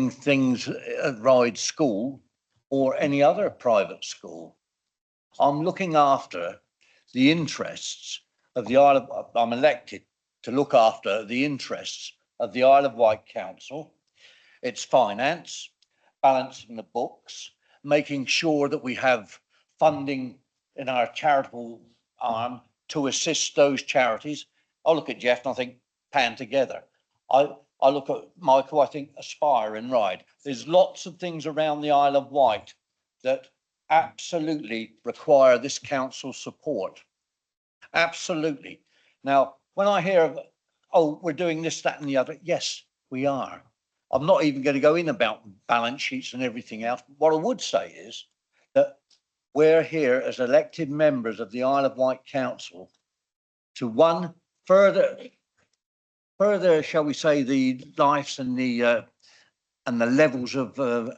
things at Ryde School or any other private school. I'm looking after the interests of the Isle of, I'm elected to look after the interests of the Isle of Wight Council, its finance, balancing the books, making sure that we have funding in our charitable arm to assist those charities. I look at Jeff and I think pan together. I look at Michael, I think aspire and ride. There's lots of things around the Isle of Wight that absolutely require this council's support. Absolutely. Now, when I hear, oh, we're doing this, that and the other, yes, we are. I'm not even going to go in about balance sheets and everything else. What I would say is that we're here as elected members of the Isle of Wight Council to further, shall we say, the lives and the levels of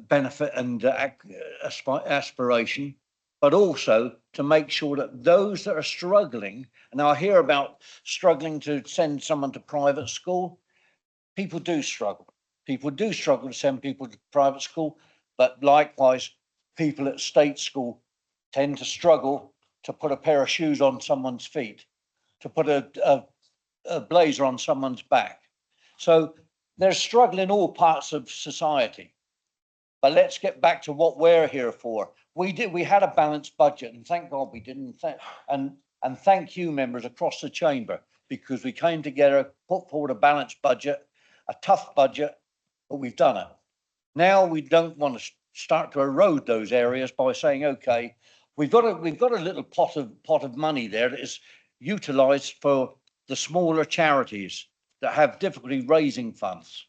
benefit and aspiration, but also to make sure that those that are struggling, and I hear about struggling to send someone to private school, people do struggle. People do struggle to send people to private school, but likewise, people at state school tend to struggle to put a pair of shoes on someone's feet, to put a blazer on someone's back. So there's struggle in all parts of society. But let's get back to what we're here for. We had a balanced budget, and thank God we didn't. And thank you, members across the chamber, because we came together, put forward a balanced budget, a tough budget, but we've done it. Now we don't want to start to erode those areas by saying, okay, we've got a little pot of money there that is utilised for the smaller charities that have difficulty raising funds,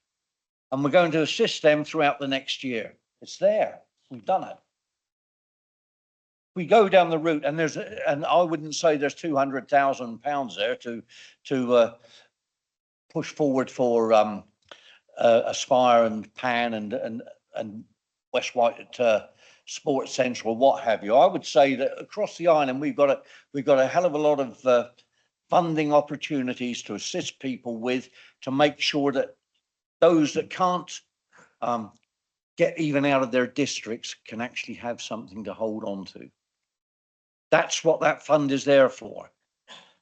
and we're going to assist them throughout the next year. It's there. We've done it. We go down the route, and and I wouldn't say there's £200,000 there to push forward for Aspire and Pan and West White Sports Central, what have you. I would say that across the island we've got a hell of a lot of funding opportunities to assist people with, to make sure that those that can't get even out of their districts can actually have something to hold on to. That's what that fund is there for.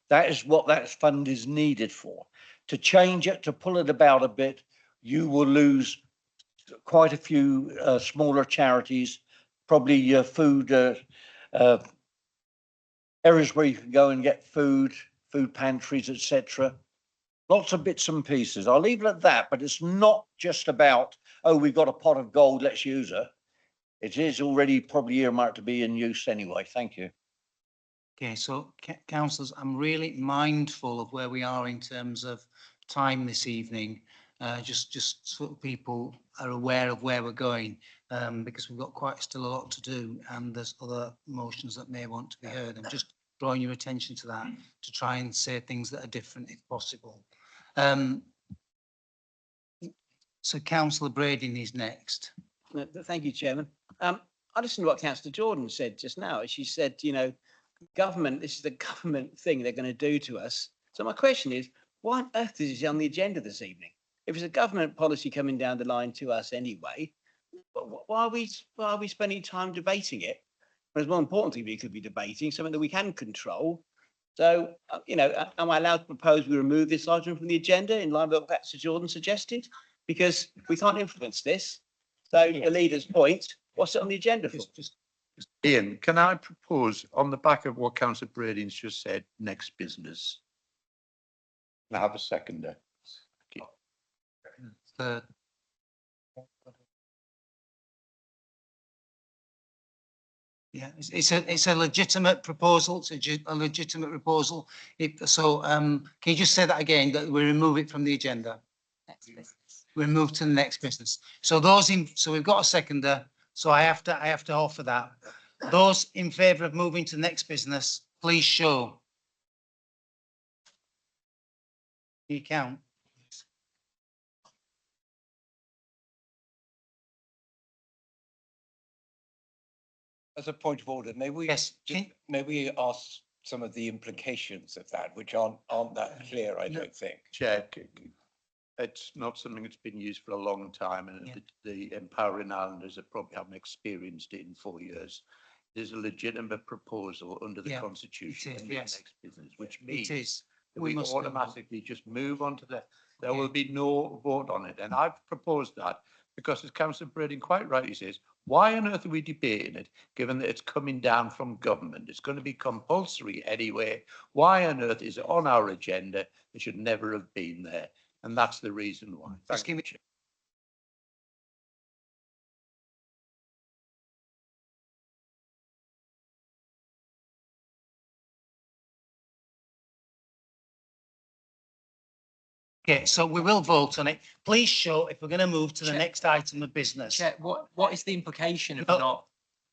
That is what that fund is needed for. To change it, to pull it about a bit, you will lose quite a few smaller charities, probably food areas where you can go and get food pantries, etc. Lots of bits and pieces. I'll leave it at that, but it's not just about, oh, we've got a pot of gold, let's use it. It is already probably earmarked to be in use anyway. Thank you. Okay, so councillors, I'm really mindful of where we are in terms of time this evening. Just so people are aware of where we're going, because we've got still a lot to do, and there's other motions that may want to be heard. I'm just drawing your attention to that, to try and say things that are different if possible. So Councillor Brading is next. Thank you, Chairman. I listened to what Councillor Jordan said just now. She said, you know, government, this is the government thing they're going to do to us. So my question is, why on earth is it on the agenda this evening? If it's a government policy coming down the line to us anyway, why are we spending time debating it? Whereas more importantly, we could be debating something that we can control. So, you know, am I allowed to propose we remove this item from the agenda in line with what Councillor Jordan suggested? Because we can't influence this. So the leader's point, what's it on the agenda for? Ian, can I propose on the back of what Councillor Brading's just said, next business? Can I have a seconder? Yeah, it's a legitimate proposal. It's a legitimate proposal. Can you just say that again, that we remove it from the agenda? Next business. We move to the next business. So we've got a seconder. So I have to offer that. Those in favour of moving to the next business, please show. Can you count? As a point of order, may we, Yes, may we ask some of the implications of that, which aren't that clear, I don't think. Chair, it's not something that's been used for a long time, and Yeah. the Empowering Islanders have probably haven't experienced it in 4 years. There's a legitimate proposal under the Yeah, Constitution it is, in the yes. next business, which means It is. that We we must do that. automatically just move on to there Okay. will be no vote on it. And I've proposed that because, as Councillor Braden quite rightly says, why on earth are we debating it, given that it's coming down from government? It's going to be compulsory anyway. Why on earth is it on our agenda? It should never have been there. And that's the reason why. Just give me. Chair. Okay, so we will vote on it. Please show if we're going to move to the Chair- next item of business. Chair, what is the implication of No. not?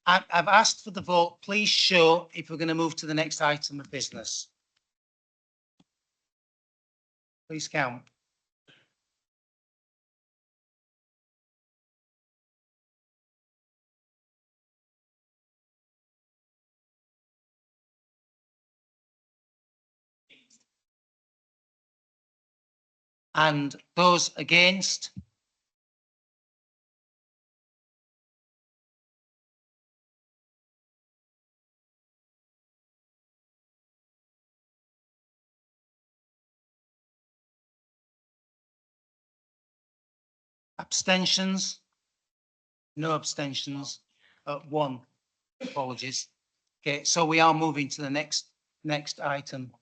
I've asked for the vote. Please show if we're going to move to the next item of business. Please count. And those against? Abstentions? No abstentions. One. Apologies. Okay, so we are moving to the next item.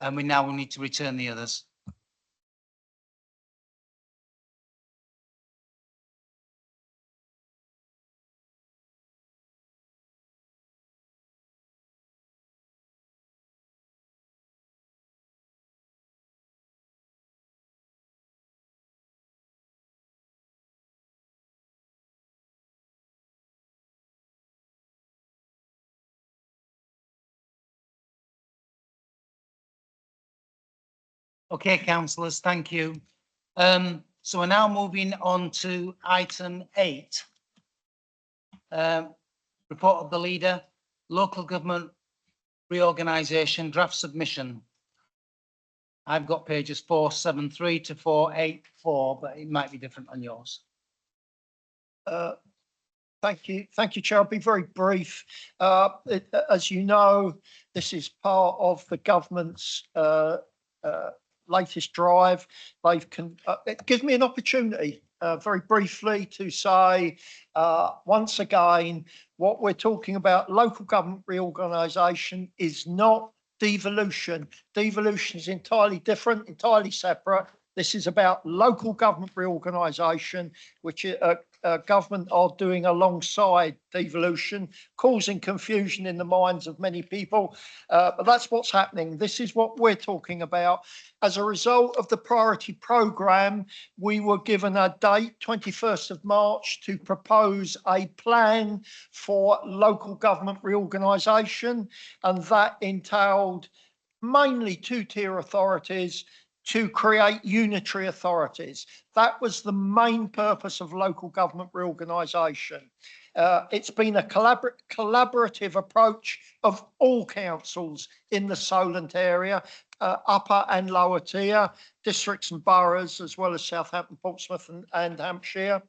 And we now will need to return the others. Okay, councillors, thank you. So we're now moving on to item 8. Report of the leader, local government reorganisation draft submission. I've got pages 473 to 484, but it might be different on yours. Thank you, Chair. I'll be very brief. As you know, this is part of the government's latest drive. It gives me an opportunity, very briefly, to say once again, what we're talking about, local government reorganisation, is not devolution. Devolution is entirely different, entirely separate. This is about local government reorganisation, which government are doing alongside devolution, causing confusion in the minds of many people. But that's what's happening. This is what we're talking about. As a result of the priority programme, we were given a date, 21st of March, to propose a plan for local government reorganisation, and that entailed mainly two-tier authorities to create unitary authorities. That was the main purpose of local government reorganisation. It's been a collaborative approach of all councils in the Solent area, upper and lower tier, districts and boroughs, as well as Southampton, Portsmouth and Hampshire.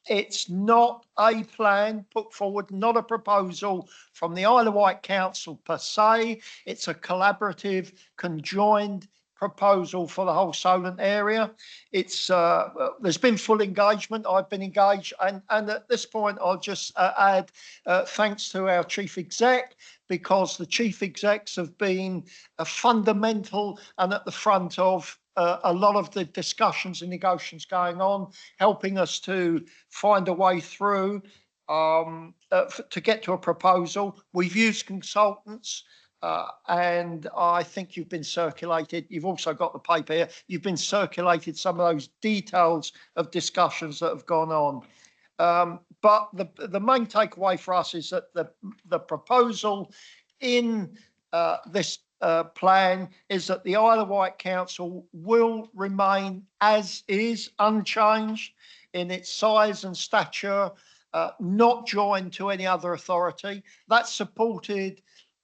It's not a plan put forward, not a proposal from the Isle of Wight Council per se. It's a collaborative, conjoined proposal for the whole Solent area. It's there's been full engagement. I've been engaged, and at this point, I'll just add thanks to our chief exec, because the chief execs have been fundamental and at the front of a lot of the discussions and negotiations going on, helping us to find a way through to get to a proposal. We've used consultants. And I think you've been circulated. You've also got the paper here. You've been circulated some of those details of discussions that have gone on. But the main takeaway for us is that the proposal in this plan is that the Isle of Wight Council will remain as is, unchanged in its size and stature, not joined to any other authority. That's supported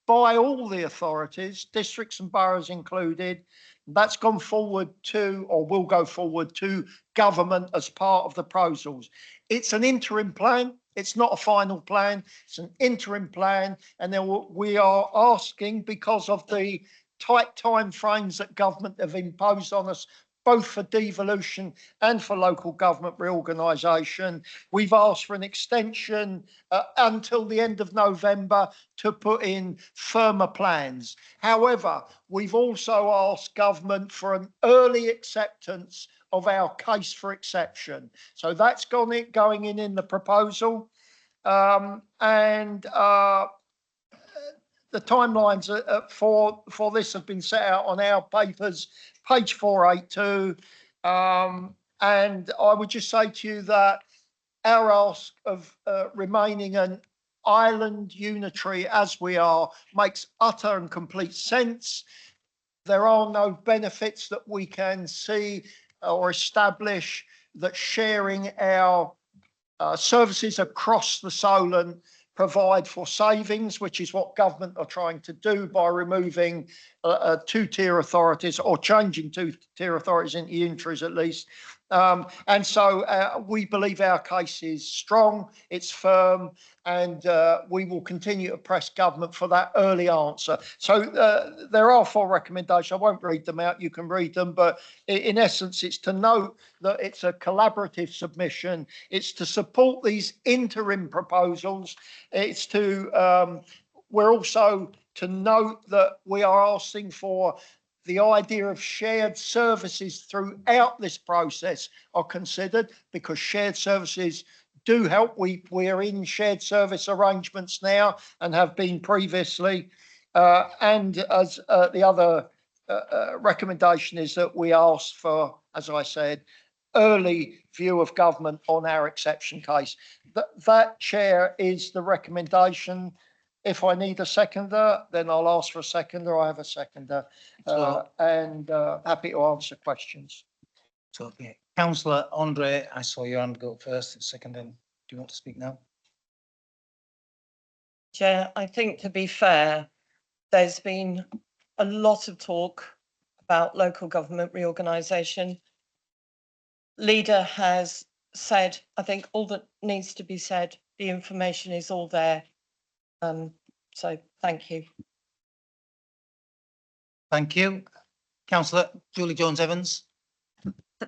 by all the authorities, districts and boroughs included. That's gone forward to, or will go forward to, government as part of the proposals. It's an interim plan. It's not a final plan. It's an interim plan. And then we are asking, because of the tight timeframes that government have imposed on us, both for devolution and for local government reorganisation, we've asked for an extension until the end of November to put in firmer plans. However, we've also asked government for an early acceptance of our case for exception. So that's going in the proposal. The timelines for this have been set out on our papers, page 482. And I would just say to you that our ask of remaining an island unitary as we are makes utter and complete sense. There are no benefits that we can see or establish that sharing our services across the Solent provide for savings, which is what government are trying to do by removing two-tier authorities, or changing two-tier authorities into unitaries at least. And so we believe our case is strong, it's firm, and we will continue to press government for that early answer. So there are 4 recommendations. I won't read them out, you can read them, but in essence, it's to note that it's a collaborative submission. It's to support these interim proposals. It's to, we're also to note that we are asking for the idea of shared services throughout this process are considered, because shared services do help. We are in shared service arrangements now and have been previously. And as the other recommendation is that we ask for, as I said, early view of government on our exception case. That, Chair, is the recommendation. If I need a seconder, then I'll ask for a seconder. I have a seconder, and happy to answer questions. So, okay. Councillor Andre, I saw your hand go up first. Seconding. Do you want to speak now? Chair, I think, to be fair, there's been a lot of talk about local government reorganisation. Leader has said, I think, all that needs to be said. The information is all there. So thank you. Thank you. Councillor Julie Jones-Evans.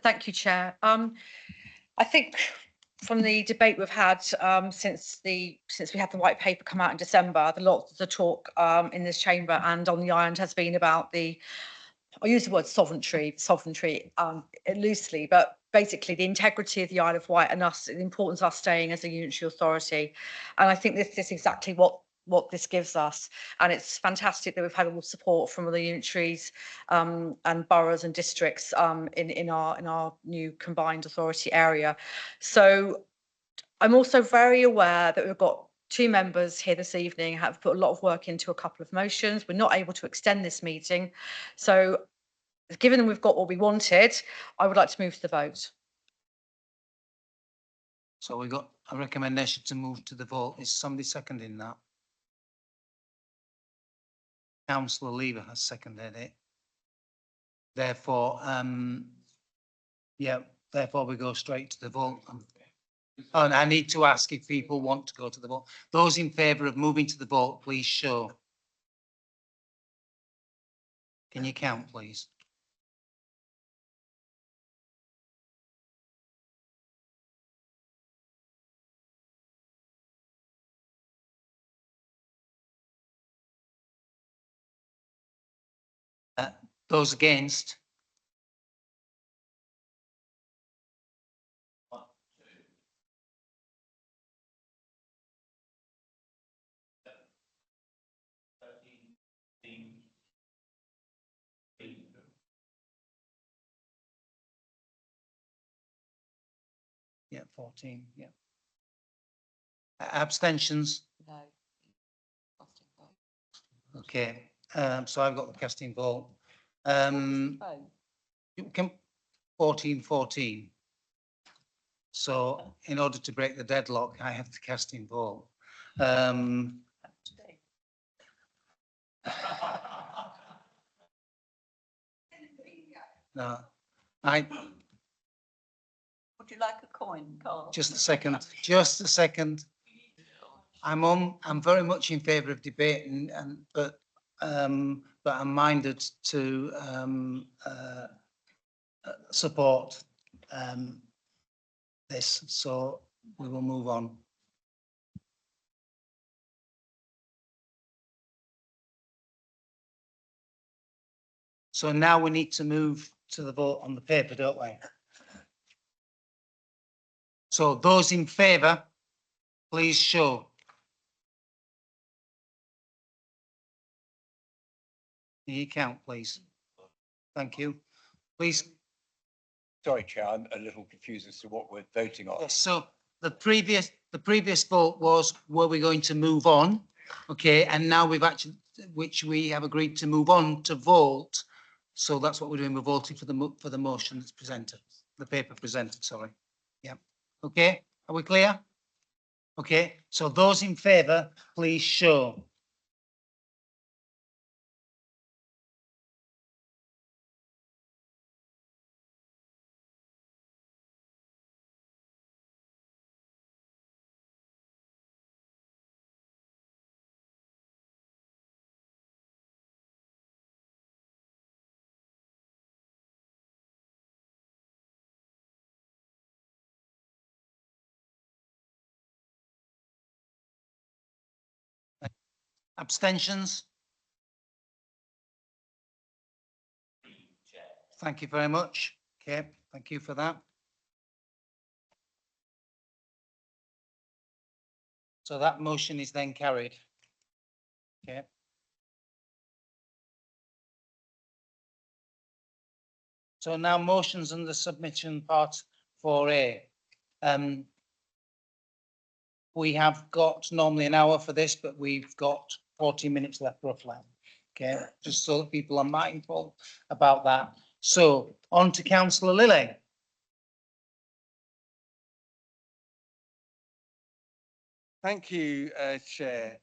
Thank you, Chair. I think from the debate we've had since we had the white paper come out in December, a lot of the talk in this chamber and on the island has been about I use the word sovereignty loosely, but basically the integrity of the Isle of Wight and the importance of us staying as a unitary authority. And I think this is exactly what this gives us. And it's fantastic that we've had all the support from the unitaries and boroughs and districts in our new combined authority area. So I'm also very aware that we've got 2 members here this evening have put a lot of work into a couple of motions. We're not able to extend this meeting. So given we've got what we wanted, I would like to move to the vote. So we've got a recommendation to move to the vote. Is somebody seconding that? Councillor Lever has seconded it. Therefore, therefore we go straight to the vote. And I need to ask if people want to go to the vote. Those in favour of moving to the vote, please show. Can you count, please? Those against? Yeah, 14, yeah. Abstentions? No. Okay, So I've got the casting vote. You can 14-14. So in order to break the deadlock, I have to cast in vote. No, Would you like a coin, Carl? just a second, just a second. I'm very much in favour of debating but I'm minded to support this, so we will move on. So now we need to move to the vote on the paper, don't we? So those in favour, please show. Can you count, please? Thank you. Please. Sorry, Chair, I'm a little confused as to what we're voting on. Yes, so the previous vote was, were we going to move on? Okay, and now we've actually, which we have agreed to move on to vote. So that's what we're doing. We're voting for the motion that's presented, the paper presented, sorry. Yeah. Okay, are we clear? Okay, so those in favour, please show. Abstentions? Thank you very much. Okay, thank you for that. So that motion is then carried. Okay. So now motions under submission part 4A. We have got normally an hour for this, but we've got 40 minutes left roughly. Okay, just so that people are mindful about that. So on to Councillor Lilley. Thank you, Chair.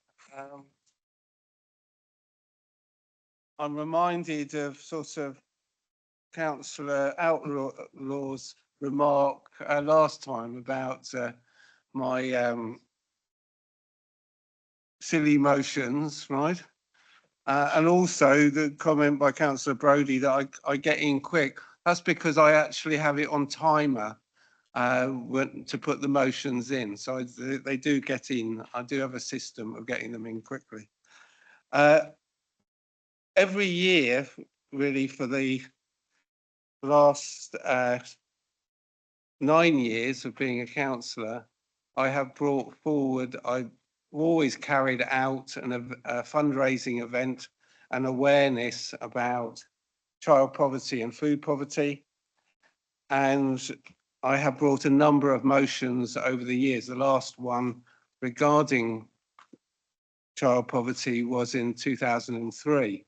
I'm reminded of sort of Councillor Outlaw's remark last time about my silly motions, right? And also the comment by Councillor Brodie that I get in quick. That's because I actually have it on timer to put the motions in. So they do get in. I do have a system of getting them in quickly. Every year, really, for the last 9 years of being a councillor, I have brought forward, I've always carried out a fundraising event and awareness about child poverty and food poverty. And I have brought a number of motions over the years. The last one regarding child poverty was in 2003.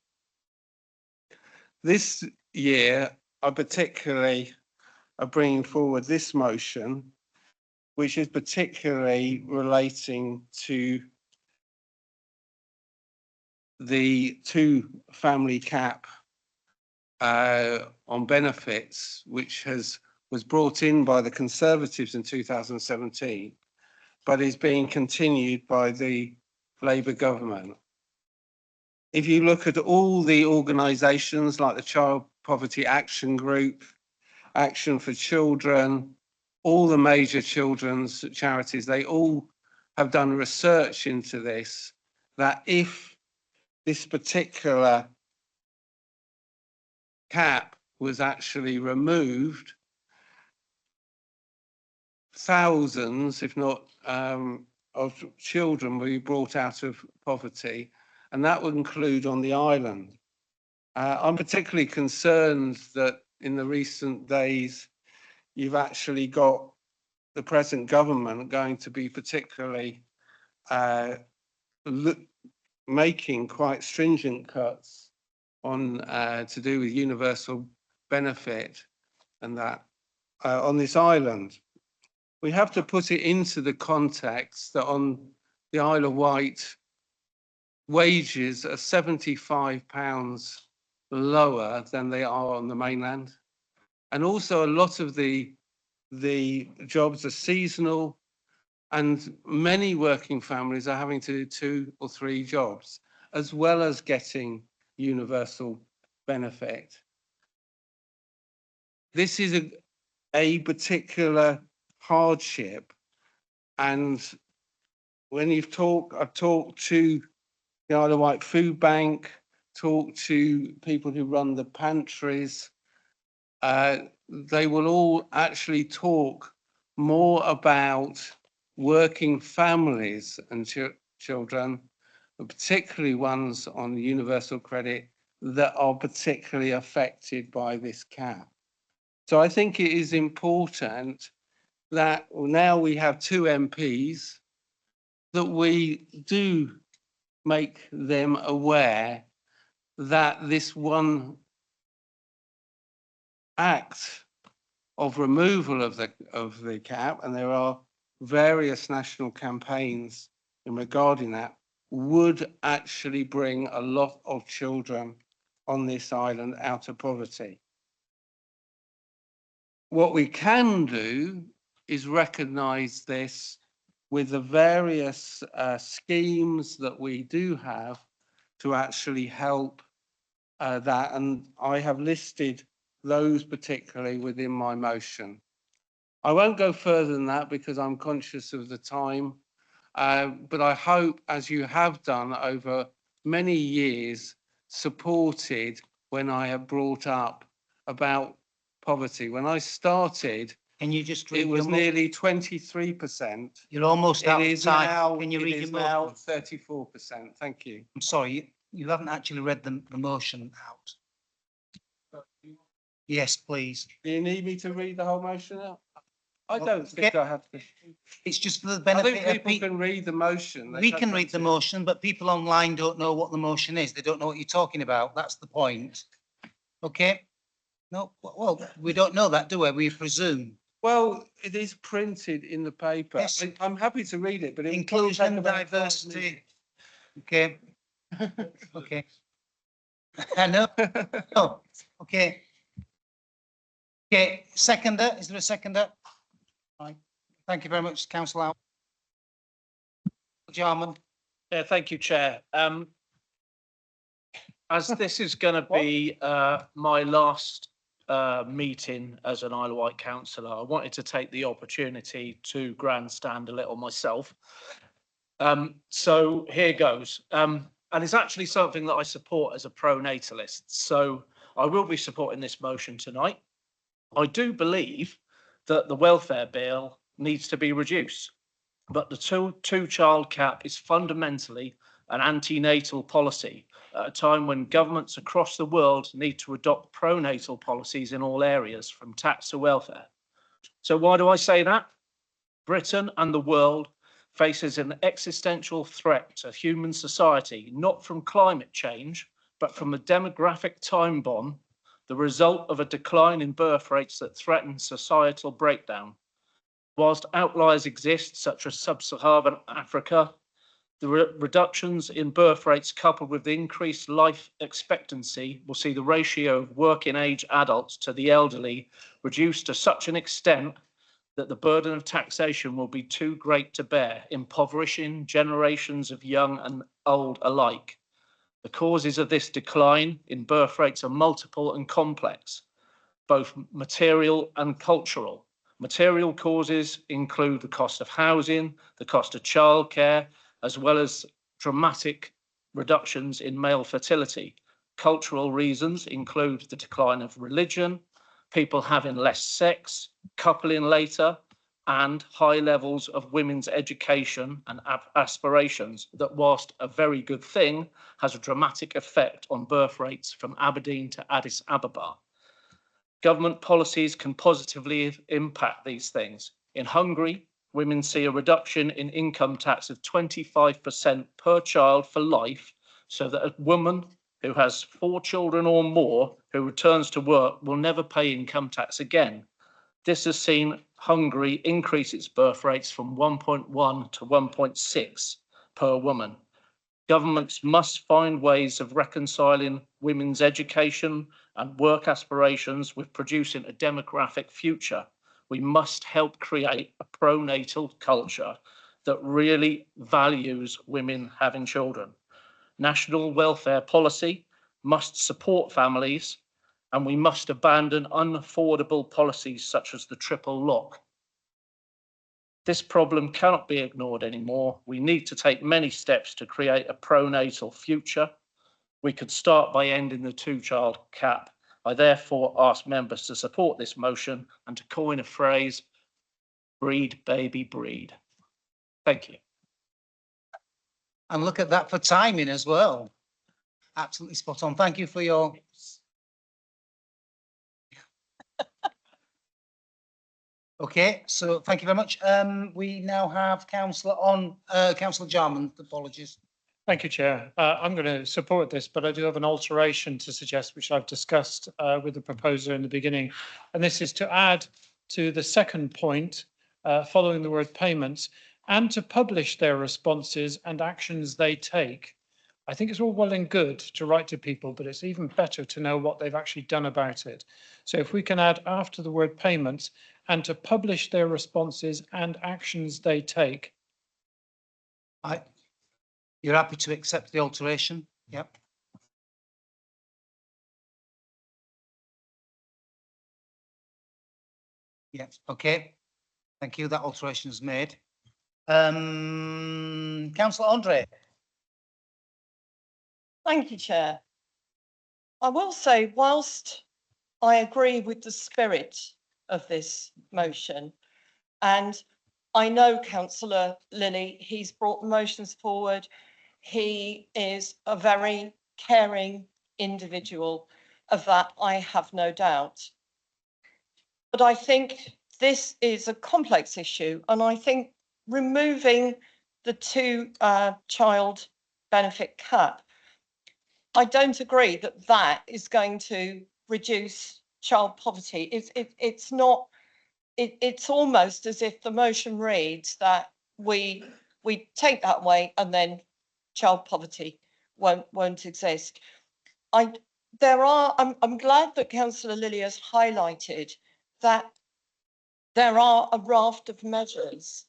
This year, I particularly are bringing forward this motion, which is particularly relating to the 2 family cap on benefits, which was brought in by the Conservatives in 2017, but is being continued by the Labour government. If you look at all the organisations like the Child Poverty Action Group, Action for Children, all the major children's charities, they all have done research into this, that if this particular cap was actually removed, thousands, if not of children will be brought out of poverty, and that would include on the island. I'm particularly concerned that in the recent days, you've actually got the present government going to be particularly making quite stringent cuts on to do with universal benefit and that on this island. We have to put it into the context that on the Isle of Wight, wages are £75 lower than they are on the mainland. And also a lot of the jobs are seasonal, and many working families are having to do 2 or 3 jobs, as well as getting universal benefit. This is a particular hardship, and when I've talked to the Isle of Wight Food Bank, talked to people who run the pantries, they will all actually talk more about working families and children, particularly ones on the universal credit, that are particularly affected by this cap. So I think it is important that now we have 2 MPs, that we do make them aware that this one act of removal of the cap, and there are various national campaigns in regarding that, would actually bring a lot of children on this island out of poverty. What we can do is recognise this with the various schemes that we do have to actually help that, and I have listed those particularly within my motion. I won't go further than that because I'm conscious of the time, but I hope, as you have done over many years, supported when I have brought up about poverty. When I started, Can you just read it was your nearly 23%. You're almost out It of is time. now, Can you it read is your now motion? 34%. Thank you. I'm sorry, you haven't actually read the motion out. Yes, please. Do you need me to read the whole motion out? I Well, don't think I have to. It's just for the I benefit think of people people. can read the motion. They We don't can have read the to. motion, but people online don't know what the motion is. They don't know what you're talking about. That's the point. Okay? No, well, we don't know that, do we? We presume. Well, it is printed in the paper. Yes. I'm happy to read it, but it would Inclusion, take about 5 diversity. Okay. Okay. I know. Oh, okay. Okay, seconder, is there a seconder? Right. Thank you very much, Councillor Jarman. Yeah, thank you, Chair. As this is going to be my last meeting as an Isle of Wight councillor, I wanted to take the opportunity to grandstand a little myself. So here goes. And it's actually something that I support as a pro-natalist. So I will be supporting this motion tonight. I do believe that the welfare bill needs to be reduced, but the two-child cap is fundamentally an antenatal policy at a time when governments across the world need to adopt pronatal policies in all areas, from tax to welfare. So why do I say that? Britain and the world faces an existential threat to human society, not from climate change, but from a demographic time bomb, the result of a decline in birth rates that threaten societal breakdown. Whilst outliers exist, such as sub-Saharan Africa, the reductions in birth rates coupled with the increased life expectancy will see the ratio of working age adults to the elderly reduced to such an extent that the burden of taxation will be too great to bear, impoverishing generations of young and old alike. The causes of this decline in birth rates are multiple and complex, both material and cultural. Material causes include the cost of housing, the cost of childcare, as well as dramatic reductions in male fertility. Cultural reasons include the decline of religion, people having less sex, coupling later, and high levels of women's education and aspirations that, whilst a very good thing, has a dramatic effect on birth rates from Aberdeen to Addis Ababa. Government policies can positively impact these things. In Hungary, women see a reduction in income tax of 25% per child for life so that a woman who has 4 children or more who returns to work will never pay income tax again. This has seen Hungary increase its birth rates from 1.1 to 1.6 per woman. Governments must find ways of reconciling women's education and work aspirations with producing a demographic future. We must help create a pro-natal culture that really values women having children. National welfare policy must support families, and we must abandon unaffordable policies such as the triple lock. This problem cannot be ignored anymore. We need to take many steps to create a pro-natal future. We could start by ending the 2-child cap. I therefore ask members to support this motion and to coin a phrase, breed, baby, breed. Thank you. And look at that for timing as well. Absolutely spot on. Thank you for your. Okay, so thank you very much. We now have Councillor Jarman. Apologies. Thank you, Chair. I'm going to support this, but I do have an alteration to suggest, which I've discussed with the proposer in the beginning. And this is to add to the second point, following the word payments, and to publish their responses and actions they take. I think it's all well and good to write to people, but it's even better to know what they've actually done about it. So if we can add after the word payments, and to publish their responses and actions they take. You're happy to accept the alteration? Yep. Yes, okay. Thank you. That alteration is made. Councillor Andre. Thank you, Chair. I will say, whilst I agree with the spirit of this motion, and I know Councillor Lilley, he's brought motions forward. He is a very caring individual, of that I have no doubt. But I think this is a complex issue, and I think removing the 2-child benefit cap, I don't agree that that is going to reduce child poverty. It's not. It's almost as if the motion reads that we take that away and then child poverty won't exist. I'm glad that Councillor Lilley has highlighted that there are a raft of measures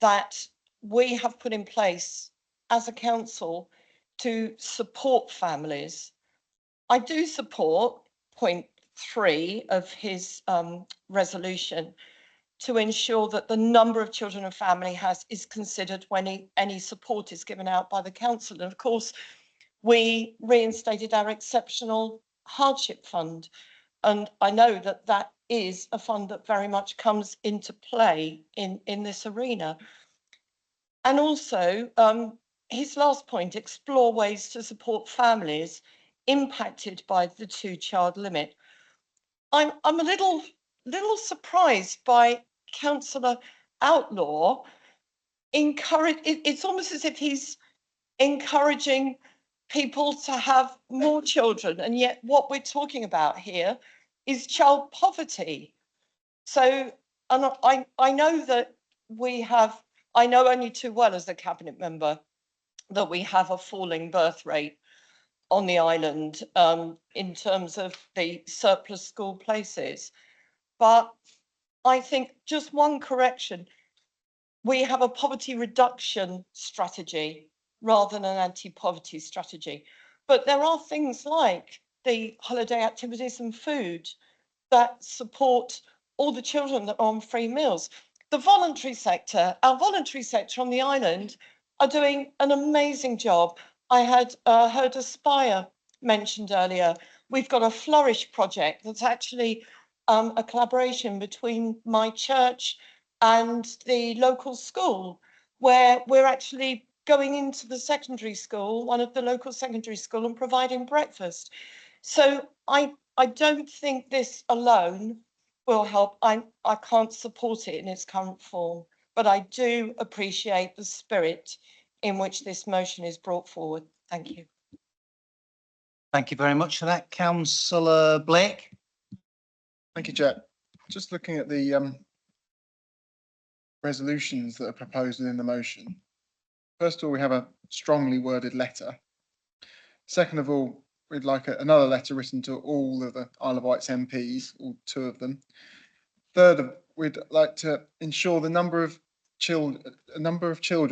that we have put in place as a council to support families. I do support point 3 of his resolution, to ensure that the number of children a family has is considered when any support is given out by the council. And of course, we reinstated our exceptional hardship fund. And I know that that is a fund that very much comes into play in this arena. And also, his last point, explore ways to support families impacted by the 2-child limit. I'm a little surprised by Councillor Outlaw it's almost as if he's encouraging people to have more children, and yet what we're talking about here is child poverty. So, and I know that I know only too well as a cabinet member that we have a falling birth rate on the island in terms of the surplus school places. But I think just one correction, we have a poverty reduction strategy rather than an anti-poverty strategy. But there are things like the holiday activities and food that support all the children that are on free meals. The voluntary sector, our voluntary sector on the island are doing an amazing job. I had heard Aspire mentioned earlier. We've got a Flourish project that's actually a collaboration between my church and the local school, where we're actually going into the secondary school, one of the local secondary school, and providing breakfast. So I don't think this alone will help. I can't support it in its current form, but I do appreciate the spirit in which this motion is brought forward. Thank you. Thank you very much for that. Councillor Blake. Thank you, Chair. Just looking at the resolutions that are proposed within the motion. First of all, we have a strongly worded letter. Second of all, we'd like another letter written to all of the Isle of Wight's MPs, all 2 of them. Third, we'd like to ensure the number of children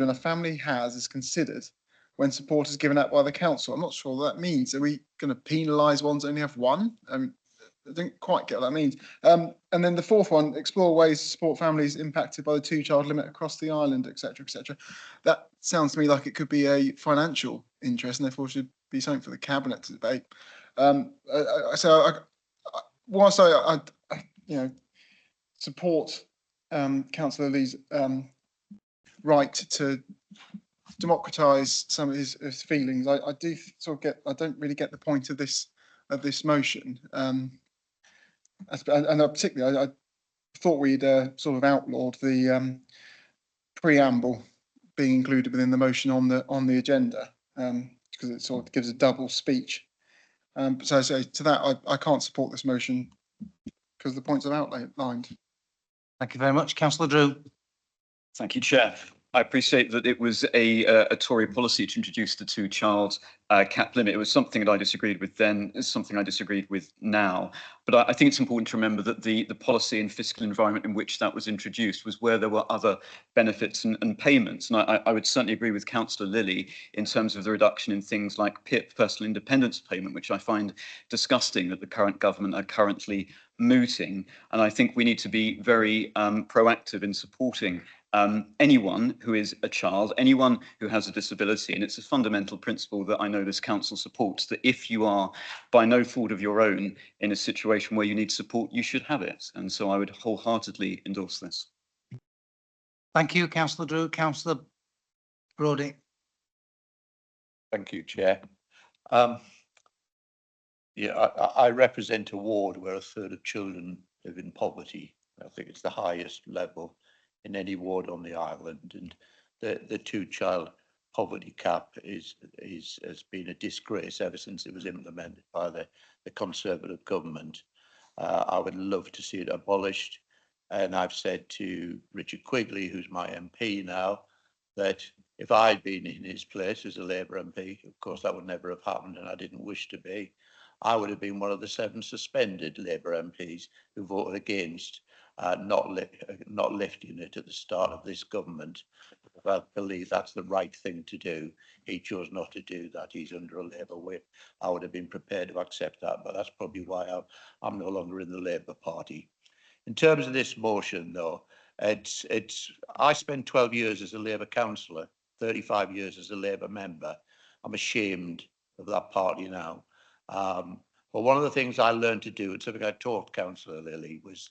a family has is considered when support is given out by the council. I'm not sure what that means. Are we going to penalise ones that only have one? I don't quite get what that means. And then the fourth one, explore ways to support families impacted by the 2-child limit across the island, etc., etc. That sounds to me like it could be a financial interest and therefore should be something for the cabinet to debate. Whilst I support Councillor Lee's right to democratise some of his feelings, I do sort of get. I don't really get the point of this motion. And particularly, I thought we'd sort of outlawed the preamble being included within the motion on the agenda, because it sort of gives a double speech. So to that, I can't support this motion because the points I've outlined. Thank you very much. Councillor Drew. Thank you, Chair. I appreciate that it was a Tory policy to introduce the 2-child cap limit. It was something that I disagreed with then, it's something I disagreed with now. But I think it's important to remember that the policy and fiscal environment in which that was introduced was where there were other benefits and payments. And I would certainly agree with Councillor Lilley in terms of the reduction in things like PIP, personal independence payment, which I find disgusting that the current government are currently mooting. And I think we need to be very proactive in supporting anyone who is a child, anyone who has a disability. And it's a fundamental principle that I know this council supports, that if you are by no fault of your own in a situation where you need support, you should have it. And so I would wholeheartedly endorse this. Thank you, Councillor Drew. Councillor Brodie. Thank you, Chair. I represent a ward where 1/3 of children live in poverty. I think it's the highest level in any ward on the island, and the 2-child poverty cap has been a disgrace ever since it was implemented by the Conservative government. I would love to see it abolished, and I've said to Richard Quigley, who's my MP now, that if I'd been in his place as a Labour MP, of course that would never have happened, and I didn't wish to be, I would have been one of the 7 suspended Labour MPs who voted against not lifting it at the start of this government. I believe that's the right thing to do. He chose not to do that. He's under a Labour whip. I would have been prepared to accept that, but that's probably why I'm no longer in the Labour Party. In terms of this motion, though, I spent 12 years as a Labour councillor, 35 years as a Labour member. I'm ashamed of that party now. But one of the things I learned to do, and something I taught Councillor Lilley, was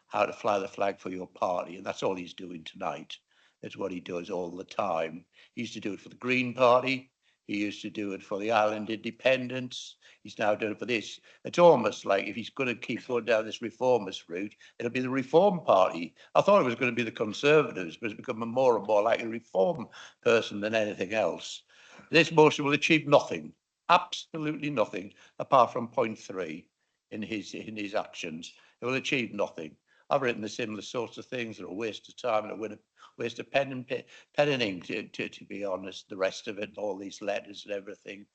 how to fly the flag for your party, and that's all he's doing tonight. It's what he does all the time. He used to do it for the Green Party. He used to do it for the Island Independents. He's now doing it for this. It's almost like if he's going to keep going down this reformist route, it'll be the Reform Party. I thought it was going to be the Conservatives, but it's becoming more and more like a Reform person than anything else. This motion will achieve nothing. Absolutely nothing, apart from point 3 in his actions. It will achieve nothing. I've written the similar sorts of things that are a waste of time and a waste of pen and ink, to be honest. The rest of it, all these letters and everything,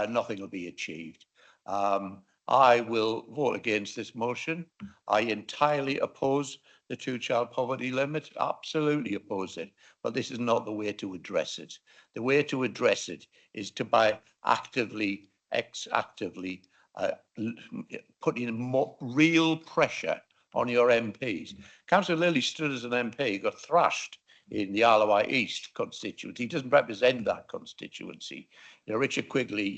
nothing will be achieved. I will vote against this motion. I entirely oppose the 2-child poverty limit, absolutely oppose it, but this is not the way to address it. The way to address it is to actively putting more real pressure on your MPs. Councillor Lilley stood as an MP, got thrashed in the Isle of Wight East constituency. He doesn't represent that constituency. You know, Richard Quigley,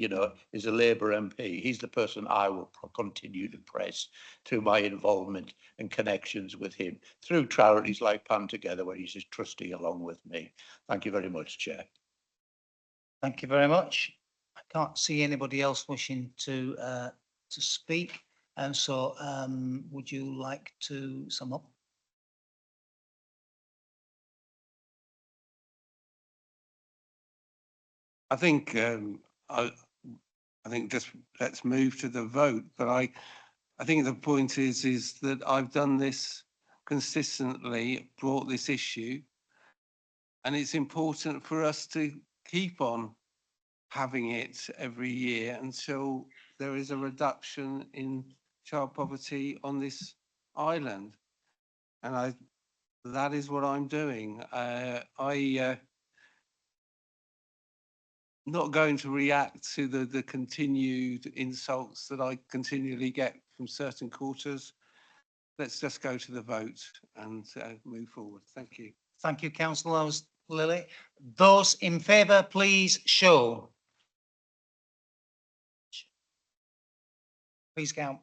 is a Labour MP. He's the person I will continue to press through my involvement and connections with him, through charities like Pan Together, where he's just trusting along with me. Thank you very much, Chair. Thank you very much. I can't see anybody else wishing to speak. And so would you like to sum up? I think I think just let's move to the vote. But I think the point is that I've done this consistently, brought this issue, and it's important for us to keep on having it every year until there is a reduction in child poverty on this island. And that is what I'm doing. Not going to react to the continued insults that I continually get from certain quarters. Let's just go to the vote and move forward. Thank you. Thank you, Councillor Lilley. Those in favour, please show. Please count.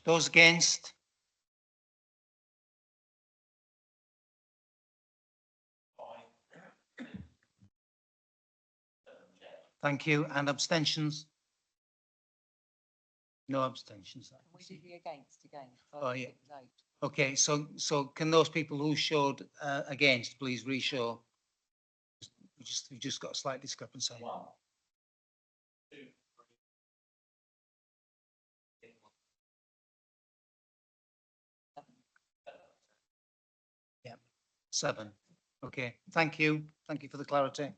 Those against? Thank you. And abstentions? No abstentions. We did the against again. Oh, yeah. Okay, so can those people who showed against please re-show? We just got a slight discrepancy. Yeah, 7. Okay, thank you. Thank you for the clarity.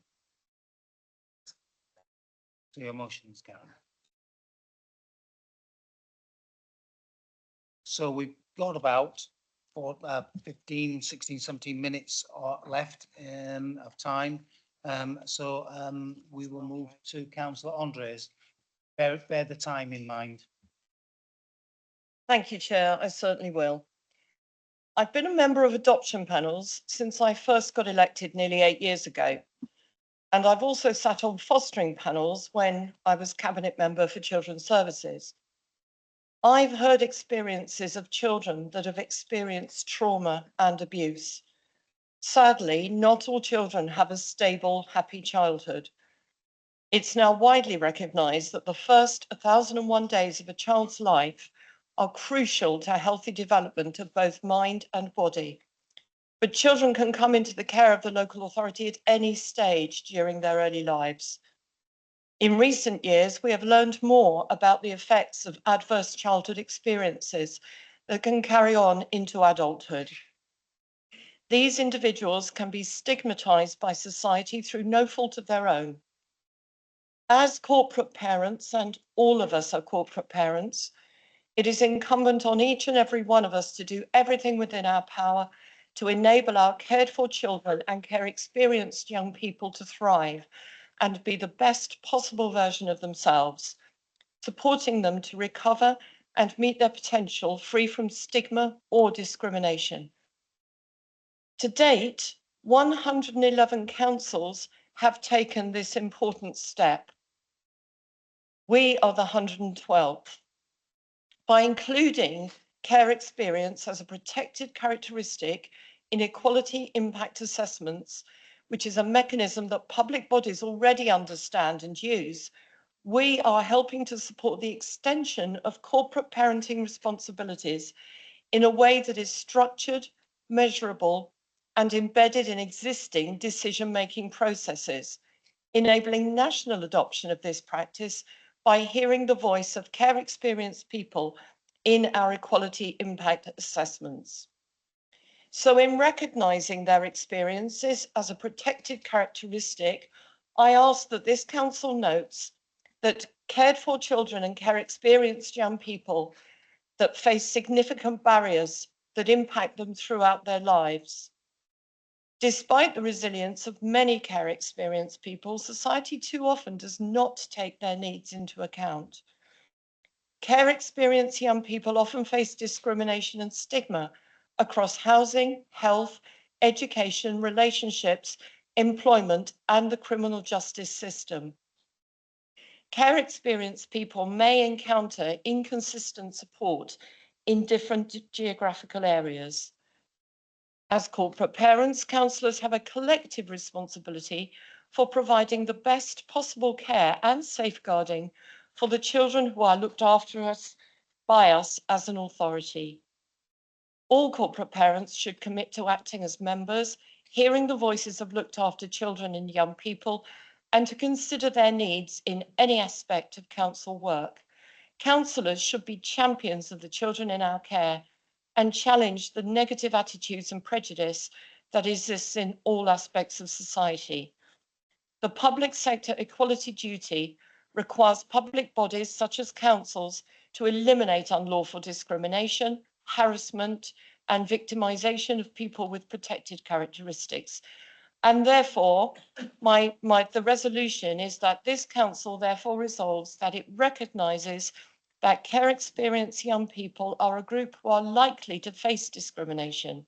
So your motion's carried. So we've got about 15, 16, 17 minutes left of time. We will move to Councillor Andres. Bear the time in mind. Thank you, Chair. I certainly will. I've been a member of adoption panels since I first got elected nearly 8 years ago. And I've also sat on fostering panels when I was Cabinet Member for Children's Services. I've heard experiences of children that have experienced trauma and abuse. Sadly, not all children have a stable, happy childhood. It's now widely recognised that the first 1,001 days of a child's life are crucial to healthy development of both mind and body. But children can come into the care of the local authority at any stage during their early lives. In recent years, we have learned more about the effects of adverse childhood experiences that can carry on into adulthood. These individuals can be stigmatised by society through no fault of their own. As corporate parents, and all of us are corporate parents, it is incumbent on each and every one of us to do everything within our power to enable our cared for children and care experienced young people to thrive and be the best possible version of themselves, supporting them to recover and meet their potential free from stigma or discrimination. To date, 111 councils have taken this important step. We are the 112th. By including care experience as a protected characteristic in equality impact assessments, which is a mechanism that public bodies already understand and use, we are helping to support the extension of corporate parenting responsibilities in a way that is structured, measurable, and embedded in existing decision-making processes, enabling national adoption of this practice by hearing the voice of care experienced people in our equality impact assessments. So in recognising their experiences as a protected characteristic, I ask that this council notes that cared for children and care experienced young people that face significant barriers that impact them throughout their lives. Despite the resilience of many care experienced people, society too often does not take their needs into account. Care experienced young people often face discrimination and stigma across housing, health, education, relationships, employment, and the criminal justice system. Care experienced people may encounter inconsistent support in different geographical areas. As corporate parents, councillors have a collective responsibility for providing the best possible care and safeguarding for the children who are looked after by us as an authority. All corporate parents should commit to acting as members, hearing the voices of looked after children and young people, and to consider their needs in any aspect of council work. Councillors should be champions of the children in our care and challenge the negative attitudes and prejudice that exists in all aspects of society. The public sector equality duty requires public bodies such as councils to eliminate unlawful discrimination, harassment and victimisation of people with protected characteristics. And therefore, the resolution is that this council therefore resolves that it recognises that care experienced young people are a group who are likely to face discrimination,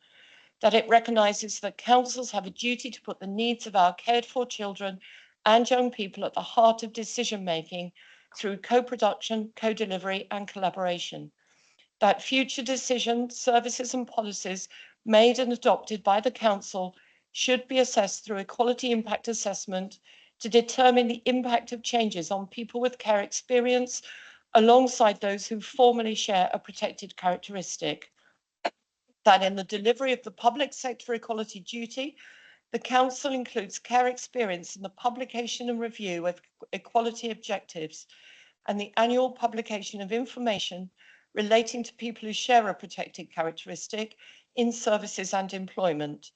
that it recognises that councils have a duty to put the needs of our cared for children and young people at the heart of decision making through co-production, co-delivery and collaboration, that future decisions, services and policies made and adopted by the council should be assessed through equality impact assessment to determine the impact of changes on people with care experience alongside those who formerly share a protected characteristic. That in the delivery of the public sector equality duty, the council includes care experience in the publication and review of equality objectives and the annual publication of information relating to people who share a protected characteristic in services and employment,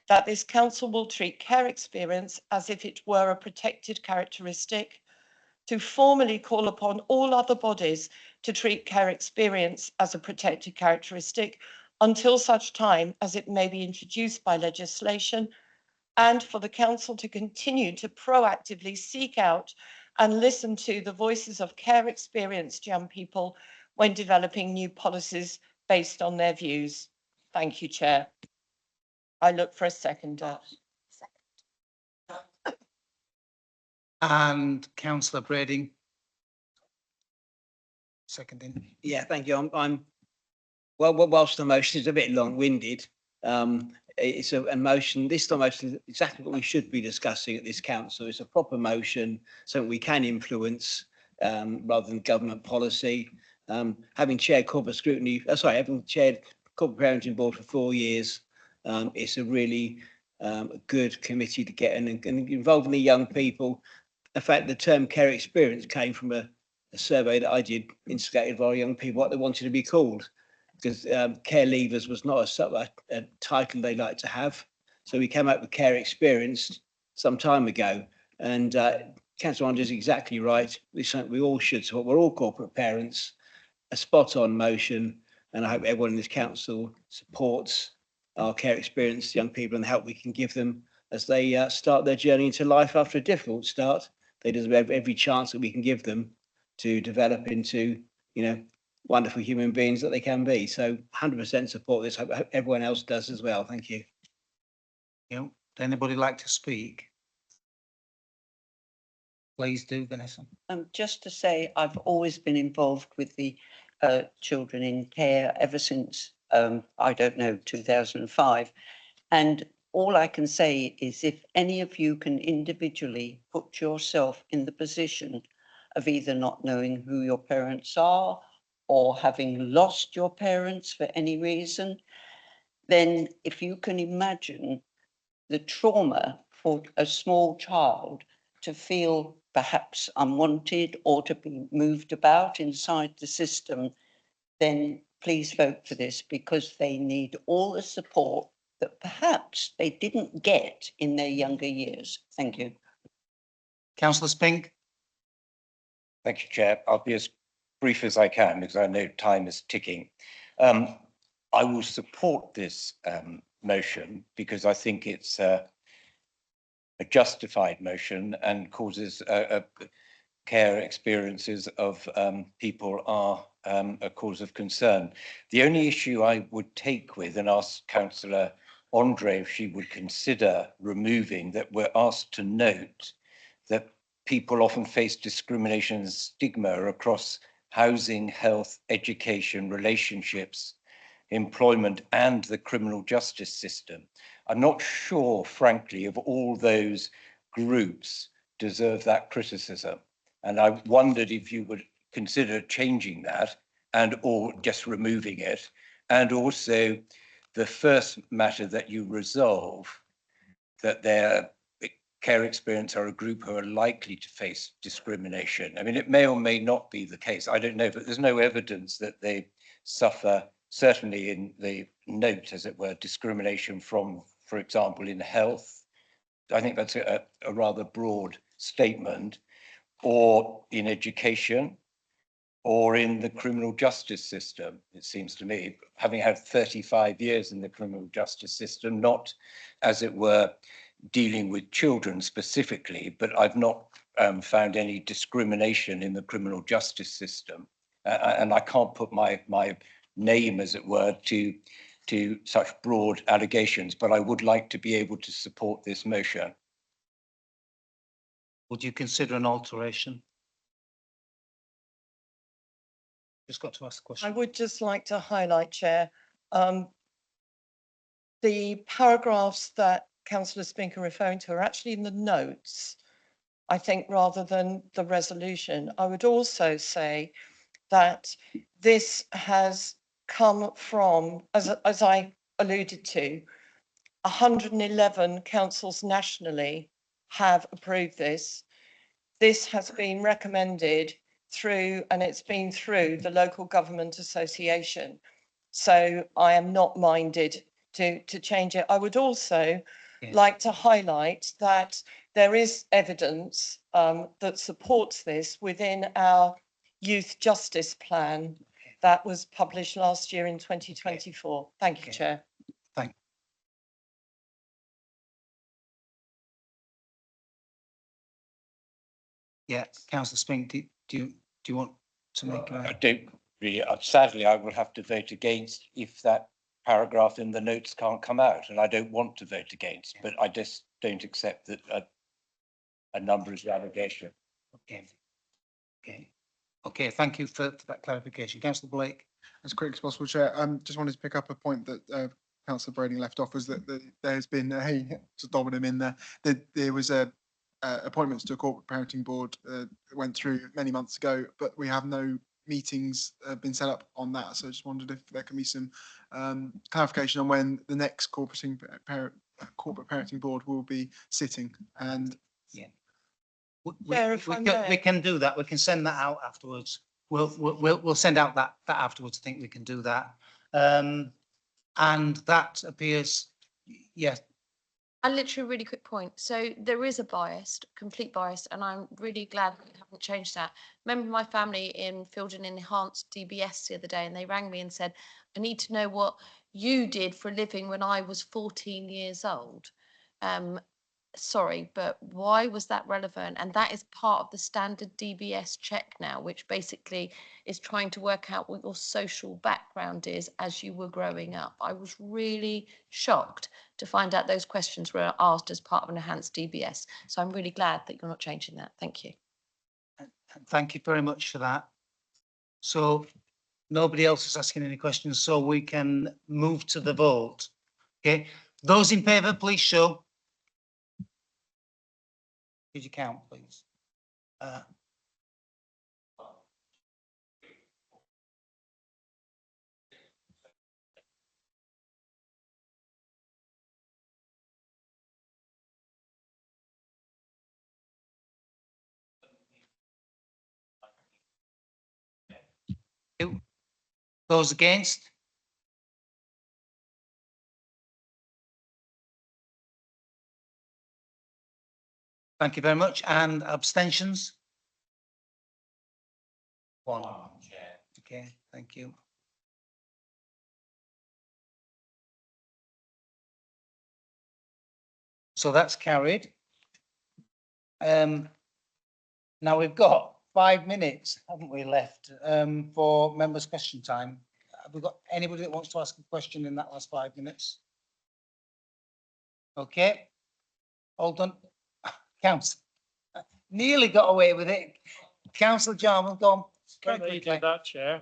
that this council will treat care experience as if it were a protected characteristic, to formally call upon all other bodies to treat care experience as a protected characteristic until such time as it may be introduced by legislation, and for the council to continue to proactively seek out and listen to the voices of care experienced young people when developing new policies based on their views. Thank you, Chair. I look for a seconder. And Councillor Brading. Seconding. Yeah, thank you. Well, whilst the motion is a bit long-winded, it's a motion. This motion is exactly what we should be discussing at this council. It's a proper motion, something we can influence rather than government policy. Having chaired corporate scrutiny, having chaired corporate parenting board for 4 years, it's a really good committee to get in and involving the young people. In fact, the term care experience came from a survey that I did, instigated by young people, what they wanted to be called, because care leavers was not a title they like to have. So we came up with care experienced some time ago. And Councillor Andre is exactly right. We all should support. We're all corporate parents. A spot on motion. And I hope everyone in this council supports our care experienced young people and the help we can give them as they start their journey into life after a difficult start. They deserve every chance that we can give them to develop into, wonderful human beings that they can be. So 100% support this. I hope everyone else does as well. Thank you. Would anybody like to speak? Please do, Vanessa. Just to say, I've always been involved with the children in care ever since, 2005. And all I can say is if any of you can individually put yourself in the position of either not knowing who your parents are or having lost your parents for any reason, then if you can imagine the trauma for a small child to feel perhaps unwanted or to be moved about inside the system, then please vote for this, because they need all the support that perhaps they didn't get in their younger years. Thank you. Councillor Spink. Thank you, Chair. I'll be as brief as I can because I know time is ticking. I will support this motion because I think it's a justified motion and causes care experiences of people are a cause of concern. The only issue I would take with and ask Councillor Andre if she would consider removing that we're asked to note that people often face discrimination and stigma across housing, health, education, relationships, employment, and the criminal justice system. I'm not sure, frankly, of all those groups deserve that criticism. And I wondered if you would consider changing that and or just removing it. And also the first matter that you resolve, that their care experience are a group who are likely to face discrimination. I mean, it may or may not be the case. I don't know, but there's no evidence that they suffer, certainly in the note, as it were, discrimination from, for example, in health. I think that's a rather broad statement, or in education, or in the criminal justice system, it seems to me, having had 35 years in the criminal justice system, not, as it were, dealing with children specifically, but I've not found any discrimination in the criminal justice system. And I can't put my name, as it were, to such broad allegations, but I would like to be able to support this motion. Would you consider an alteration? Just got to ask the question. I would just like to highlight, Chair, the paragraphs that Councillor Spink are referring to are actually in the notes, I think, rather than the resolution. I would also say that this has come from, as I alluded to, 111 councils nationally have approved this. This has been recommended through, and it's been through the Local Government Association. So I am not minded to change it. I would also like to highlight that there is evidence that supports this within our youth justice plan that was published last year in 2024. Thank you, Chair. Thank you. Yeah, Councillor Spink, do you want to make I don't really, sadly, I will have to vote against if that paragraph in the notes can't come out, and I don't want to vote against, but I just don't accept that a number is the allegation. Okay, thank you for that clarification. Councillor Blake. As quick as possible, Chair. Just wanted to pick up a point that Councillor Brady left off, was that there's been to dominate him in there. There was appointments to a corporate parenting board that went through many months ago, but we have no meetings been set up on that. So I just wondered if there can be some clarification on when the next corporate parenting board will be sitting. And yeah, we can do that. We can send that out afterwards. We'll send out that afterwards. I think we can do that. And that appears, yes. And literally a really quick point. So there is a bias, complete bias, and I'm really glad we haven't changed that. Remember my family filled in an enhanced DBS the other day, and they rang me and said, I need to know what you did for a living when I was 14 years old. Sorry, but why was that relevant? And that is part of the standard DBS check now, which basically is trying to work out what your social background is as you were growing up. I was really shocked to find out those questions were asked as part of an enhanced DBS. So I'm really glad that you're not changing that. Thank you. Thank you very much for that. So nobody else is asking any questions, so we can move to the vote. Okay, those in favour, please show. Could you count, please? Those against? Thank you very much. And abstentions? One. Okay, thank you. So that's carried. Now we've got 5 minutes, haven't we, left for members' question time. Have we got anybody that wants to ask a question in that last 5 minutes? Okay. Hold on. Council. Nearly got away with it. Councillor Jarman, go on. Can you do that, Chair?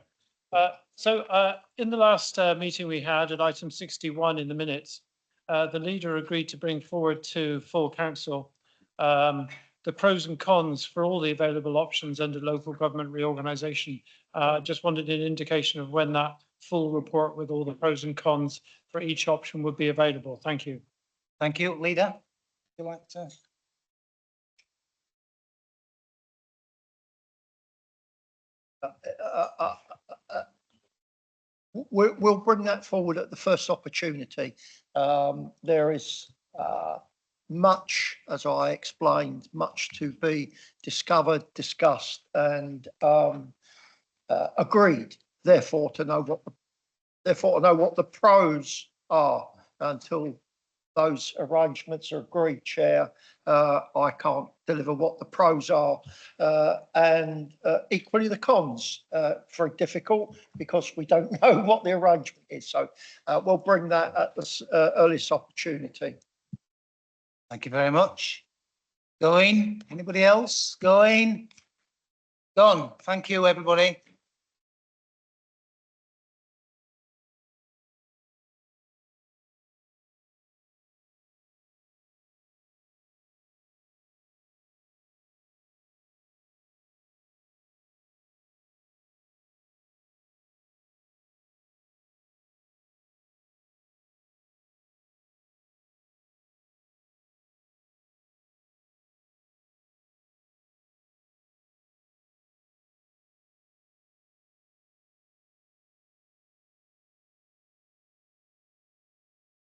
In the last meeting we had at item 61 in the minutes, the leader agreed to bring forward to full council the pros and cons for all the available options under local government reorganisation. Just wanted an indication of when that full report with all the pros and cons for each option would be available. Thank you. Thank you. Leader, would you like to? We'll bring that forward at the first opportunity. There is much, as I explained, much to be discovered, discussed, and agreed. Therefore, to know what the pros are until those arrangements are agreed, Chair. I can't deliver what the pros are, and equally the cons. Very difficult because we don't know what the arrangement is. So we'll bring that at the earliest opportunity. Thank you very much. Going? Anybody else? Going? Done. Thank you, everybody.